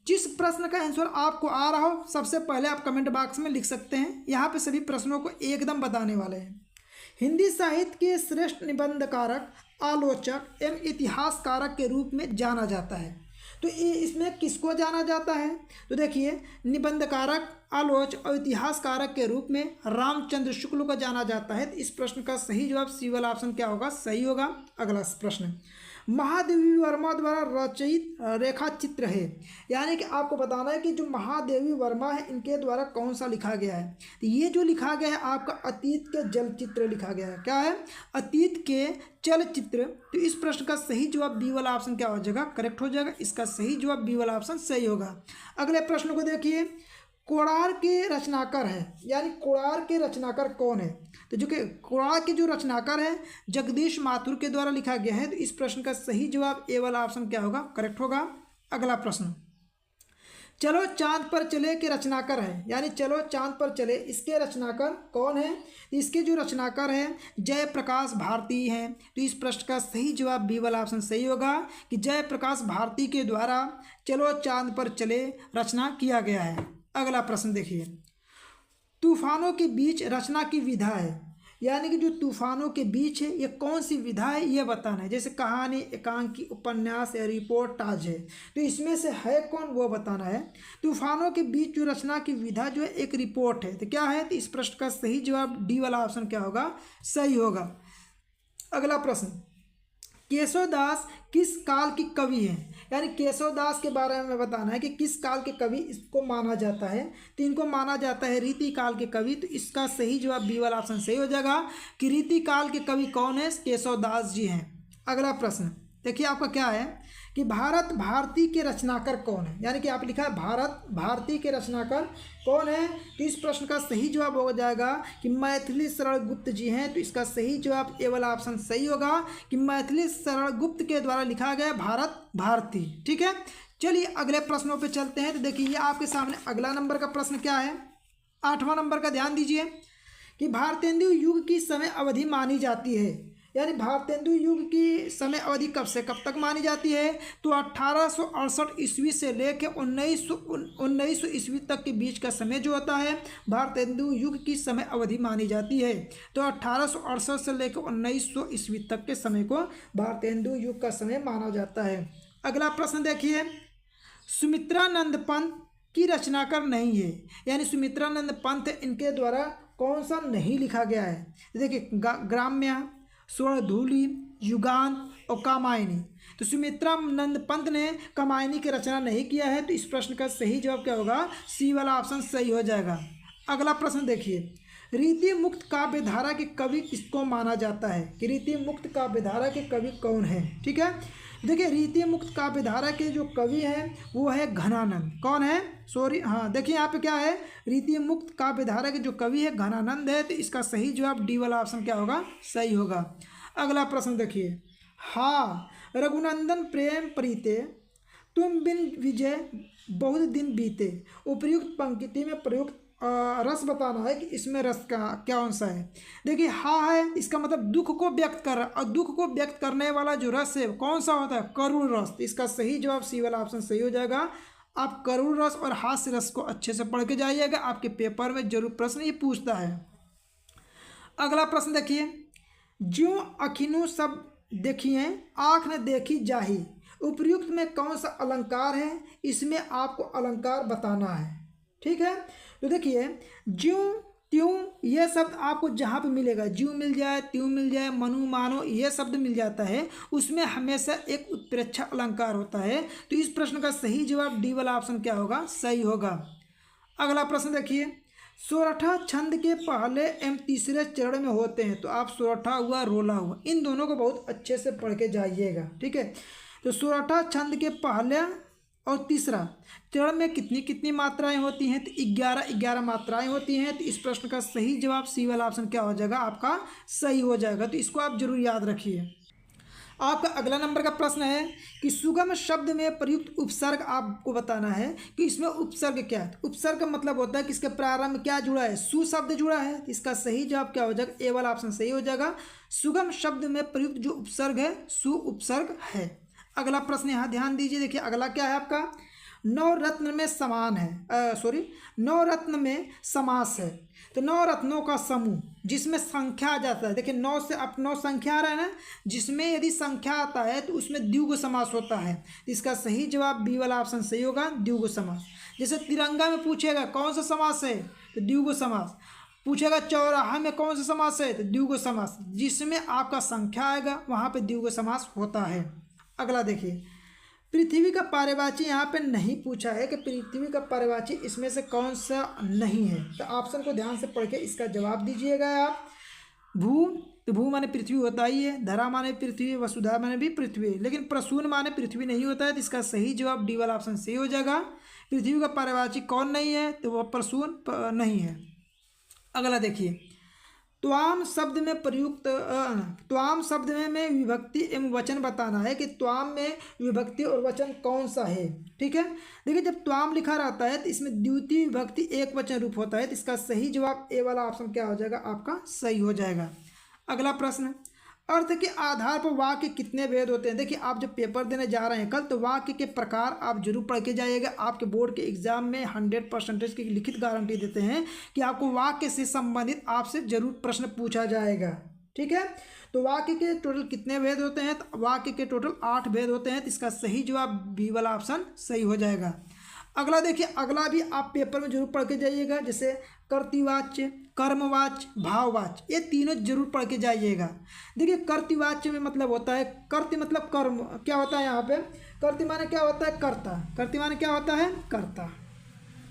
जिस प्रश्न का आंसर आपको आ रहा हो सबसे पहले आप कमेंट बॉक्स में लिख सकते हैं। यहाँ पे सभी प्रश्नों को एकदम बताने वाले हैं। हिंदी साहित्य के श्रेष्ठ निबंधकारक, आलोचक एवं इतिहासकारक के रूप में जाना जाता है। तो इसमें किसको जाना जाता है? तो देखिए, निबंधकारक, आलोचक और इतिहासकारक के रूप में रामचंद्र शुक्ल को जाना जाता है। तो इस प्रश्न का सही जवाब सी वाला ऑप्शन क्या होगा? सही होगा। अगला प्रश्न, महादेवी वर्मा द्वारा रचित रेखा चित्र है, यानी कि आपको बताना है कि जो महादेवी वर्मा है इनके द्वारा कौन सा लिखा गया है। तो ये जो लिखा गया है आपका अतीत के चलचित्र लिखा गया है। क्या है? अतीत के चलचित्र। तो इस प्रश्न का सही जवाब बी वाला ऑप्शन क्या हो जाएगा? करेक्ट हो जाएगा। इसका सही जवाब बी वाला ऑप्शन सही होगा। अगले प्रश्न को देखिए, कोणार्क के रचनाकार है, यानी कोणार्क के रचनाकार कौन है? तो जो कि कोणार्क के जो रचनाकार है जगदीश माथुर के द्वारा लिखा गया है। तो इस प्रश्न का सही जवाब ए वाला ऑप्शन क्या होगा? करेक्ट होगा। अगला प्रश्न, चलो चांद पर चले के रचनाकार है, यानी चलो चांद पर चले इसके रचनाकार कौन है? इसके जो रचनाकार है जयप्रकाश भारती हैं। तो इस प्रश्न का सही जवाब बी वाला ऑप्शन सही होगा कि जयप्रकाश भारती के द्वारा चलो चांद पर चले रचना किया गया है। अगला प्रश्न देखिए, तूफानों के बीच रचना की विधा है, यानी कि जो तूफानों के बीच है ये कौन सी विधा है ये बताना है। जैसे कहानी, एकांकी, उपन्यास या रिपोर्टाज है, तो इसमें से है कौन वो बताना है। तूफानों के बीच जो रचना की विधा जो है एक रिपोर्ट है। तो क्या है? तो इस प्रश्न का सही जवाब डी वाला ऑप्शन क्या होगा? सही होगा। अगला प्रश्न, केशवदास किस काल की कवि हैं, यानी केशवदास के बारे में बताना है कि किस काल के कवि इसको माना जाता है। तो इनको माना जाता है रीति काल के कवि। तो इसका सही जवाब बी वाला ऑप्शन सही हो जाएगा कि रीति काल के कवि कौन है? केशवदास जी हैं। अगला प्रश्न देखिए, आपका क्या है कि भारत भारती के रचनाकार कौन है, यानी कि आप लिखा है भारत भारती के रचनाकार कौन है। तो इस प्रश्न का सही जवाब हो जाएगा कि मैथिली शरण गुप्त जी हैं। तो इसका सही जवाब ए वाला ऑप्शन सही होगा कि मैथिली शरण गुप्त के द्वारा लिखा गया भारत भारती। ठीक है, चलिए अगले प्रश्नों पे चलते हैं। तो देखिए, ये आपके सामने अगला नंबर का प्रश्न क्या है? 8वां नंबर का ध्यान दीजिए कि भारतेंदु युग की समय अवधि मानी जाती है, यानी भारतेंदु युग की समय अवधि कब से कब तक मानी जाती है? तो 1868 ईस्वी से लेकर 1900 ईस्वी तक के बीच का समय जो होता है भारतेंदु युग की समय अवधि मानी जाती है। तो 1868 से लेकर 1900 ईस्वी तक के समय को भारतेंदु युग का समय माना जाता है। अगला प्रश्न देखिए, सुमित्रानंद पंत की रचनाकार नहीं है, यानी सुमित्रानंद पंत इनके द्वारा कौन सा नहीं लिखा गया है? देखिए, ग्राम्य, स्वर्णधूलि, युगांत और कामायनी। तो सुमित्रानंद पंत ने कामायनी की रचना नहीं किया है। तो इस प्रश्न का सही जवाब क्या होगा? सी वाला ऑप्शन सही हो जाएगा। अगला प्रश्न देखिए, रीति मुक्त काव्य धारा के कवि किसको माना जाता है कि रीति मुक्त काव्य धारा के कवि कौन है? ठीक है, देखिए रीति मुक्त काव्य धारा के जो कवि हैं वो है घनानंद। कौन है? हाँ, देखिए यहाँ पे क्या है, रीति मुक्त काव्य धारा के जो कवि है घनानंद है। तो इसका सही जवाब डी वाला ऑप्शन क्या होगा? सही होगा। अगला प्रश्न देखिए, हाँ रघुनंदन प्रेम प्रीते तुम बिन विजय बहुत दिन बीते, उपर्युक्त पंक्ति में प्रयुक्त रस बताना है कि इसमें रस का क्या सा है। देखिए, हाँ है, इसका मतलब दुख को व्यक्त कर रहा है, और दुख को व्यक्त करने वाला जो रस है कौन सा होता है? करुण रस। तो इसका सही जवाब सी वाला ऑप्शन सही हो जाएगा। आप करुण रस और हास्य रस को अच्छे से पढ़ के जाइएगा, आपके पेपर में जरूर प्रश्न ये पूछता है। अगला प्रश्न देखिए, ज्यों अखिनु सब देखिए आँख न देखी जाही, उपर्युक्त में कौन सा अलंकार है? इसमें आपको अलंकार बताना है। ठीक है, तो देखिए, ज्यों त्यों ये शब्द आपको जहाँ पे मिलेगा, ज्यों मिल जाए, त्यों मिल जाए, मनु मानो ये शब्द मिल जाता है, उसमें हमेशा एक उत्प्रेक्षा अलंकार होता है। तो इस प्रश्न का सही जवाब डी वाला ऑप्शन क्या होगा? सही होगा। अगला प्रश्न देखिए, सोरठा छंद के पहले एवं तीसरे चरण में होते हैं। तो आप सोरठा हुआ, रोला हुआ, इन दोनों को बहुत अच्छे से पढ़ के जाइएगा। ठीक है, तो सोरठा छंद के पहले और तीसरा चरण में कितनी कितनी मात्राएं होती हैं? तो 11 मात्राएं होती हैं। तो इस प्रश्न का सही जवाब सी वाला ऑप्शन क्या हो जाएगा? आपका सही हो जाएगा। तो इसको आप जरूर याद रखिए। आपका अगला नंबर का प्रश्न है कि सुगम शब्द में प्रयुक्त उपसर्ग आपको बताना है कि इसमें उपसर्ग क्या है। उपसर्ग का मतलब होता है कि इसके प्रारंभ में क्या जुड़ा है? सु शब्द जुड़ा है। इसका सही जवाब क्या हो जाएगा? ए वाला ऑप्शन सही हो जाएगा। सुगम शब्द में प्रयुक्त जो उपसर्ग है सु उपसर्ग है। अगला प्रश्न यहाँ ध्यान दीजिए, देखिए अगला क्या है आपका, नवरत्न में समान है, नवरत्न में समास है। तो नवरत्नों का समूह जिसमें संख्या आ जाता है, देखिए 9 से अब 9 संख्या आ रहा है ना, जिसमें यदि संख्या आता है तो उसमें द्विगु समास होता है। इसका सही जवाब बी वाला ऑप्शन सही होगा, द्विगु समास। जैसे तिरंगा में पूछेगा कौन सा समास है, तो द्विगु समास। पूछेगा चौराहा में कौन सा समास है, तो द्विगु समास। जिसमें आपका संख्या आएगा वहाँ पे द्विगु समास होता है। अगला देखिए, पृथ्वी का पर्यायवाची यहाँ पे नहीं पूछा है कि पृथ्वी का पर्यायवाची इसमें से कौन सा नहीं है। तो ऑप्शन को ध्यान से पढ़ के इसका जवाब दीजिएगा आप। भू, तो भू माने पृथ्वी होता ही है, धरा माने पृथ्वी, वसुधा माने भी पृथ्वी, लेकिन प्रसून माने पृथ्वी नहीं होता है। तो इसका सही जवाब डी वाला ऑप्शन सही हो जाएगा। पृथ्वी का पर्यायवाची कौन नहीं है, तो वह प्रसून नहीं है। अगला देखिए, त्वाम शब्द में प्रयुक्त, त्वाम शब्द में विभक्ति एवं वचन बताना है कि त्वाम में विभक्ति और वचन कौन सा है। ठीक है, देखिए जब त्वाम लिखा रहता है तो इसमें द्वितीय विभक्ति एक वचन रूप होता है। तो इसका सही जवाब ए वाला ऑप्शन क्या हो जाएगा, आपका सही हो जाएगा। अगला प्रश्न, अर्थ के आधार पर वाक्य कितने भेद होते हैं। देखिए आप जब पेपर देने जा रहे हैं कल, तो वाक्य के प्रकार आप जरूर पढ़ के जाइएगा। आपके बोर्ड के एग्जाम में 100% की लिखित गारंटी देते हैं कि आपको वाक्य से संबंधित आपसे जरूर प्रश्न पूछा जाएगा। ठीक है, तो वाक्य के टोटल कितने भेद होते हैं, तो वाक्य के टोटल 8 भेद होते हैं। तो इसका सही जवाब बी वाला ऑप्शन सही हो जाएगा। अगला देखिए, अगला भी आप पेपर में जरूर पढ़ के जाइएगा, जैसे कर्तृवाच्य, कर्मवाच्य, भाववाच्य, ये तीनों जरूर पढ़ के जाइएगा। देखिए कर्तृवाच्य में मतलब होता है, कर्तृ मतलब कर्म, क्या होता है यहाँ पे, कर्तृ माने क्या होता है, कर्ता। कर्तृ माने क्या होता है, कर्ता।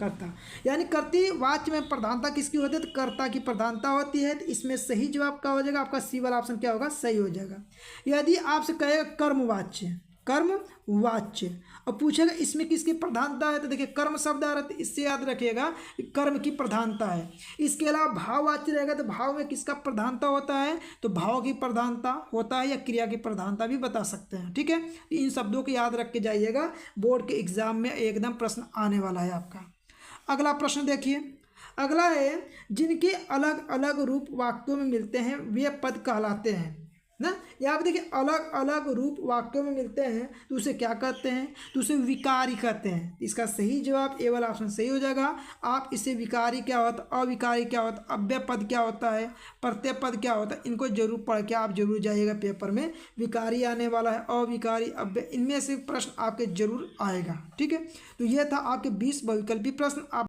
कर्ता यानी कर्तृवाच्य में प्रधानता किसकी होती है, तो कर्ता की प्रधानता होती है। तो इसमें सही जवाब क्या हो जाएगा, आपका सी वाला ऑप्शन क्या होगा, सही हो जाएगा। यदि आपसे कहेगा कर्मवाच्य, कर्मवाच्य, और पूछेगा इसमें किसकी प्रधानता है, तो देखिए कर्म शब्द आ रहा है, तो इससे याद रखिएगा कर्म की प्रधानता है। इसके अलावा भाववाच्य रहेगा, तो भाव में किसका प्रधानता होता है, तो भाव की प्रधानता होता है, या क्रिया की प्रधानता भी बता सकते हैं। ठीक है, इन शब्दों को याद रख के जाइएगा, बोर्ड के एग्जाम में एकदम प्रश्न आने वाला है आपका। अगला प्रश्न देखिए, अगला है, जिनके अलग अलग रूप वाक्यों में मिलते हैं वे पद कहलाते हैं ना। यहाँ पे देखिए अलग अलग रूप वाक्यों में मिलते हैं तो उसे क्या कहते हैं, तो उसे विकारी कहते हैं। इसका सही जवाब ए वाला ऑप्शन सही हो जाएगा। आप इसे विकारी क्या होता है, अविकारी क्या होता है, अव्यय पद क्या होता है, प्रत्यय पद क्या होता है, इनको जरूर पढ़ के आप जरूर जाइएगा पेपर में। विकारी आने वाला है, अविकारी, अव्यय, इनमें से प्रश्न आपके जरूर आएगा। ठीक है, तो यह था आपके 20 बहुविकल्पी प्रश्न। आप